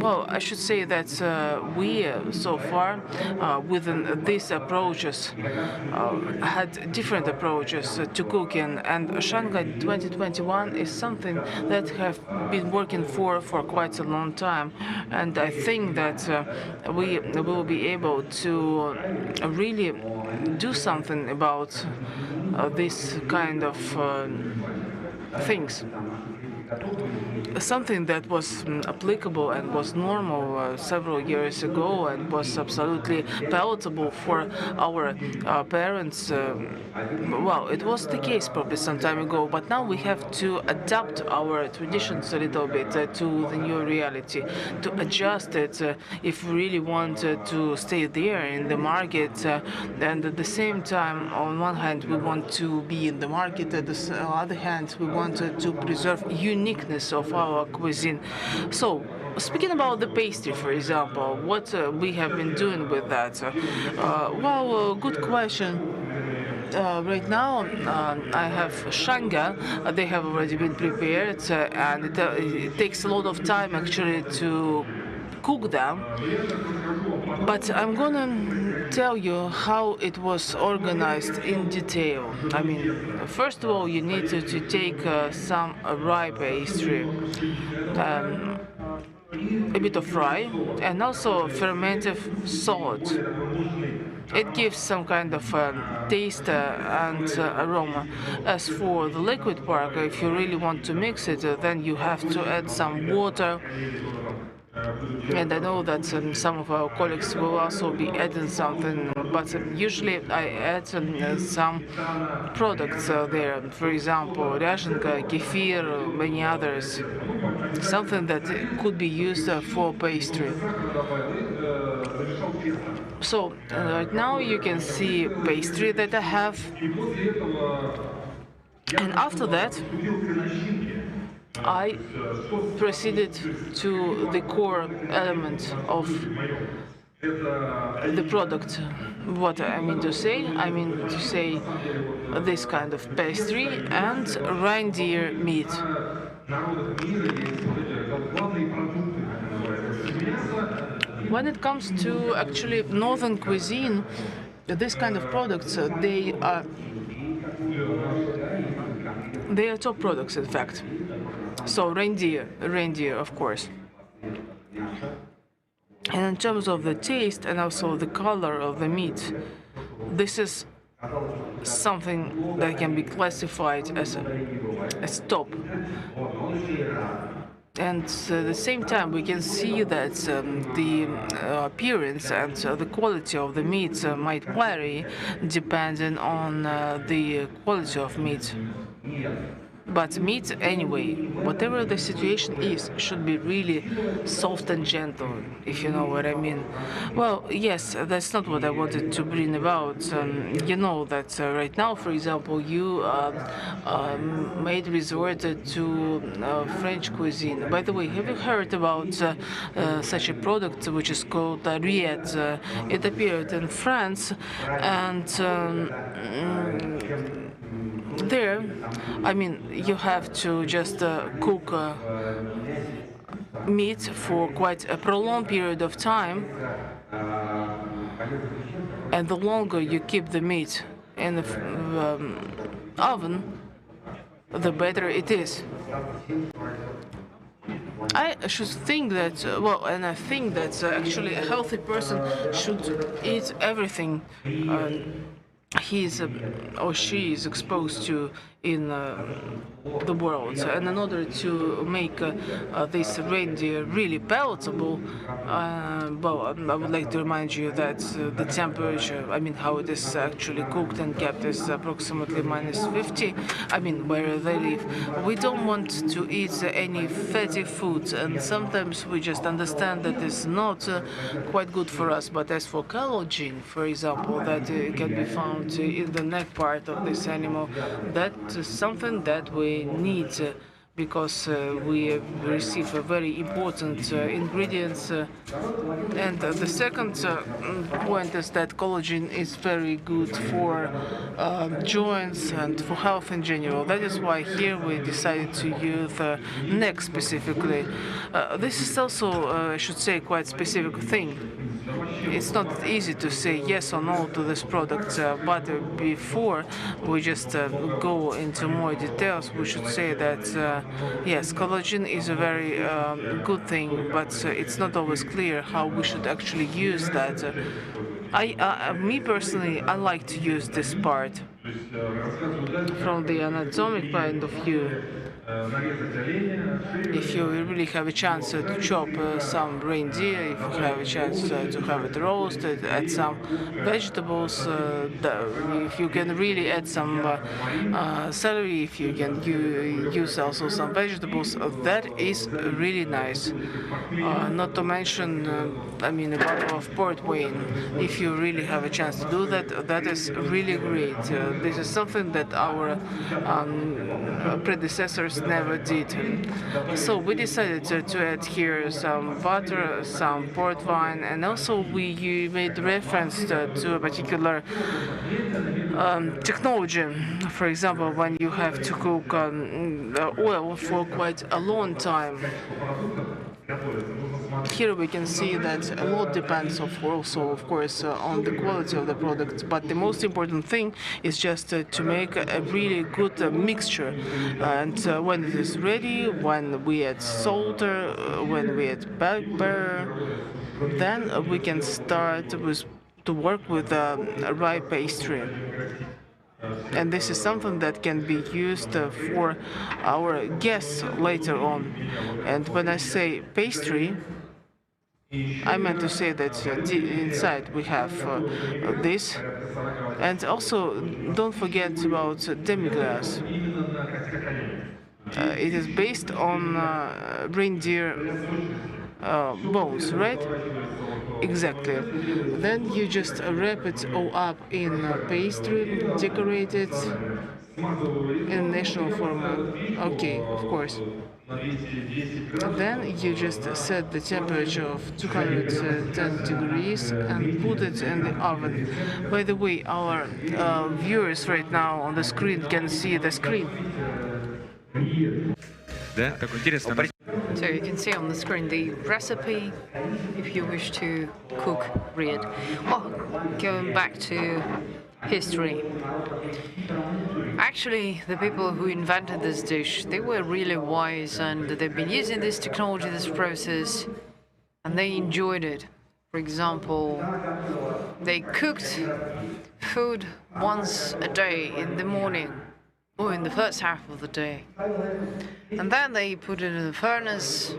Well, I should say that we, so far, within these approaches, had different approaches to cooking, and Shanghai 2021 is something that have been working for quite a long time, and I think that we will be able to really do something about this kind of things. Something that was applicable and was normal several years ago and was absolutely palatable for our parents. Well, it was the case probably some time ago, but now we have to adapt our traditions a little bit to the new reality, to adjust it if we really want to stay there in the market. And at the same time, on one hand, we want to be in the market, at the other hand, we want to preserve uniqueness of our cuisine. So, speaking about the pastry, for example, what we have been doing with that? Well, good question. Right now, I have shanga. They have already been prepared, and it takes a lot of time actually to cook them. But I'm gonna tell you how it was organized in detail. I mean, first of all, you need to take some rye pastry, a bit of rye, and also fermented salt. It gives some kind of taste and aroma. As for the liquid part, if you really want to mix it, then you have to add some water. And I know that some of our colleagues will also be adding something, but usually I add some products there. For example, Ryazhenka, kefir, many others. Something that could be used for pastry. So right now you can see pastry that I have. And after that, I proceeded to the core element of the product. What I mean to say this kind of pastry and reindeer meat. When it comes to actually northern cuisine, this kind of products, they are top products, in fact. So reindeer, of course. And in terms of the taste and also the color of the meat, this is something that can be classified as top. And at the same time, we can see that the appearance and the quality of the meat might vary depending on the quality of meat. But meat, anyway, whatever the situation is, should be really soft and gentle, if you know what I mean. Well, yes, that's not what I wanted to bring about. You know that right now, for example, you made resort to French cuisine. By the way, have you heard about such a product which is called rillettes? It appeared in France, and there, I mean, you have to just cook meat for quite a prolonged period of time, and the longer you keep the meat in the oven, the better it is. I should think that, well, and I think that actually a healthy person should eat everything he is or she is exposed to in the world. And in order to make this reindeer really palatable, well, I would like to remind you that the temperature, I mean, how it is actually cooked and kept is approximately -50. I mean, where they live. We don't want to eat any fatty foods, and sometimes we just understand that it's not quite good for us. But as for collagen, for example, that can be found in the neck part of this animal, that is something that we need because we receive a very important ingredients. And the second point is that collagen is very good for joints and for health in general. That is why here we decided to use neck specifically. This is also, I should say, quite specific thing. It's not easy to say yes or no to this product, but before we just go into more details, we should say that yes, collagen is a very good thing, but it's not always clear how we should actually use that. Me personally, I like to use this part from the anatomic point of view. If you really have a chance to chop some reindeer, if you have a chance to have it roasted, add some vegetables, if you can really add some celery, if you can use also some vegetables, that is really nice. Not to mention, I mean, a bottle of port wine. If you really have a chance to do that, that is really great. This is something that our predecessors never did. So we decided to add here some butter, some port wine, and also we made reference to a particular technology. For example, when you have to cook oil for quite a long time. Here we can see that a lot depends also, of course, on the quality of the product, but the most important thing is just to make a really good mixture. And when it is ready, when we add salt, when we add pepper, then we can start to work with rye pastry. And this is something that can be used for our guests later on. And when I say pastry, I meant to say that inside we have this. And also, don't forget about demi-glace. It is based on reindeer bones, right? Exactly. Then you just wrap it all up in pastry, decorate it in national format. Okay, of course. Then you just set the temperature of 210 degrees and put it in the oven. By the way, our viewers right now on the screen can see the screen. So you can see on the screen the recipe if you wish to cook rillette. Well, going back to history. Actually, the people who invented this dish, they were really wise and they've been using this technology, this process, and they enjoyed it. For example, they cooked food once a day in the morning or in the first half of the day. And then they put it in the furnace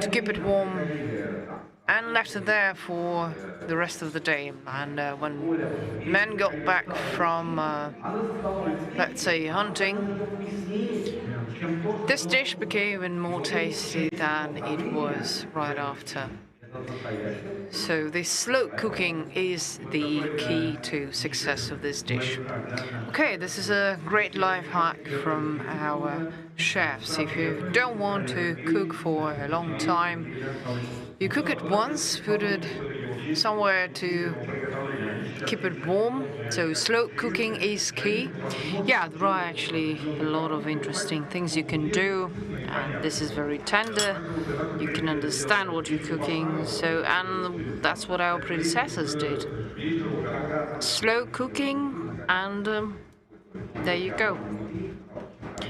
to keep it warm and left it there for the rest of the day. And when men got back from, let's say, hunting, this dish became even more tasty than it was right after. So this slow cooking is the key to success of this dish. Okay, this is a great life hack from our chefs. If you don't want to cook for a long time, you cook it once, put it somewhere to keep it warm. So slow cooking is key. Yeah, there are actually a lot of interesting things you can do, and this is very tender. You can understand what you're cooking. So, and that's what our predecessors did. Slow cooking, and there you go.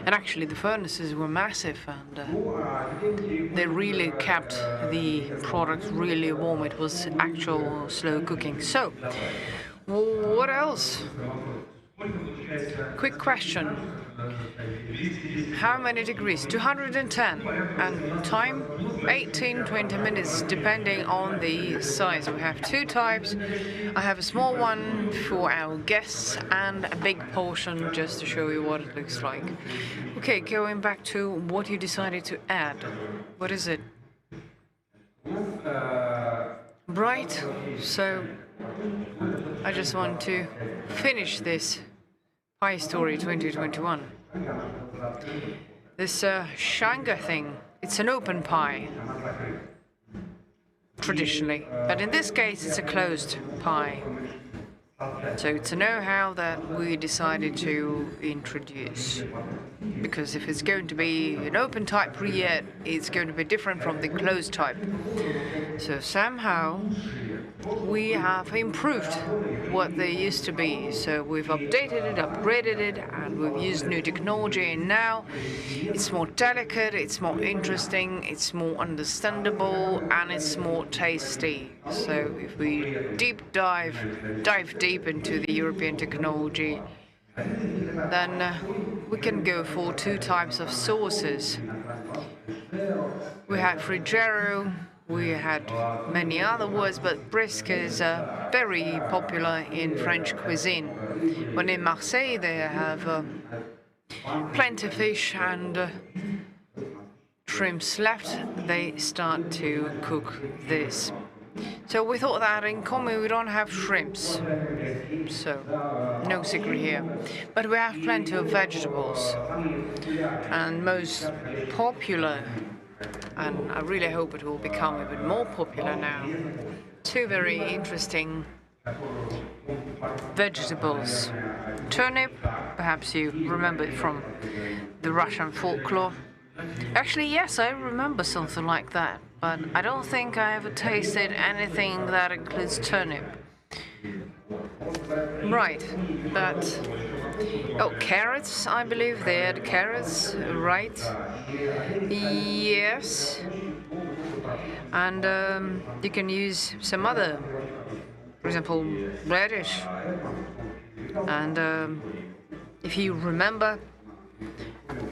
And actually the furnaces were massive, and they really kept the product really warm. It was actual slow cooking. So, what else? Quick question. How many degrees? 210. And time? 18-20 minutes, depending on the size. We have two types. I have a small one for our guests and a big portion just to show you what it looks like. Okay, going back to what you decided to add. What is it? Right, so I just want to finish this Pie Story 2021. This Shanga thing, it's an open pie, traditionally, but in this case it's a closed pie. So it's a know-how that we decided to introduce, because if it's going to be an open type rillette, it's going to be different from the closed type. So somehow we have improved what they used to be. So we've updated it, upgraded it, and we've used new technology, and now it's more delicate, it's more interesting, it's more understandable, and it's more tasty. So if we dive deep into the European technology, then we can go for two types of sauces. We had Friggero, we had many other words, but brisque is very popular in French cuisine. When in Marseille they have plenty of fish and shrimps left, they start to cook this. So we thought that in Como we don't have shrimps, so no secret here. But we have plenty of vegetables, and most popular, and I really hope it will become even more popular now, two very interesting vegetables. Turnip, perhaps you remember it from the Russian folklore. Actually, yes, I remember something like that, but I don't think I ever tasted anything that includes turnip. Right, but oh, carrots, I believe they had carrots, right? Yes. And you can use some other, for example, radish. And if you remember,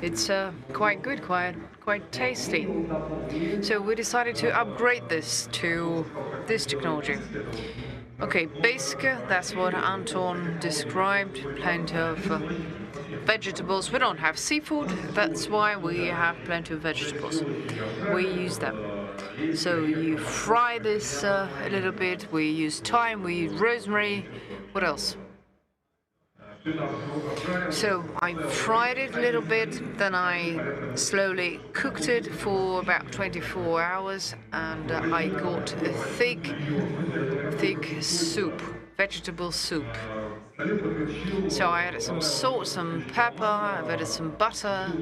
it's quite good, quite tasty. So we decided to upgrade this to this technology. Okay, basically that's what Anton described, plenty of vegetables. We don't have seafood, that's why we have plenty of vegetables. We use them. So you fry this a little bit, we use thyme, we use rosemary. What else? So I fried it a little bit, then I slowly cooked it for about 24 hours, and I got a thick soup, vegetable soup. So I added some salt, some pepper, I've added some butter,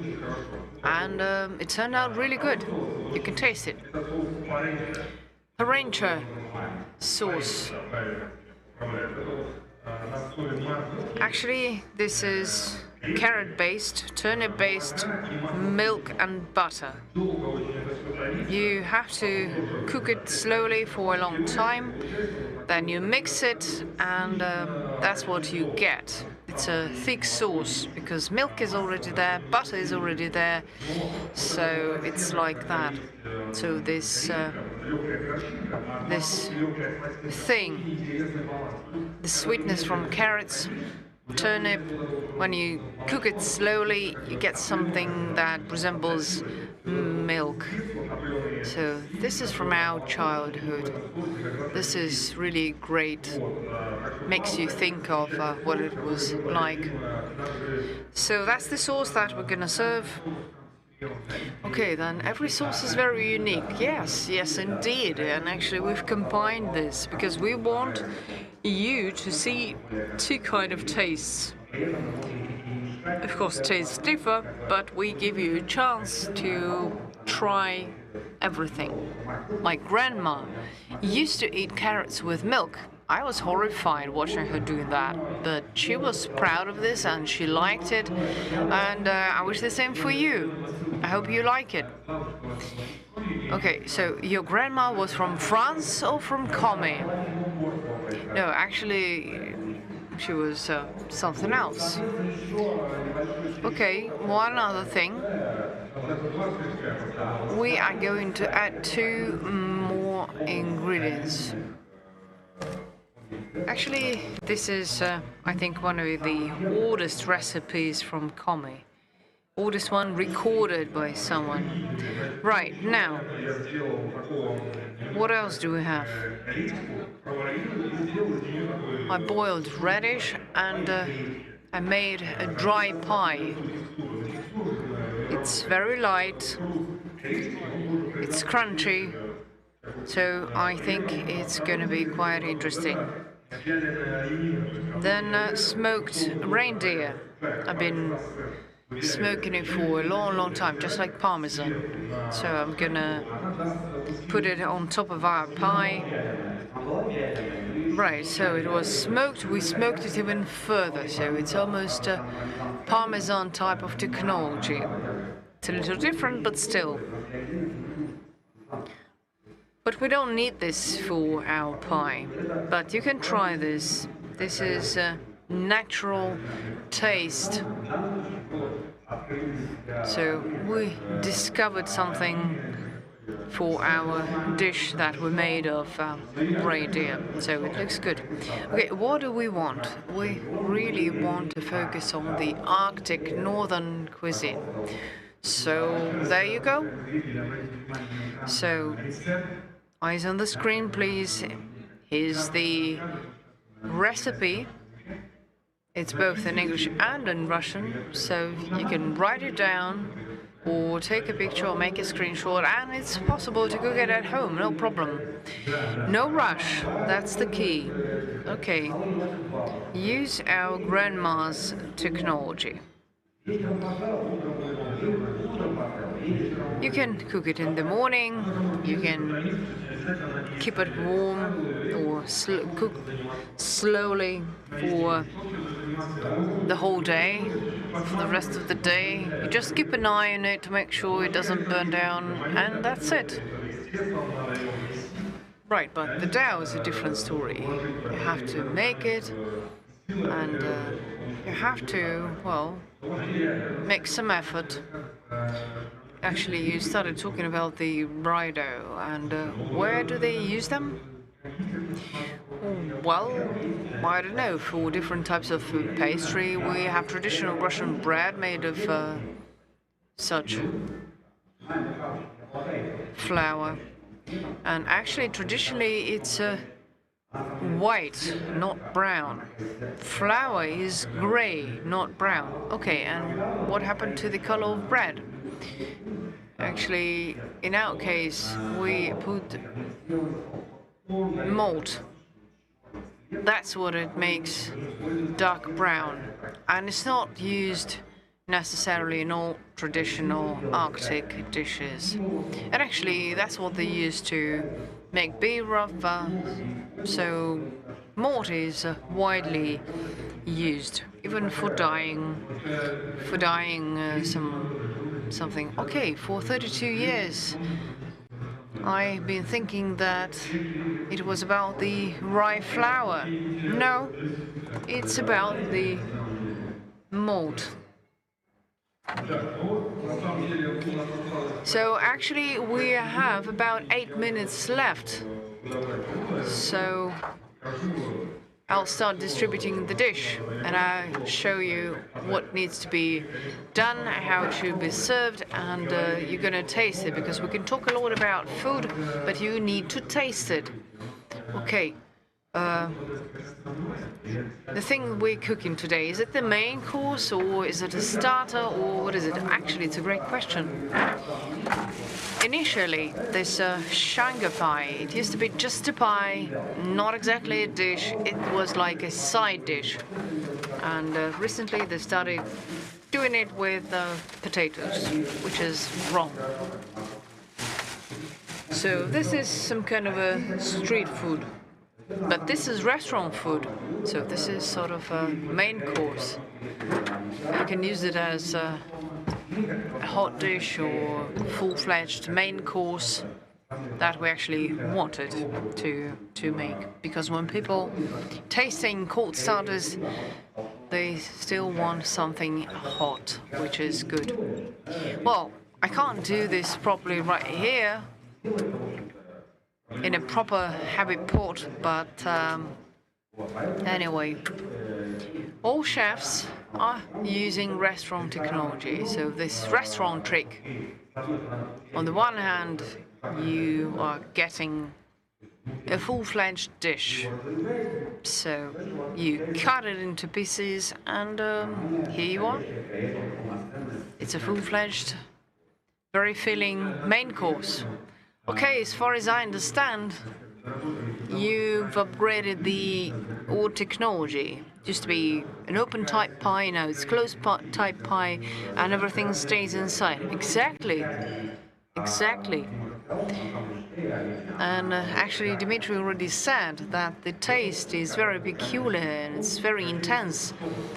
and it turned out really good. You can taste it. Parencha sauce. Actually, this is carrot-based, turnip-based, milk and butter. You have to cook it slowly for a long time, then you mix it, and that's what you get. it's a thick sauce because milk is already there, butter is already there, so it's like that. So this thing, the sweetness from carrots, turnip, when you cook it slowly, you get something that resembles milk. So this is from our childhood. This is really great. Makes you think of what it was like. So that's the sauce that we're gonna serve. Okay, then every sauce is very unique. Yes, indeed. And actually we've combined this because we want you to see two kind of tastes. Of course, tastes differ, but we give you a chance to try everything. My grandma used to eat carrots with milk. I was horrified watching her doing that, but she was proud of this and she liked it, and I wish the same for you. I hope you like it. Okay, so your grandma was from France or from Commie? No, actually, she was something else. Okay, one other thing. We are going to add 2 more ingredients. Actually, this is, I think, one of the oldest recipes from Commie. Oldest one recorded by someone. Right, now, what else do we have? I boiled radish and I made a dry pie. It's very light, it's crunchy, so I think it's going to be quite interesting. Then smoked reindeer. I've been smoking it for a long time, just like Parmesan. So I'm gonna put it on top of our pie. Right, so it was smoked. We smoked it even further, so it's almost a Parmesan type of technology. It's a little different, but still. But we don't need this for our pie. But you can try this. This is a natural taste. So we discovered something for our dish that we made of reindeer. So it looks good. Okay, what do we want? We really want to focus on the Arctic northern cuisine. So there you go. So eyes on the screen, please. Here's the recipe. It's both in English and in Russian, so you can write it down or take a picture or make a screenshot, and it's possible to cook it at home, no problem. No rush, that's the key. Okay, use our grandma's technology. You can cook it in the morning, you can keep it warm or cook slowly for the whole day, for the rest of the day. You just keep an eye on it to make sure it doesn't burn down, and that's it. Right, but the dough is a different story. You have to make it, and you have to, well, make some effort. Actually, you started talking about the rye dough, and where do they use them? Well, I don't know. For different types of pastry, we have traditional Russian bread made of such flour. And actually, traditionally, it's white, not brown. Flour is gray, not brown. Okay, and what happened to the color of bread? Actually, in our case, we put malt. That's what it makes dark brown. And it's not used necessarily in all traditional Arctic dishes. And actually, that's what they use to make beer of. So malt is widely used, even for dyeing something. Okay, for 32 years, I've been thinking that it was about the rye flour. No, it's about the malt. So actually we have about 8 minutes left. So I'll start distributing the dish and I'll show you what needs to be done, how it should be served, and you're gonna taste it, because we can talk a lot about food, but you need to taste it. Okay. The thing we're cooking today, is it the main course or is it a starter or what is it? Actually, it's a great question. Initially, this Shanghai pie, it used to be just a pie, not exactly a dish. It was like a side dish. And recently they started doing it with potatoes, which is wrong. So this is some kind of a street food. But this is restaurant food, so this is sort of a main course. You can use it as a hot dish or full-fledged main course that we actually wanted to make. Because when people tasting cold starters, they still want something hot, which is good. Well, I can't do this properly right here, in a proper habit pot, but anyway, all chefs are using restaurant technology. So this restaurant trick, on the one hand, you are getting a full-fledged dish. So you cut it into pieces and here you are. It's a full-fledged, very filling main course. Okay, as far as I understand, you've upgraded the old technology. It used to be an open type pie, now it's closed type pie, and everything stays inside. Exactly. Exactly. And actually, Dimitri already said that the taste is very peculiar and it's very intense,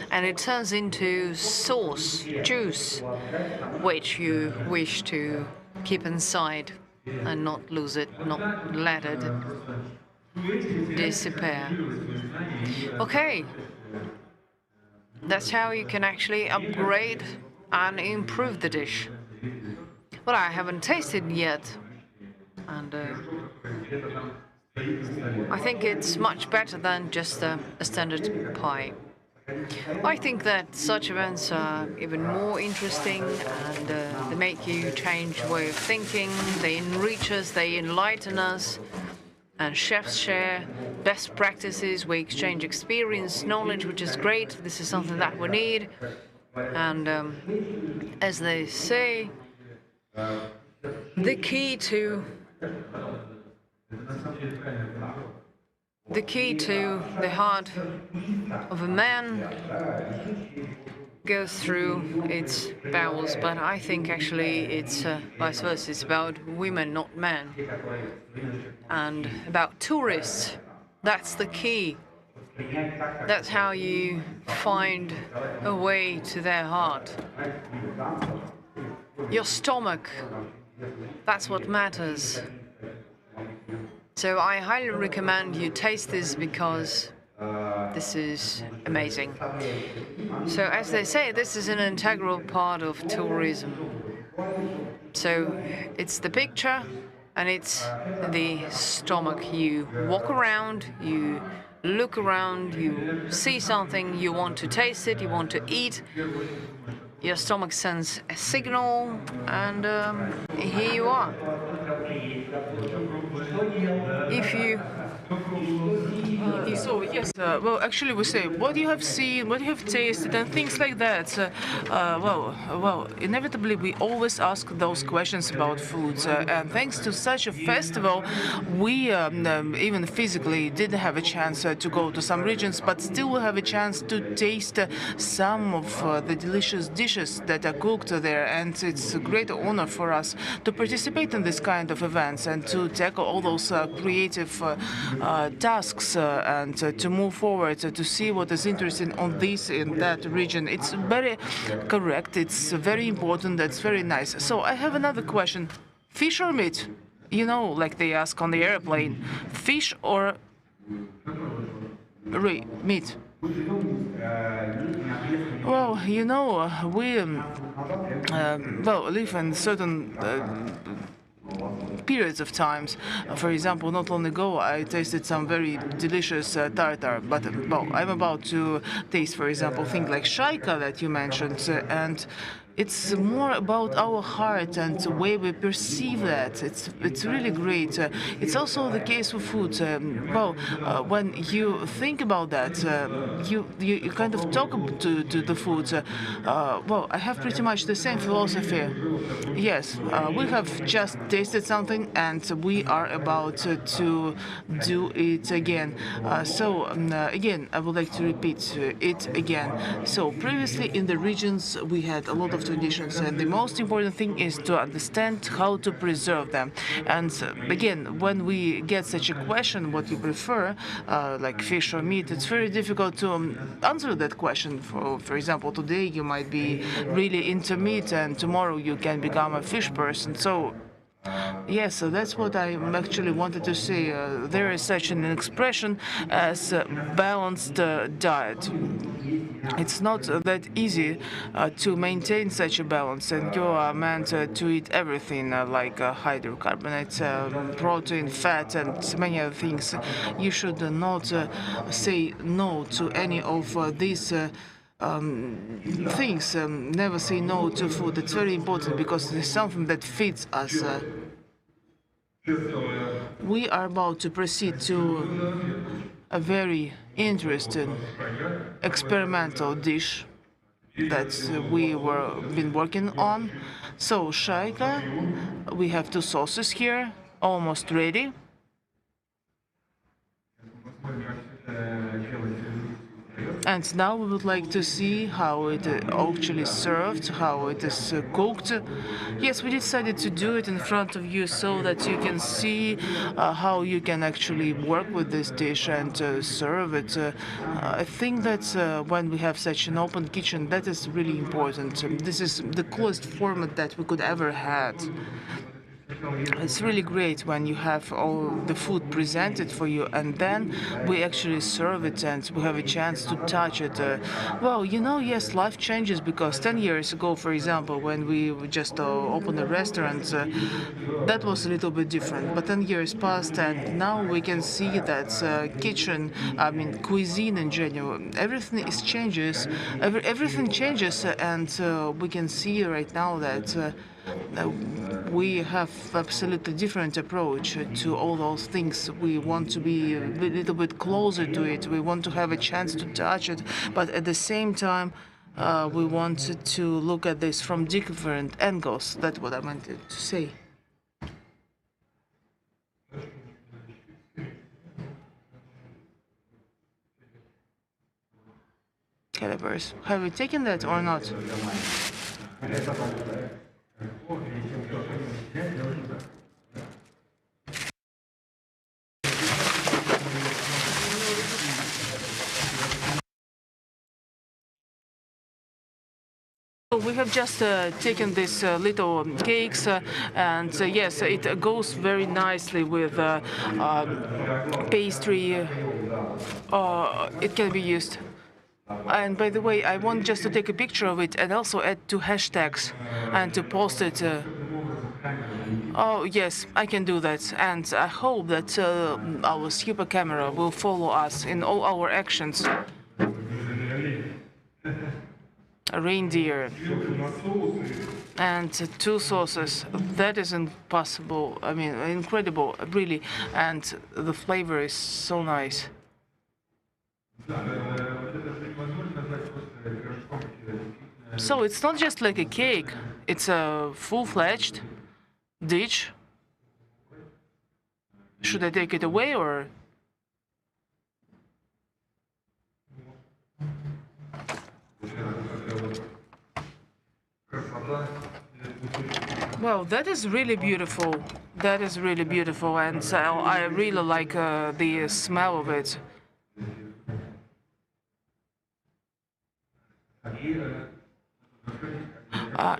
and it turns into sauce, juice, which you wish to keep inside and not lose it, not let it disappear. Okay, that's how you can actually upgrade and improve the dish. Well, I haven't tasted yet, and I think it's much better than just a standard pie. I think that such events are even more interesting, and they make you change way of thinking, they enrich us, they enlighten us, and chefs share best practices, we exchange experience, knowledge, which is great. This is something that we need, and as they say, the key to the heart of a man goes through its bowels, but I think actually it's vice versa. It's about women, not men. And about tourists, that's the key. That's how you find a way to their heart. Your stomach, that's what matters. So I highly recommend you taste this, because this is amazing. So as they say, this is an integral part of tourism. So it's the picture and it's the stomach. You walk around, you look around, you see something, you want to taste it, you want to eat. Your stomach sends a signal, and here you are. If you So yes, well, actually, we say what you have seen, what you have tasted, and things like that. Well, inevitably, we always ask those questions about foods. And thanks to such a festival, we even physically didn't have a chance to go to some regions, but still we have a chance to taste some of the delicious dishes that are cooked there. And it's a great honor for us to participate in this kind of events and to tackle all those creative tasks and to move forward to see what is interesting on this in that region. It's very correct. It's very important. That's very nice. So I have another question. Fish or meat? You know, like they ask on the airplane. Fish or meat? Well, you know, we well live in certain periods of times. For example, not long ago, I tasted some very delicious tartar, but well, I'm about to taste, for example, things like shaika that you mentioned, and it's more about our heart and the way we perceive that. It's really great. It's also the case with food. When you think about that, you kind of talk to the food. Well, I have pretty much the same philosophy. Yes, we have just tasted something and we are about to do it again. Again, I would like to repeat it again. So previously in the regions we had a lot of traditions, and the most important thing is to understand how to preserve them. And again, when we get such a question, what you prefer, like fish or meat, it's very difficult to answer that question. For example, today you might be really into meat and tomorrow you can become a fish person. So yes, so that's what I actually wanted to say. There is such an expression as balanced diet. It's not that easy to maintain such a balance, and you are meant to eat everything like hydrocarbonates, protein, fat, and many other things. You should not say no to any of these things. Never say no to food. It's very important because it's something that feeds us. We are about to proceed to a very interesting experimental dish that we were been working on. So shaika, we have two sauces here, almost ready. And now we would like to see how it actually served, how it is cooked. Yes, we decided to do it in front of you so that you can see how you can actually work with this dish and serve it. I think that when we have such an open kitchen, that is really important. This is the coolest format that we could ever had. It's really great when you have all the food presented for you and then we actually serve it and we have a chance to touch it. Well, you know, yes, life changes because 10 years ago, for example, when we just opened a restaurant, that was a little bit different. But 10 years passed and now we can see that kitchen, I mean, cuisine in general, everything changes. Everything changes and we can see right now that we have absolutely different approach to all those things. We want to be a little bit closer to it. We want to have a chance to touch it, but at the same time, we want to look at this from different angles. That's what I wanted to say. Calibers, have you taken that or not? We have just taken these little cakes and yes, it goes very nicely with pastry. It can be used. And by the way, I want just to take a picture of it and also add 2 hashtags and to post it. Oh, yes, I can do that. And I hope that our super camera will follow us in all our actions. A reindeer and 2 sauces. That is impossible. I mean, incredible, really. And the flavor is so nice. So it's not just like a cake, it's a full-fledged dish. Should I take it away or? Well, that is really beautiful. That is really beautiful, and I really like the smell of it.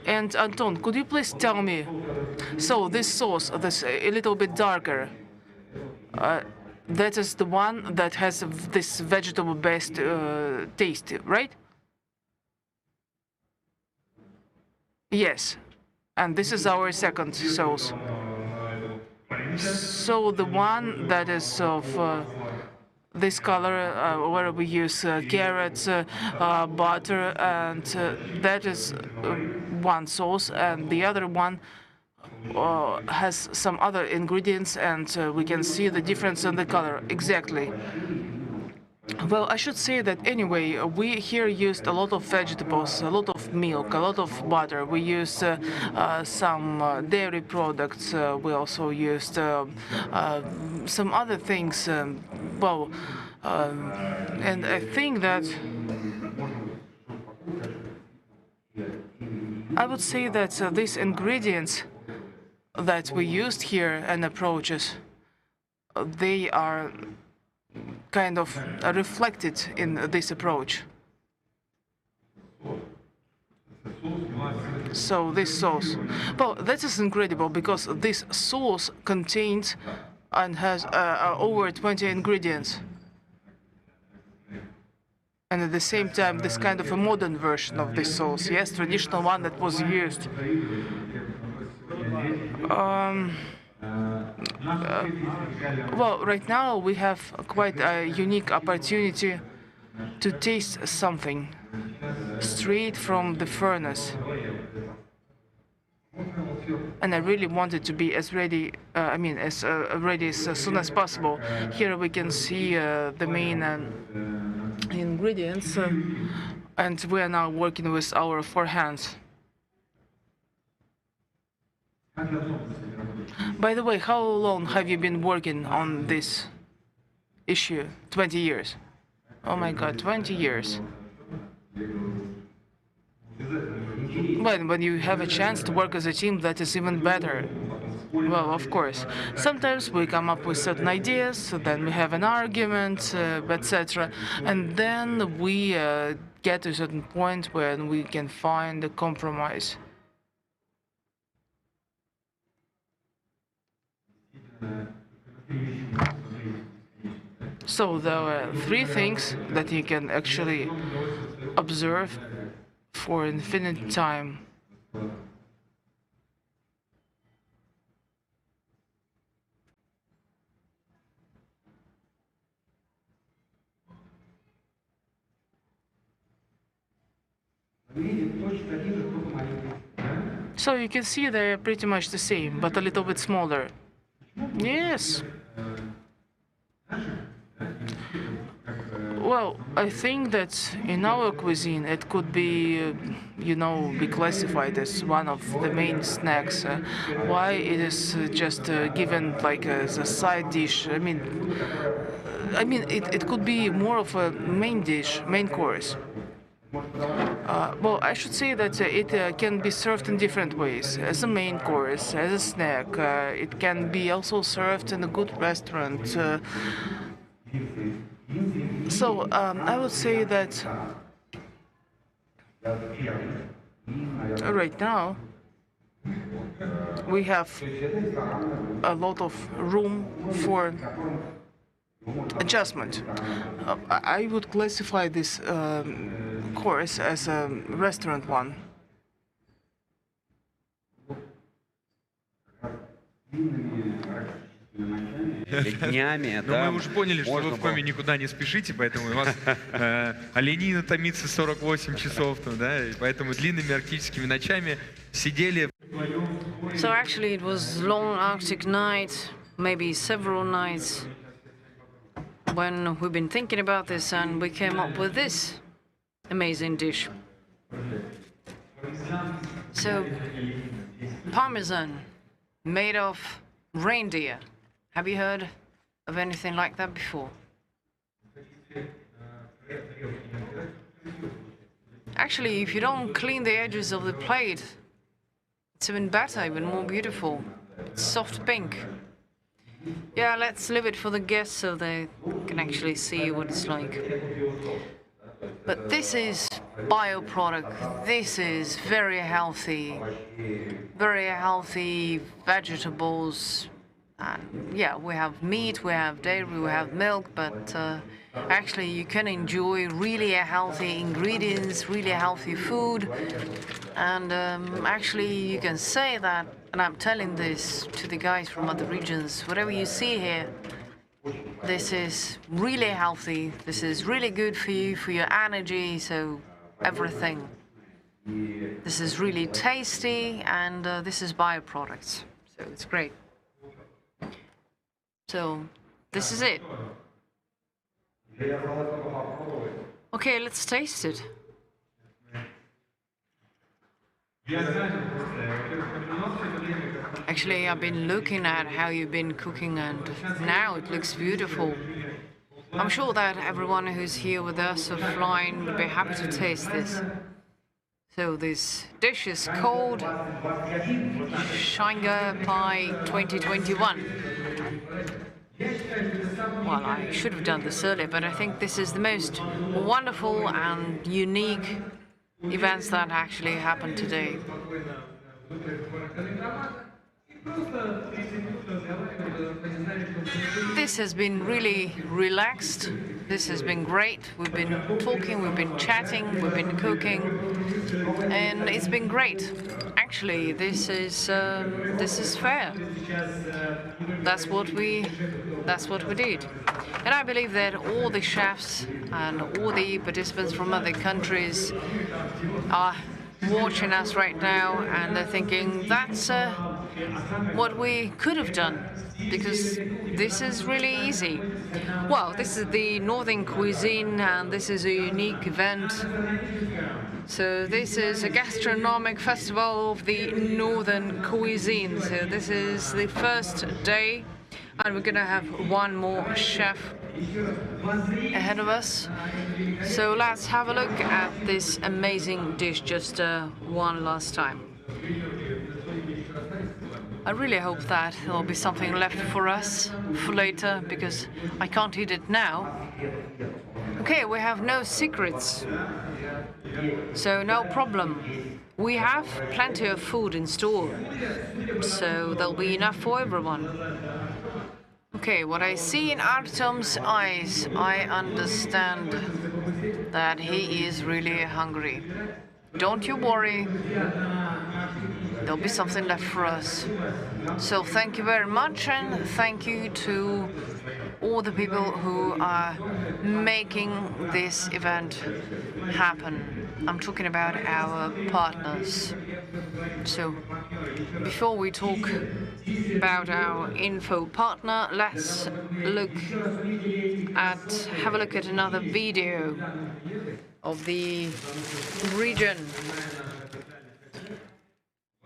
And Anton, could you please tell me, so this sauce, this a little bit darker, that is the one that has this vegetable-based taste, right? Yes, and this is our second sauce. So the one that is of this color, where we use carrots, butter, and that is one sauce, and the other one has some other ingredients, and we can see the difference in the color. Exactly. Well, I should say that anyway, we here used a lot of vegetables, a lot of milk, a lot of butter. We used some dairy products. We also used some other things. And I think that I would say that these ingredients that we used here and approaches, they are kind of reflected in this approach. So this sauce, well, that is incredible because this sauce contains and has over 20 ingredients. And at the same time, this kind of a modern version of this sauce, yes, traditional one that was used. Well, right now we have quite a unique opportunity to taste something straight from the furnace. And I really wanted to be as ready, ready as soon as possible. Here we can see the main ingredients, and we are now working with our four hands. By the way, how long have you been working on this issue? 20 years. Oh my God, 20 years. But when you have a chance to work as a team, that is even better. Well, of course. Sometimes we come up with certain ideas, so then we have an argument, etc. And then we get to a certain point where we can find a compromise. So there are three things that you can actually observe for infinite time. So you can see they're pretty much the same, but a little bit smaller. Yes. Well, I think that in our cuisine it could be, be classified as one of the main snacks. Why it is just given like as a side dish? I mean, it could be more of a main dish, main course. Well, I should say that it can be served in different ways, as a main course, as a snack. It can be also served in a good restaurant. So I would say that right now we have a lot of room for adjustment. I would classify this course as a restaurant one. Днями, да, мы уже поняли, что вы в коме никуда не спешите, поэтому у вас оленина томится 48 часов, да, и поэтому длинными арктическими ночами сидели. So actually it was long Arctic night, maybe several nights, when we've been thinking about this and we came up with this amazing dish. So, Parmesan made of reindeer. Have you heard of anything like that before? Actually, if you don't clean the edges of the plate, it's even better, even more beautiful. It's soft pink. Yeah, let's leave it for the guests so they can actually see what it's like. But this is bioproduct. This is very healthy vegetables, Yeah, we have meat, we have dairy, we have milk, but actually you can enjoy really healthy ingredients, really healthy food. And actually you can say that, and I'm telling this to the guys from other regions, whatever you see here, this is really healthy, this is really good for you, for your energy, so everything. This is really tasty, and this is bioproducts, so it's great. So this is it. Okay, let's taste it. Actually, I've been looking at how you've been cooking, and now it looks beautiful. I'm sure that everyone who's here with us offline would be happy to taste this. So this dish is called Shanghai Pie 2021. Well, I should have done this earlier, but I think this is the most wonderful and unique events that actually happened today. This has been really relaxed. This has been great. We've been talking, we've been chatting, we've been cooking, and it's been great. Actually, this is fair. That's what we did. And I believe that all the chefs and all the participants from other countries are watching us right now, and they're thinking that's what we could have done, because this is really easy. Well, this is the Northern Cuisine, and this is a unique event. So this is a gastronomic festival of the Northern Cuisine. So this is the first day, and we're gonna have one more chef ahead of us. So let's have a look at this amazing dish just one last time. I really hope that there'll be something left for us for later, because I can't eat it now. Okay, we have no secrets, so no problem. We have plenty of food in store, so there'll be enough for everyone. Okay, what I see in Artem's eyes, I understand that he is really hungry. Don't you worry, there'll be something left for us. So thank you very much, and thank you to all the people who are making this event happen. I'm talking about our partners. So before we talk about our info partner, let's have a look at another video of the region.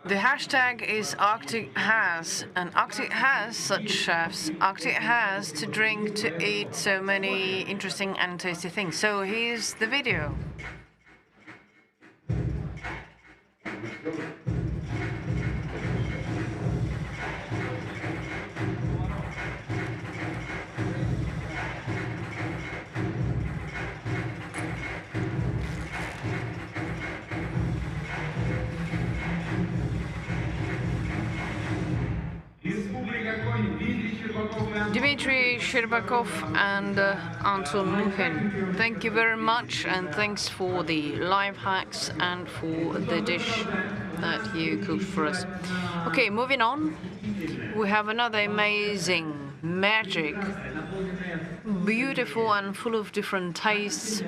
The hashtag is Arctic Has, and Arctic has such chefs. Arctic has to drink, to eat, so many interesting and tasty things. So here's the video. Dmitry Sherbakov and Anton Muhin, thank you very much, and thanks for the life hacks and for the dish that you cooked for us. Okay, moving on, we have another amazing, magic, beautiful and full of different tastes.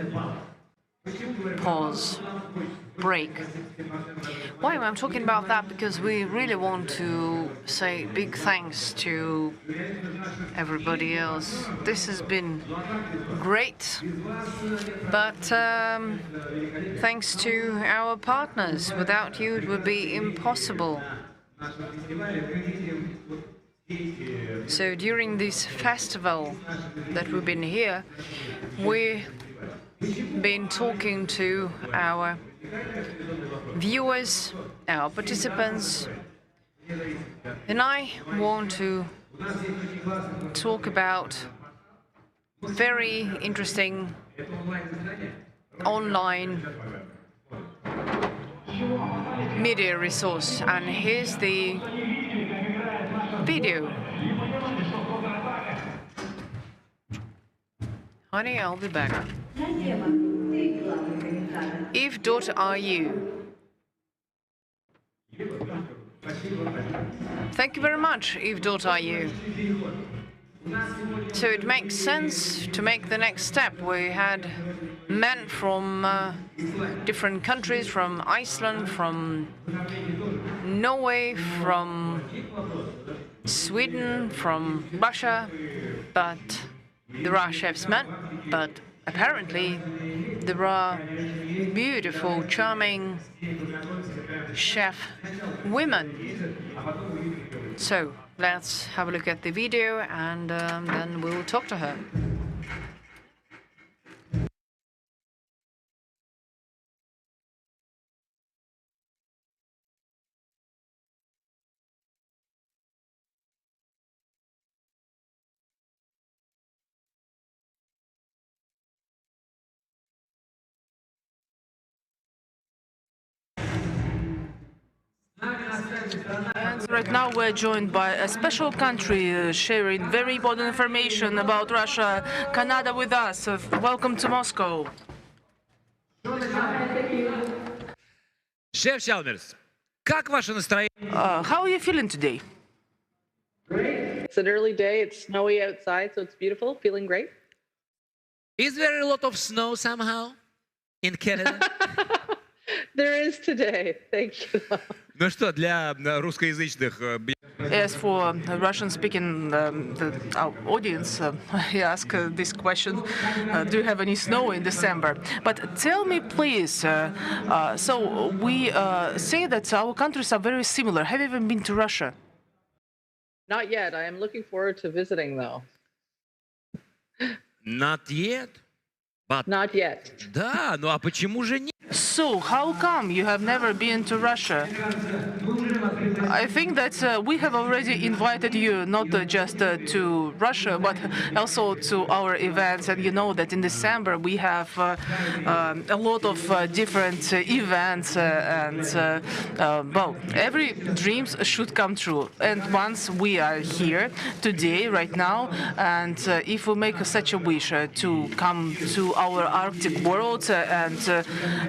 Pause. Break. Why am I talking about that? Because we really want to say big thanks to everybody else. This has been great, but thanks to our partners. Without you, it would be impossible. So during this festival that we've been here, we've been talking to our viewers, our participants, and I want to talk about very interesting online media resource, and here's the video. Honey, I'll be back. If daughter are you? Thank you very much, if daughter are you? So it makes sense to make the next step. We had men from different countries, from Iceland, from Norway, from Sweden, from Russia, but there are chefs men, but apparently there are beautiful, charming chef women. So let's have a look at the video and then we'll talk to her. And right now we're joined by a special country sharing very important information about Russia, Canada with us. Welcome to Moscow. Chef Chalmers, как ваше настроение? How are you feeling today? It's an early day. It's snowy outside, so it's beautiful. Feeling great. Is there a lot of snow somehow in Canada? There is today. Thank you. Ну что, для русскоязычных... As for Russian-speaking audience, I ask this question, do you have any snow in December? But tell me, please, so we say that our countries are very similar. Have you ever been to Russia? Not yet. I am looking forward to visiting, though. Not yet? But... Not yet. Да, ну а почему же нет? So, how come you have never been to Russia? I think that we have already invited you not just to Russia, but also to our events. And you know that in December we have a lot of different events. Well, every dreams should come true. And once we are here today, right now, and if we make such a wish to come to our Arctic world,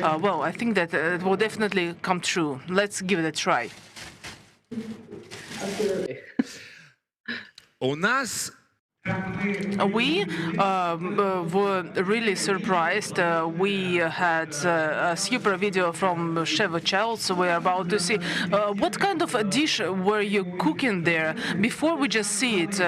well, I think that it will definitely come true. Let's give it a try. У нас... We were really surprised. We had a super video from Chef Charles. We're about to see what kind of a dish were you cooking there. Before we just see it,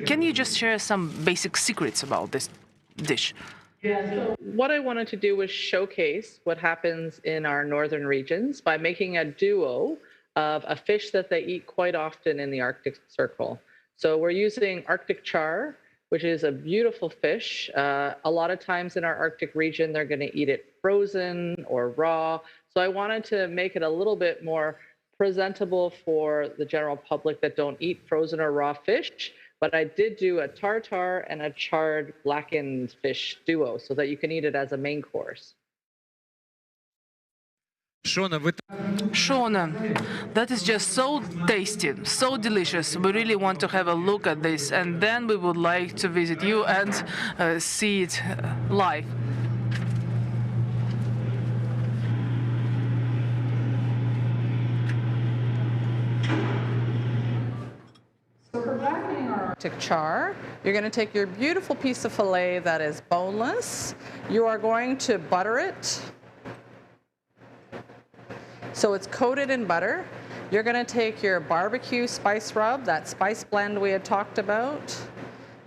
can you just share some basic secrets about this dish? Yeah, so what I wanted to do was showcase what happens in our northern regions by making a duo of a fish that they eat quite often in the Arctic Circle. So we're using Arctic char, which is a beautiful fish. A lot of times in our Arctic region, they're going to eat it frozen or raw. So I wanted to make it a little bit more presentable for the general public that don't eat frozen or raw fish. But I did do a tartar and a charred blackened fish duo so that you can eat it as a main course. Shona, that is just so tasty, so delicious. We really want to have a look at this, and then we would like to visit you and see it live. Arctic char. You're going to take your beautiful piece of filet that is boneless. You are going to butter it. So it's coated in butter. You're going to take your barbecue spice rub, that spice blend we had talked about,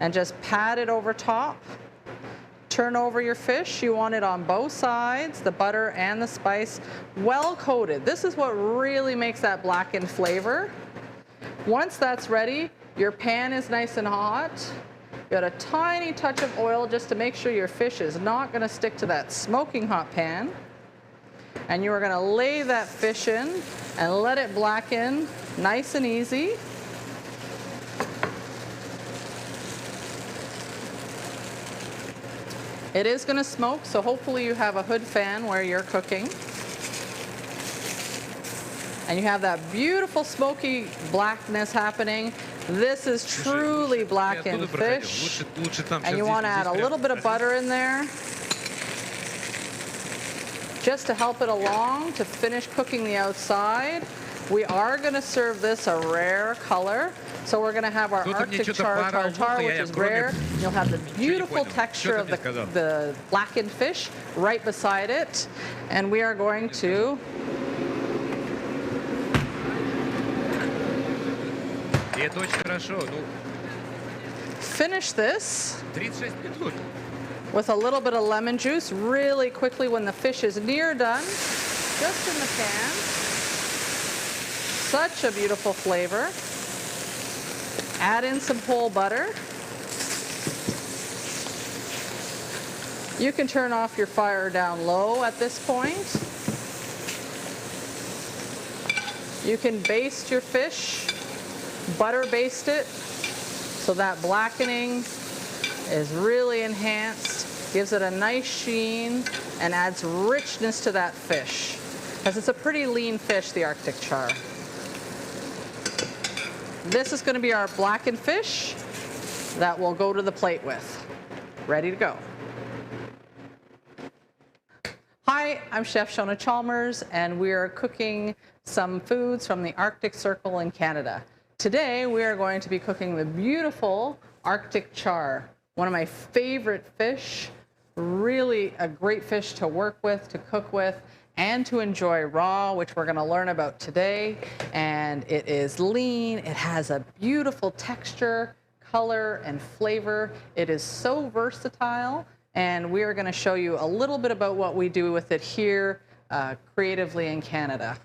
and just pat it over top. Turn over your fish. You want it on both sides, the butter and the spice, well coated. This is what really makes that blackened flavor. Once that's ready, your pan is nice and hot. You got a tiny touch of oil just to make sure your fish is not going to stick to that smoking hot pan. And you are going to lay that fish in and let it blacken nice and easy. It is going to smoke, so hopefully you have a hood fan where you're cooking. And you have that beautiful smoky blackness happening. This is truly blackened fish. And you want to add a little bit of butter in there, just to help it along, to finish cooking the outside. We are going to serve this a rare color. So we're going to have our Arctic char tartare, which is rare. You'll have the beautiful texture of the blackened fish right beside it. And we are going to finish this with a little bit of lemon juice really quickly when the fish is near done, just in the pan. Such a beautiful flavor. Add in some whole butter. You can turn off your fire down low at this point. You can baste your fish, butter baste it, so that blackening is really enhanced, gives it a nice sheen, and adds richness to that fish. Because it's a pretty lean fish, the Arctic char. This is going to be our blackened fish that we'll go to the plate with. Ready to go. Hi, I'm Chef Shona Chalmers, and we are cooking some foods from the Arctic Circle in Canada. Today, we are going to be cooking the beautiful Arctic char, one of my favorite fish, really a great fish to work with, to cook with, and to enjoy raw, which we're going to learn about today. And it is lean. It has a beautiful texture, color, and flavor. It is so versatile. And we are going to show you a little bit about what we do with it here creatively in Canada.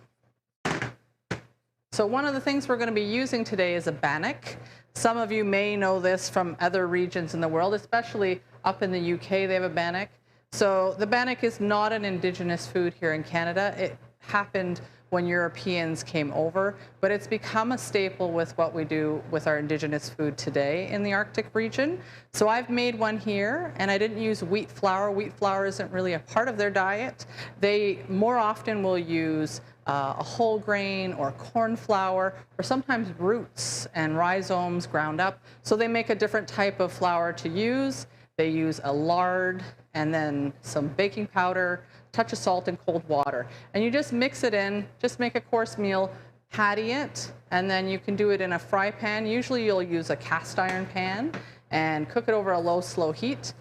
So one of the things we're going to be using today is a bannock. Some of you may know this from other regions in the world, especially up in the UK, they have a bannock. So the bannock is not an indigenous food here in Canada. It happened when Europeans came over, but it's become a staple with what we do with our indigenous food today in the Arctic region. So I've made one here, and I didn't use wheat flour. Wheat flour isn't really a part of their diet. They more often will use a whole grain or corn flour, or sometimes roots and rhizomes ground up. So they make a different type of flour to use. They use a lard and then some baking powder, touch of salt and cold water. And you just mix it in, just make a course meal, patty it, and then you can do it in a fry pan. Usually you'll use a cast iron pan and cook it over a low, slow heat.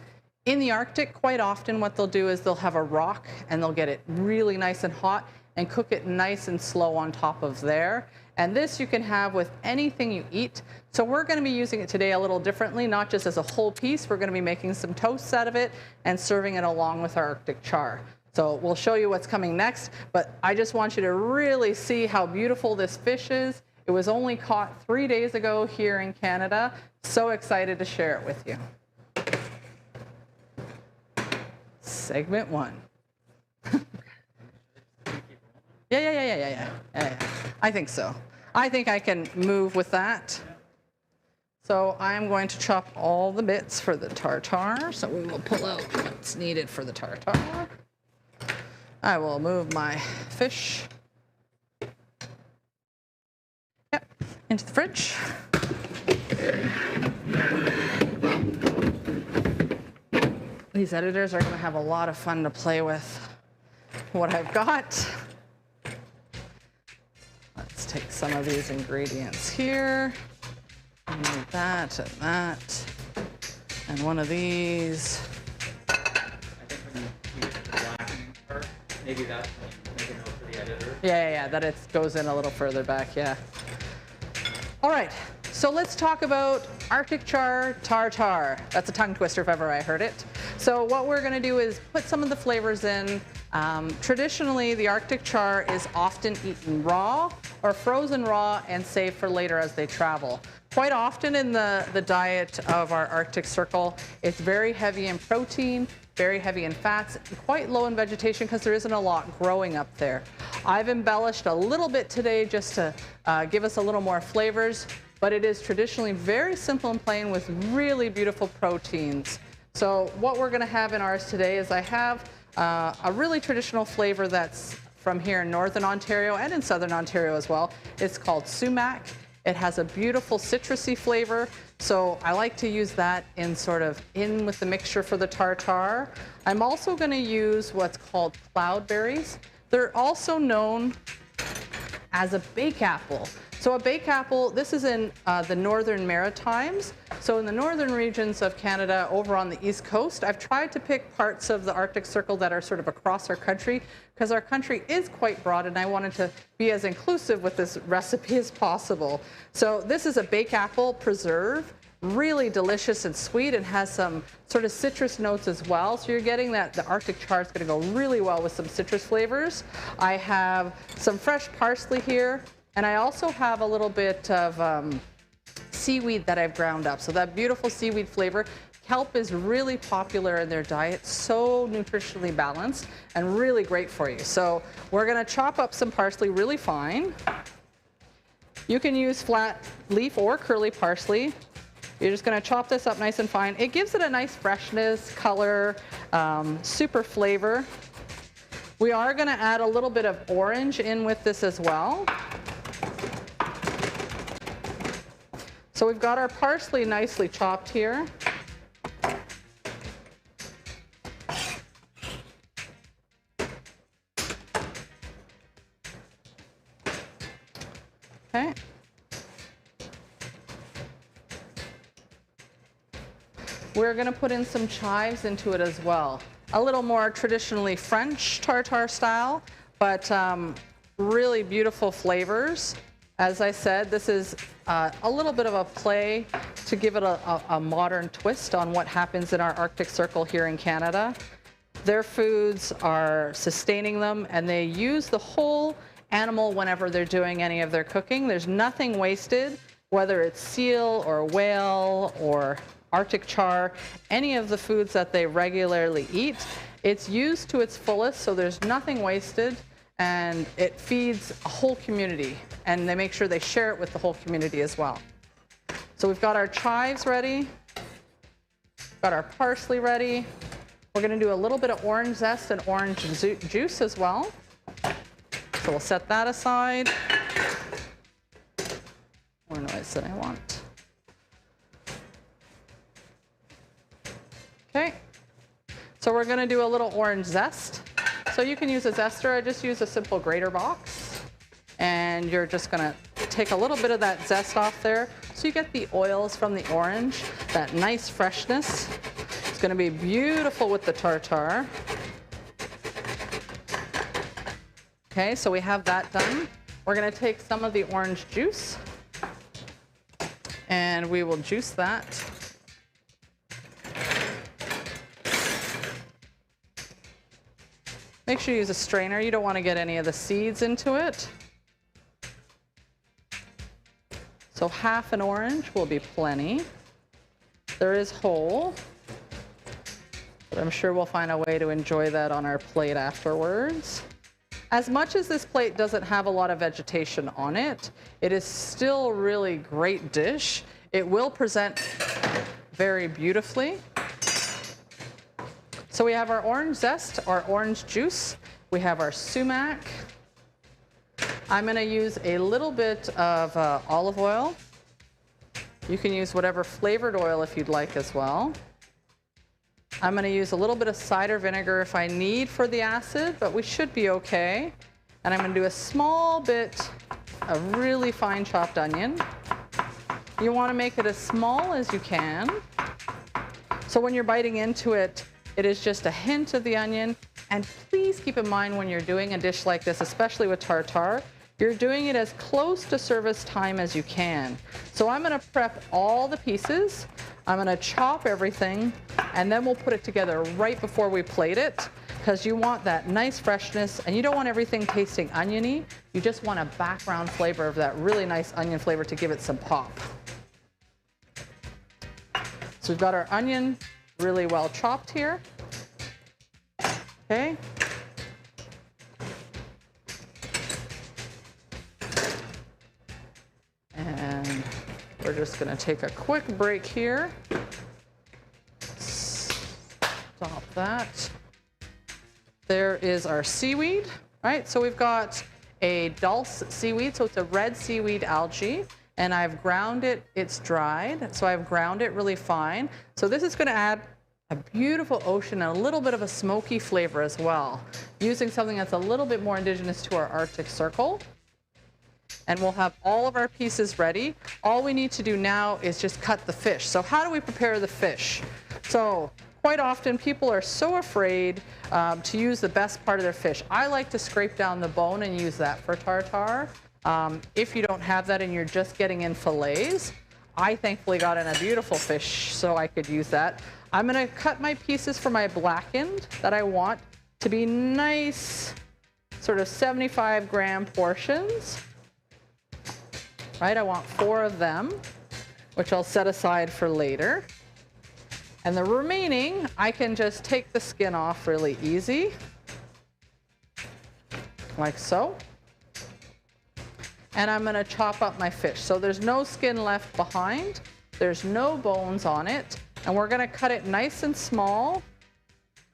In the Arctic, quite often what they'll do is they'll have a rock and they'll get it really nice and hot and cook it nice and slow on top of there. And this you can have with anything you eat. So we're going to be using it today a little differently, not just as a whole piece. We're going to be making some toasts out of it and serving it along with our Arctic char. So we'll show you what's coming next, but I just want you to really see how beautiful this fish is. It was only caught 3 days ago here in Canada. So excited to share it with you. Segment one. Yeah. I think so. I think I can move with that. So I'm going to chop all the bits for the tartare. So we will pull out what's needed for the tartare. I will move my fish into the fridge. These editors are going to have a lot of fun to play with what I've got. Let's take some of these ingredients here. Move that and that. And one of these. I think when you use the blackening part, maybe that's when you make a note for the editor. Yeah, that it goes in a little further back, yeah. All right, so let's talk about Arctic char tartare. That's a tongue twister if ever I heard it. So what we're going to do is put some of the flavors in. Traditionally, the Arctic char is often eaten raw or frozen raw and saved for later as they travel. Quite often in the diet of our Arctic Circle, it's very heavy in protein, very heavy in fats, and quite low in vegetation because there isn't a lot growing up there. I've embellished a little bit today just to give us a little more flavors, but it is traditionally very simple and plain with really beautiful proteins. So what we're going to have in ours today is I have a really traditional flavor that's from here in Northern Ontario and in Southern Ontario as well. It's called sumac. It has a beautiful citrusy flavor, so I like to use that in with the mixture for the tartare. I'm also going to use what's called cloudberries. They're also known as a bake apple. So a bake apple, this is in the Northern Maritimes. So in the northern regions of Canada, over on the East Coast, I've tried to pick parts of the Arctic Circle that are sort of across our country, because our country is quite broad and I wanted to be as inclusive with this recipe as possible. So this is a bake apple preserve, really delicious and sweet, and has some sort of citrus notes as well. So you're getting that the Arctic char is going to go really well with some citrus flavors. I have some fresh parsley here. And I also have a little bit of seaweed that I've ground up. So that beautiful seaweed flavor. Kelp is really popular in their diet, so nutritionally balanced and really great for you. So we're gonna chop up some parsley really fine. You can use flat leaf or curly parsley. You're just gonna chop this up nice and fine. It gives it a nice freshness, color, super flavor. We are gonna add a little bit of orange in with this as well. So we've got our parsley nicely chopped here. Okay. We're going to put in some chives into it as well. A little more traditionally French tartare style, but really beautiful flavors. As I said, this is a little bit of a play to give it a modern twist on what happens in our Arctic Circle here in Canada. Their foods are sustaining them, and they use the whole animal whenever they're doing any of their cooking. There's nothing wasted, whether it's seal or whale or Arctic char, any of the foods that they regularly eat. It's used to its fullest, so there's nothing wasted. And it feeds a whole community, and they make sure they share it with the whole community as well. So we've got our chives ready, got our parsley ready. We're going to do a little bit of orange zest and orange juice as well. So we'll set that aside. More noise than I want. Okay. So we're going to do a little orange zest. So you can use a zester. I just use a simple grater box. And you're just going to take a little bit of that zest off there. So you get the oils from the orange, that nice freshness. It's going to be beautiful with the tartare. Okay, so we have that done. We're going to take some of the orange juice and we will juice that. Make sure you use a strainer. You don't want to get any of the seeds into it. So half an orange will be plenty. There is whole, but I'm sure we'll find a way to enjoy that on our plate afterwards. As much as this plate doesn't have a lot of vegetation on it, it is still a really great dish. It will present very beautifully. So we have our orange zest, our orange juice. We have our sumac. I'm going to use a little bit of olive oil. You can use whatever flavored oil if you'd like as well. I'm going to use a little bit of cider vinegar if I need for the acid, but we should be okay. And I'm going to do a small bit of really fine chopped onion. You want to make it as small as you can. So when you're biting into it, it is just a hint of the onion. And please keep in mind when you're doing a dish like this, especially with tartare, you're doing it as close to service time as you can. So I'm going to prep all the pieces. I'm going to chop everything, and then we'll put it together right before we plate it, because you want that nice freshness, and you don't want everything tasting oniony. You just want a background flavor of that really nice onion flavor to give it some pop. So we've got our onion really well chopped here. Okay. And we're just going to take a quick break here. Stop that. There is our seaweed, right? So we've got a dulse seaweed, so it's a red seaweed algae, and I've ground it. It's dried, so I've ground it really fine. So this is going to add a beautiful ocean and a little bit of a smoky flavor as well, using something that's a little bit more indigenous to our Arctic Circle. And we'll have all of our pieces ready. All we need to do now is just cut the fish. So how do we prepare the fish? So quite often people are so afraid to use the best part of their fish. I like to scrape down the bone and use that for tartare. If you don't have that and you're just getting in fillets, I thankfully got in a beautiful fish so I could use that. I'm gonna cut my pieces for my blackened that I want to be nice, sort of 75-gram portions. Right, I want 4 of them, which I'll set aside for later. And the remaining, I can just take the skin off really easy, like so. And I'm gonna chop up my fish. So there's no skin left behind, there's no bones on it, and we're gonna cut it nice and small.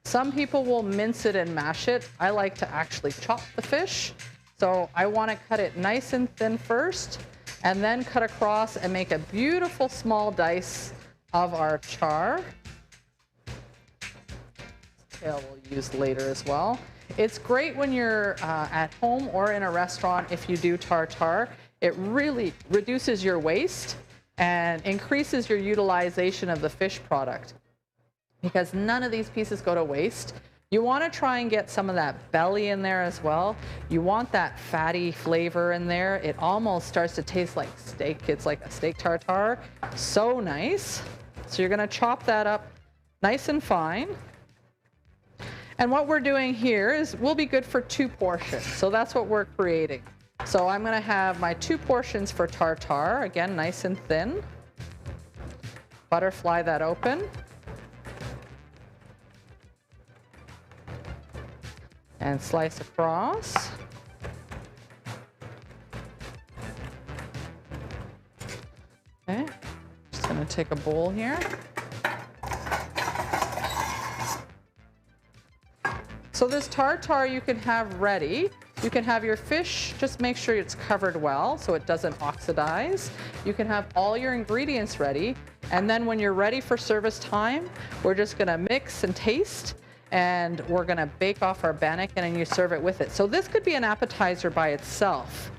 Some people will mince it and mash it. I like to actually chop the fish. So I wanna cut it nice and thin first, and then cut across and make a beautiful small dice of our char. Tail we'll use later as well. It's great when you're at home or in a restaurant if you do tartare. It really reduces your waste and increases your utilization of the fish product, because none of these pieces go to waste. You want to try and get some of that belly in there as well. You want that fatty flavor in there. It almost starts to taste like steak. It's like a steak tartare. So nice. So you're going to chop that up nice and fine. And what we're doing here is will be good for 2 portions. So that's what we're creating. So I'm going to have my 2 portions for tartare. Again, nice and thin. Butterfly that open. And slice across. Okay, just gonna take a bowl here. So this tartare you can have ready. You can have your fish, just make sure it's covered well so it doesn't oxidize. You can have all your ingredients ready, and then when you're ready for service time, we're just gonna mix and taste, and we're gonna bake off our bannock and then you serve it with it. So this could be an appetizer by itself,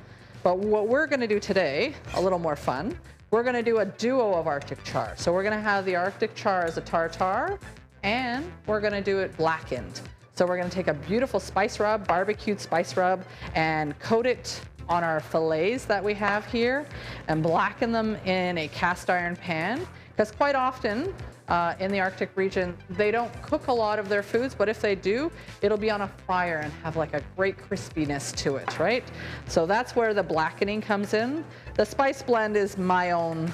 but what we're gonna do today, a little more fun, we're gonna do a duo of Arctic char. So we're gonna have the Arctic char as a tartare, and we're gonna do it blackened. So we're gonna take a beautiful spice rub, barbecued spice rub, and coat it on our fillets that we have here, and blacken them in a cast iron pan, because quite often, in the Arctic region, they don't cook a lot of their foods, but if they do, it'll be on a fire and have like a great crispiness to it, right? So that's where the blackening comes in. The spice blend is my own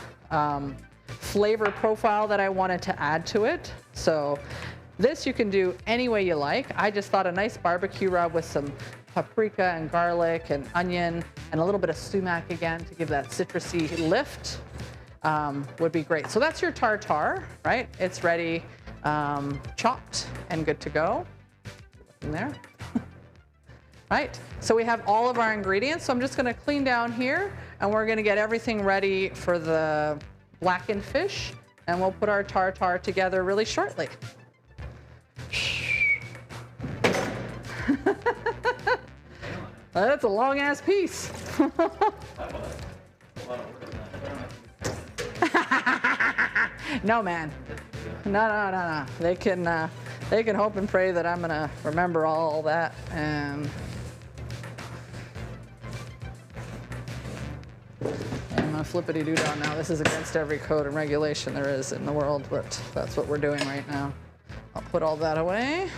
flavor profile that I wanted to add to it. So this you can do any way you like. I just thought a nice barbecue rub with some paprika and garlic and onion and a little bit of sumac again to give that citrusy lift. Would be great. So that's your tartare, right? It's ready, chopped and good to go. In there. Right, so we have all of our ingredients. So I'm just gonna clean down here and we're gonna get everything ready for the blackened fish, and we'll put our tartare together really shortly. That's a long ass piece. No, man. No. They can hope and pray that I'm gonna remember all that. And I'm gonna flippity-doo down now. This is against every code and regulation there is in the world, but that's what we're doing right now. I'll put all that away.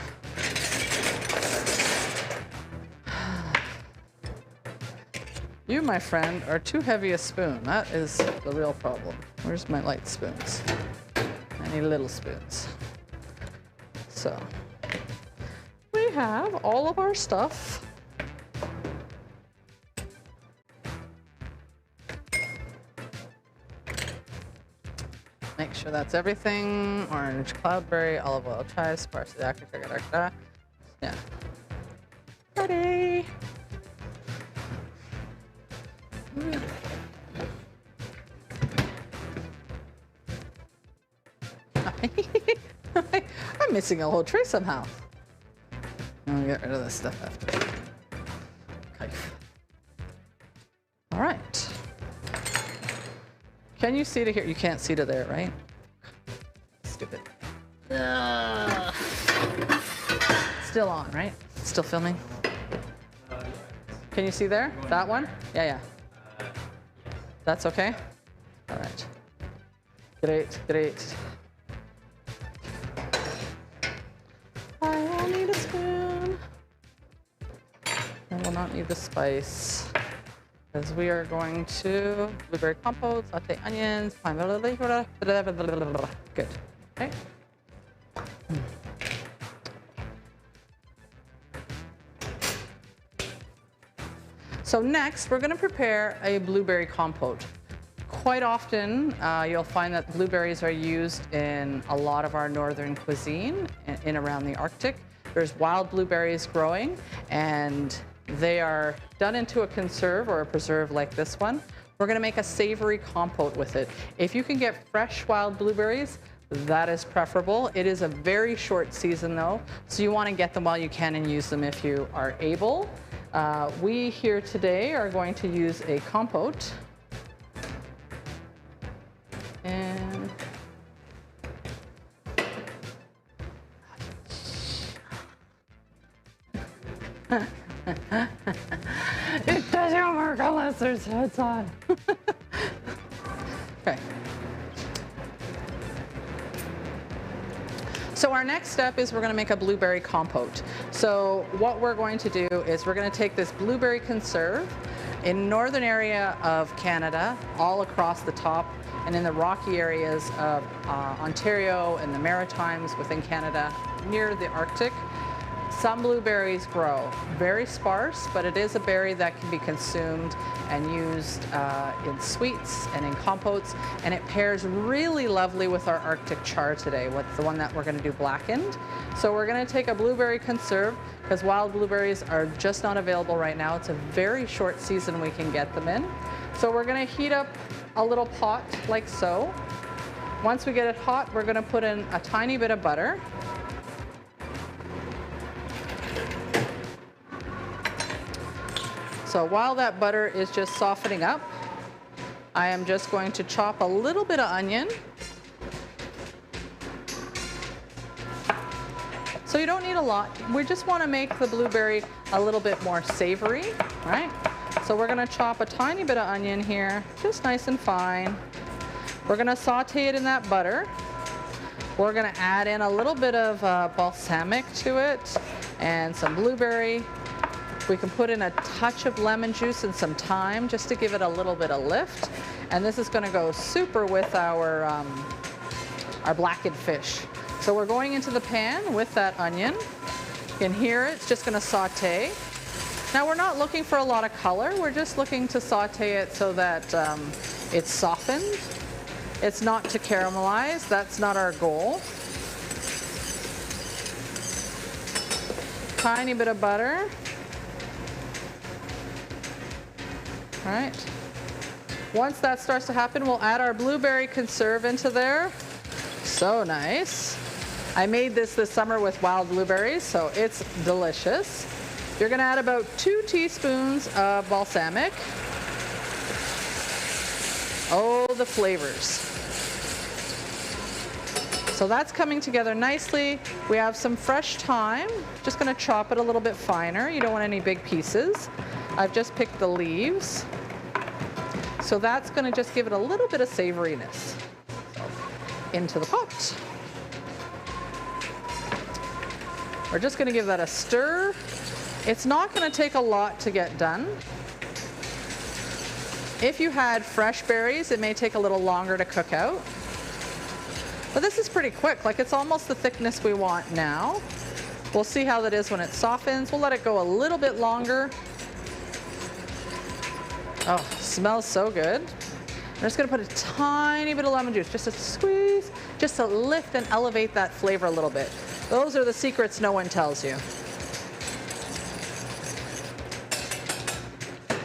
You, my friend, are too heavy a spoon. That is the real problem. Where's my light spoons? I need little spoons. So, we have all of our stuff. Make sure that's everything. Orange, cloudberry, olive oil, chives, parsley, yeah. Ready. missing a whole tray somehow. I'll get rid of this stuff after. Okay. All right. Can you see to here? You can't see to there, right? Stupid. Still on, right? Still filming? Can you see there? That one? Yeah, yeah. That's okay? All right. Great, great. I will need a spoon. I will not need the spice. Because we are going to blueberry compote, saute onions, good. Okay. So next, we're going to prepare a blueberry compote. Quite often, you'll find that blueberries are used in a lot of our northern cuisine in around the Arctic. There's wild blueberries growing, and they are done into a conserve or a preserve like this one. We're going to make a savory compote with it. If you can get fresh wild blueberries, that is preferable. It is a very short season though, so you want to get them while you can and use them if you are able. We here today are going to use a compote. And it doesn't work unless there's heads on. Okay. So our next step is we're going to make a blueberry compote. So what we're going to do is we're going to take this blueberry conserve in northern area of Canada, all across the top, and in the rocky areas of Ontario and the Maritimes within Canada, near the Arctic. Some blueberries grow very sparse, but it is a berry that can be consumed and used in sweets and in compotes, and it pairs really lovely with our Arctic char today, with the one that we're going to do blackened. So we're going to take a blueberry conserve, because wild blueberries are just not available right now. It's a very short season we can get them in. So we're going to heat up a little pot like so. Once we get it hot, we're going to put in a tiny bit of butter. So while that butter is just softening up, I am just going to chop a little bit of onion. So you don't need a lot. We just want to make the blueberry a little bit more savory, right? So we're going to chop a tiny bit of onion here, just nice and fine. We're going to saute it in that butter. We're going to add in a little bit of balsamic to it and some blueberry. We can put in a touch of lemon juice and some thyme just to give it a little bit of lift. And this is going to go super with our blackened fish. So we're going into the pan with that onion. You can hear it, it's just going to saute. Now we're not looking for a lot of color, we're just looking to saute it so that it's softened. It's not to caramelize, that's not our goal. Tiny bit of butter. All right. Once that starts to happen, we'll add our blueberry conserve into there. So nice. I made this summer with wild blueberries, so it's delicious. You're going to add about 2 teaspoons of balsamic. Oh, the flavors. So that's coming together nicely. We have some fresh thyme. Just going to chop it a little bit finer. You don't want any big pieces. I've just picked the leaves. So that's going to just give it a little bit of savoriness. Into the pot. We're just going to give that a stir. It's not going to take a lot to get done. If you had fresh berries, it may take a little longer to cook out. But this is pretty quick, like it's almost the thickness we want now. We'll see how that is when it softens. We'll let it go a little bit longer. Oh, smells so good. I'm just gonna put a tiny bit of lemon juice, just a squeeze, just to lift and elevate that flavor a little bit. Those are the secrets no one tells you.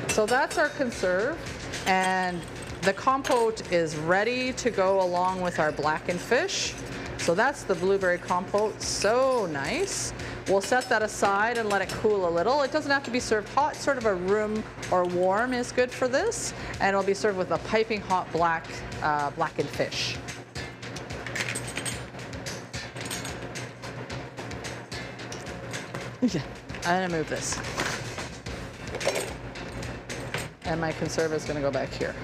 So that's our conserve, and the compote is ready to go along with our blackened fish. So that's the blueberry compote, so nice. We'll set that aside and let it cool a little. It doesn't have to be served hot, sort of a room or warm is good for this. And it'll be served with a piping hot blackened fish. Yeah, I'm gonna move this. And my conserve is gonna go back here.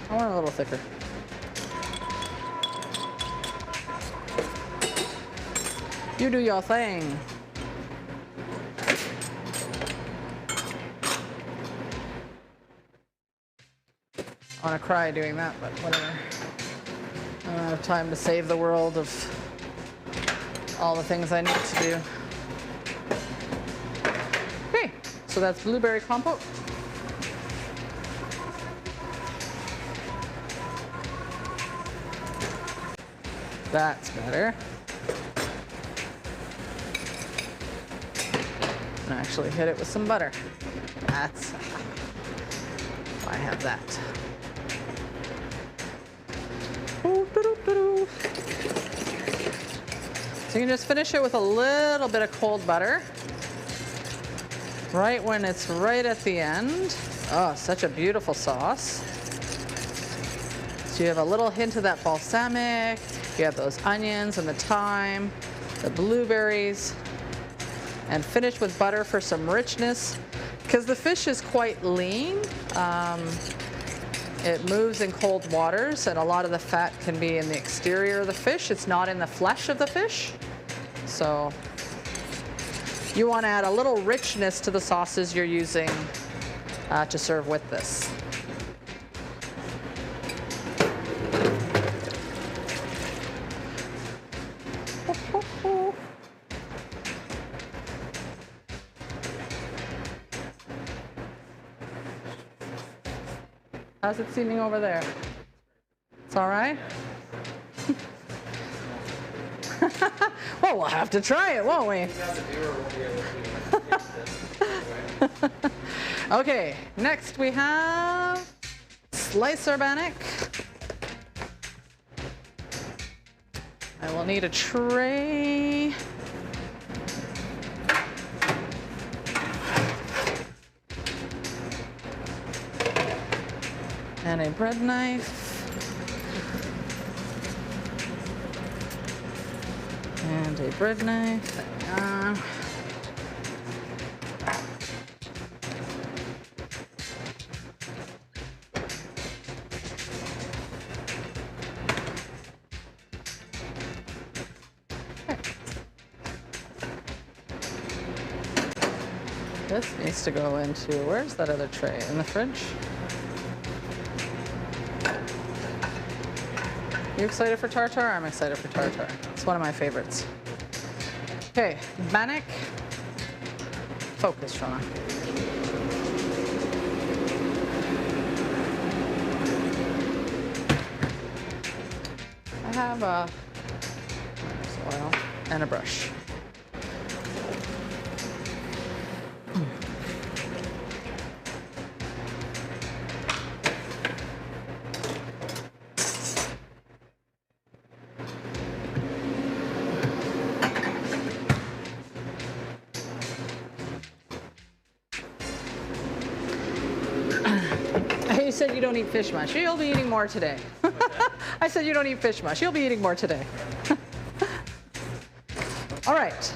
I want it a little thicker. You do your thing. I want to cry doing that, but whatever. I don't have time to save the world of all the things I need to do. Okay, so that's blueberry compote. That's better. And actually hit it with some butter. That's, I have that. So you can just finish it with a little bit of cold butter. Right when it's right at the end. Oh, such a beautiful sauce. So you have a little hint of that balsamic. You have those onions and the thyme, the blueberries, and finish with butter for some richness. Because the fish is quite lean, it moves in cold waters, and a lot of the fat can be in the exterior of the fish. It's not in the flesh of the fish. So you want to add a little richness to the sauces you're using to serve with this. How's it seeming over there? It's all right? Well, we'll have to try it, won't we? Okay, next we have slicer bannock. I will need a tray. And a bread knife. And a bread knife. This needs to go into, where's that other tray? In the fridge? You excited for tartare? I'm excited for tartare. It's one of my favorites. Okay, bannock. Focus, Shona. I have a oil and a brush. You said you don't eat fish much. You'll be eating more today. I said you don't eat fish much. You'll be eating more today. All right.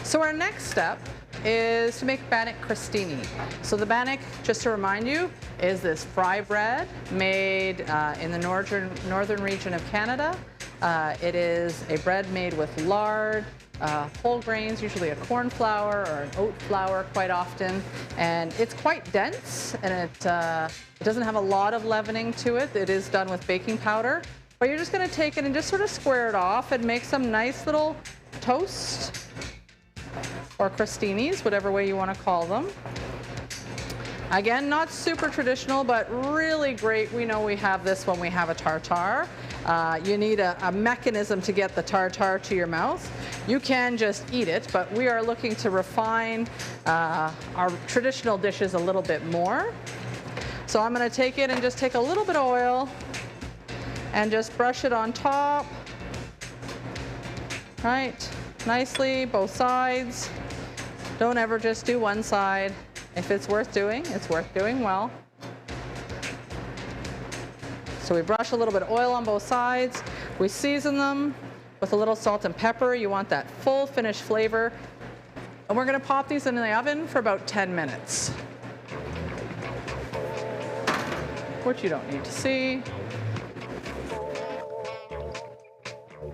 So our next step is to make bannock crostini. So the bannock, just to remind you, is this fry bread made in the northern region of Canada. It is a bread made with lard, whole grains, usually a corn flour or an oat flour quite often. And it's quite dense, and it doesn't have a lot of leavening to it. It is done with baking powder. But you're just going to take it and just sort of square it off and make some nice little toast or crostinis, whatever way you want to call them. Again, not super traditional, but really great. We know we have this when we have a tartare. You need a mechanism to get the tartare to your mouth. You can just eat it, but we are looking to refine our traditional dishes a little bit more. So I'm going to take it and just take a little bit of oil and just brush it on top. Right, nicely, both sides. Don't ever just do one side. If it's worth doing well. So we brush a little bit of oil on both sides. We season them with a little salt and pepper. You want that full finished flavor. And we're going to pop these in the oven for about 10 minutes. Which you don't need to see.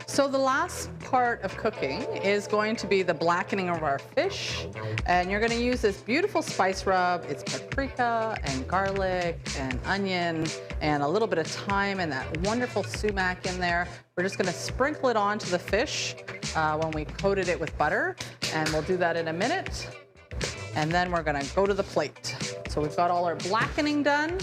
So the last part of cooking is going to be the blackening of our fish. And you're going to use this beautiful spice rub. It's paprika and garlic and onion and a little bit of thyme and that wonderful sumac in there. We're just going to sprinkle it onto the fish when we coated it with butter. And we'll do that in a minute. And then we're going to go to the plate. So we've got all our blackening done.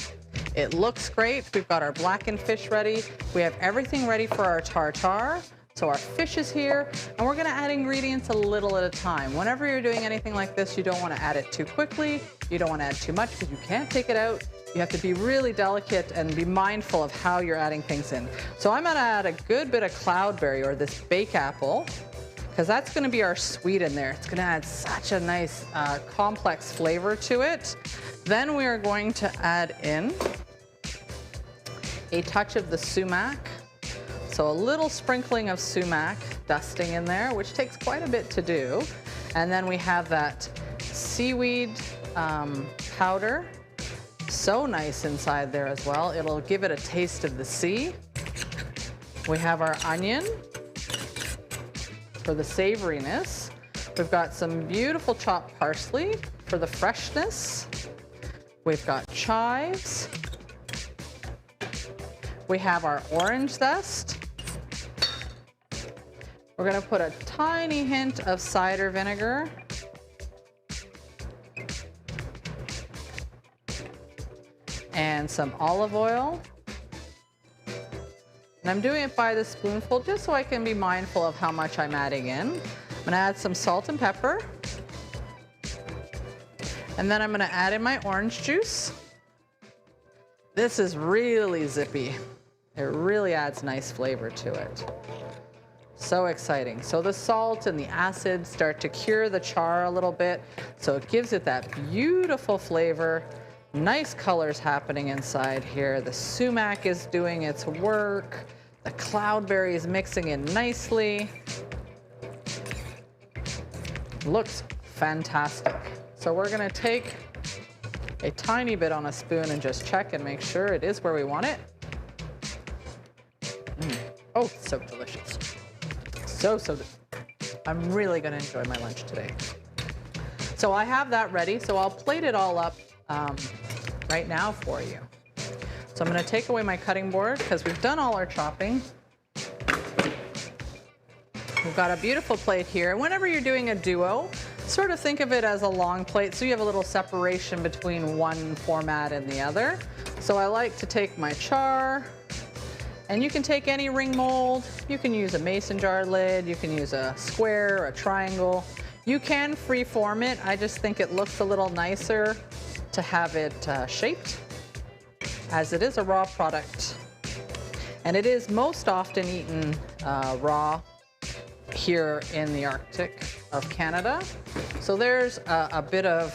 It looks great. We've got our blackened fish ready. We have everything ready for our tartare. So our fish is here, and we're gonna add ingredients a little at a time. Whenever you're doing anything like this, you don't wanna add it too quickly. You don't wanna add too much because you can't take it out. You have to be really delicate and be mindful of how you're adding things in. So I'm gonna add a good bit of cloudberry or this bake apple, because that's gonna be our sweet in there. It's gonna add such a nice complex flavor to it. Then we are going to add in a touch of the sumac. So a little sprinkling of sumac dusting in there, which takes quite a bit to do. And then we have that seaweed powder. So nice inside there as well. It'll give it a taste of the sea. We have our onion for the savoriness. We've got some beautiful chopped parsley for the freshness. We've got chives. We have our orange zest. We're going to put a tiny hint of cider vinegar. And some olive oil. And I'm doing it by the spoonful just so I can be mindful of how much I'm adding in. I'm going to add some salt and pepper. And then I'm going to add in my orange juice. This is really zippy. It really adds nice flavor to it. So exciting. So the salt and the acid start to cure the char a little bit. So it gives it that beautiful flavor. Nice colors happening inside here. The sumac is doing its work. The cloudberry is mixing in nicely. Looks fantastic. So we're gonna take a tiny bit on a spoon and just check and make sure it is where we want it. Oh, so delicious. So I'm really gonna enjoy my lunch today. So I have that ready, so I'll plate it all up right now for you. So I'm gonna take away my cutting board because we've done all our chopping. We've got a beautiful plate here. Whenever you're doing a duo, sort of think of it as a long plate so you have a little separation between one format and the other. So I like to take my char, and you can take any ring mold. You can use a mason jar lid. You can use a square or a triangle. You can free-form it. I just think it looks a little nicer to have it shaped, as it is a raw product. And it is most often eaten raw here in the Arctic of Canada. So there's a bit of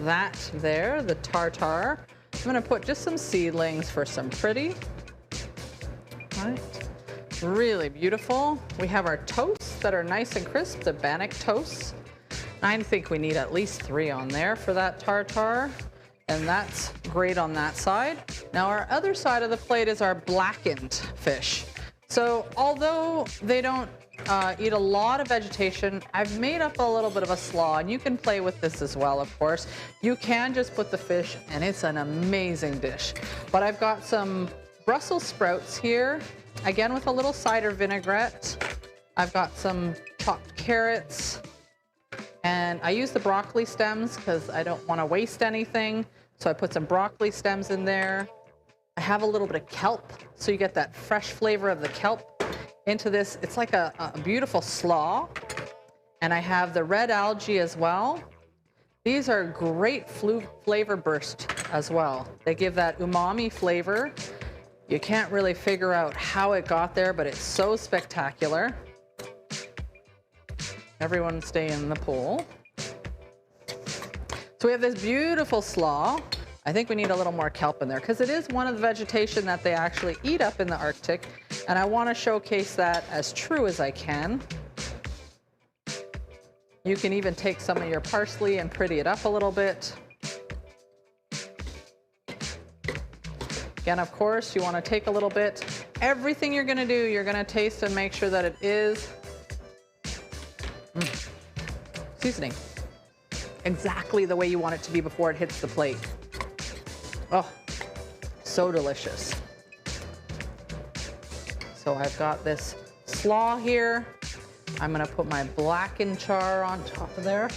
that there, the tartare. I'm gonna put just some seedlings for some pretty. Right. Really beautiful. We have our toasts that are nice and crisp, the bannock toasts. I think we need at least 3 on there for that tartare, and that's great on that side. Now our other side of the plate is our blackened fish. So although they don't eat a lot of vegetation, I've made up a little bit of a slaw, and you can play with this as well, of course. You can just put the fish, and it's an amazing dish. But I've got some Brussels sprouts here, again with a little cider vinaigrette. I've got some chopped carrots, and I use the broccoli stems because I don't want to waste anything. So I put some broccoli stems in there. I have a little bit of kelp, so you get that fresh flavor of the kelp into this. It's like a beautiful slaw. And I have the red algae as well. These are great flavor burst as well. They give that umami flavor. You can't really figure out how it got there, but it's so spectacular. Everyone stay in the pool. So we have this beautiful slaw. I think we need a little more kelp in there because it is one of the vegetation that they actually eat up in the Arctic. And I want to showcase that as true as I can. You can even take some of your parsley and pretty it up a little bit. Again, of course, you want to take a little bit. Everything you're going to do, you're going to taste and make sure that it is seasoning exactly the way you want it to be before it hits the plate. Oh, so delicious. So I've got this slaw here. I'm going to put my blackened char on top of there.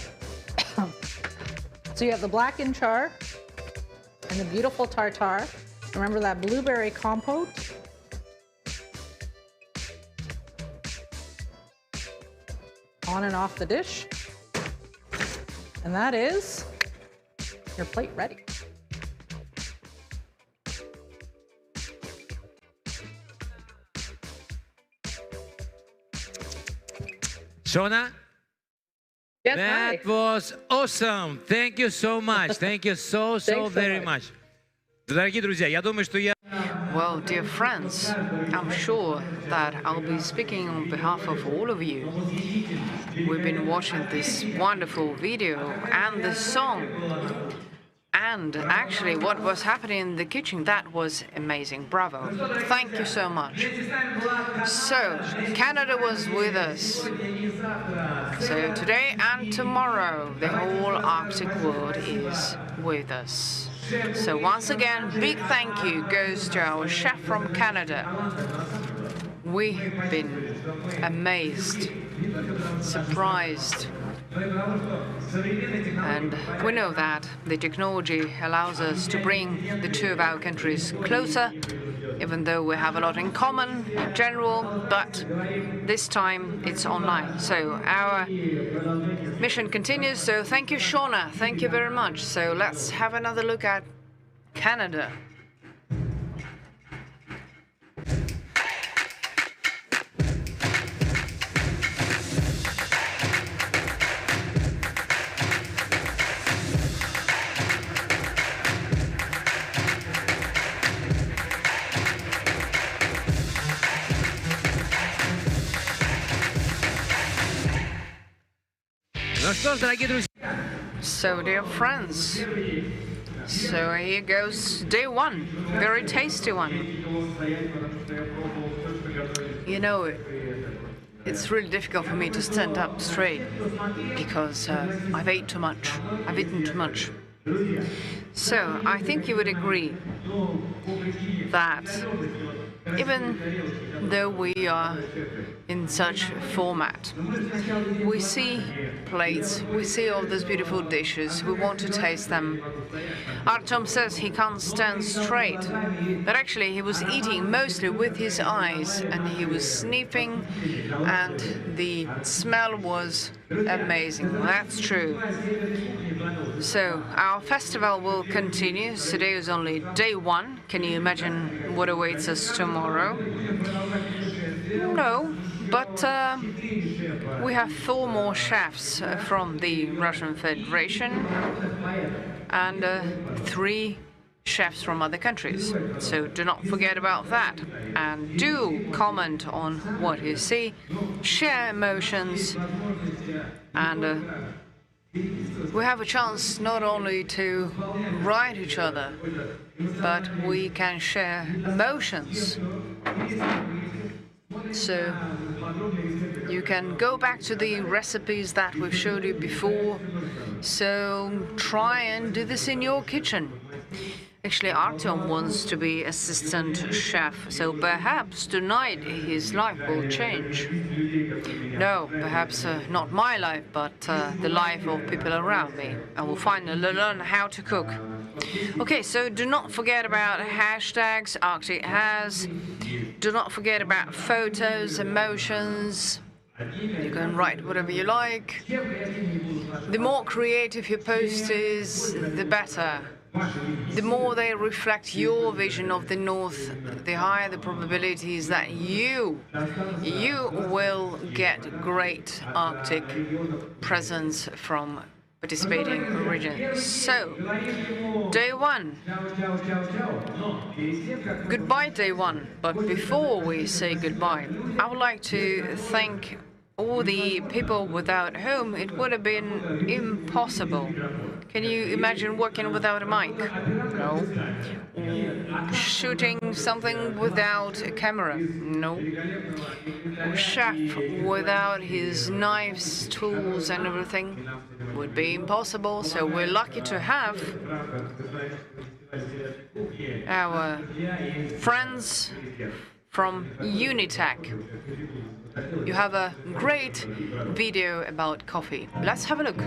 So you have the blackened char and the beautiful tartare. Remember that blueberry compote? On and off the dish. And that is your plate ready. Shona? Yes, that hi. was awesome. Thank you so much. Thank you so very much. Дорогие друзья, я думаю, что я... Well, dear friends, I'm sure that I'll be speaking on behalf of all of you. We've been watching this wonderful video and the song. And actually, what was happening in the kitchen, that was amazing. Bravo. Thank you so much. So, Canada was with us. So, today and tomorrow, the whole Arctic world is with us. So, once again, big thank you goes to our chef from Canada. We've been amazed, surprised. And we know that the technology allows us to bring the two of our countries closer, even though we have a lot in common in general, but this time it's online. So our mission continues. So thank you, Shona. Thank you very much. So let's have another look at Canada. So, dear friends, so here goes day one, very tasty one. You know, it's really difficult for me to stand up straight because I've eaten too much. So, I think you would agree that even though we are in such format, we see plates, we see all those beautiful dishes, we want to taste them. Artem says he can't stand straight, but actually he was eating mostly with his eyes and he was sniffing and the smell was amazing. That's true. So our festival will continue. Today is only day one. Can you imagine what awaits us tomorrow? No, but we have 4 more chefs from the Russian Federation and 3 chefs from other countries. So do not forget about that. And do comment on what you see, share emotions, and we have a chance not only to write each other, but we can share emotions. So you can go back to the recipes that we've showed you before. So try and do this in your kitchen. Actually, Artem wants to be assistant chef, so perhaps tonight his life will change. No, perhaps not my life, but the life of people around me. I will finally learn how to cook. Okay, so do not forget about hashtags Arctic Has. Do not forget about photos, emotions, You can write whatever you like. The more creative your post is, the better. The more they reflect your vision of the North, the higher the probabilities that you will get great Arctic presence from participating regions. So, day one. Goodbye, day one. But before we say goodbye, I would like to thank all the people without whom it would have been impossible. Can you imagine working without a mic? No. Shooting something without a camera? No. Chef without his knives, tools and everything would be impossible. So we're lucky to have our friends from Unitech. You have a great video about coffee. Let's have a look.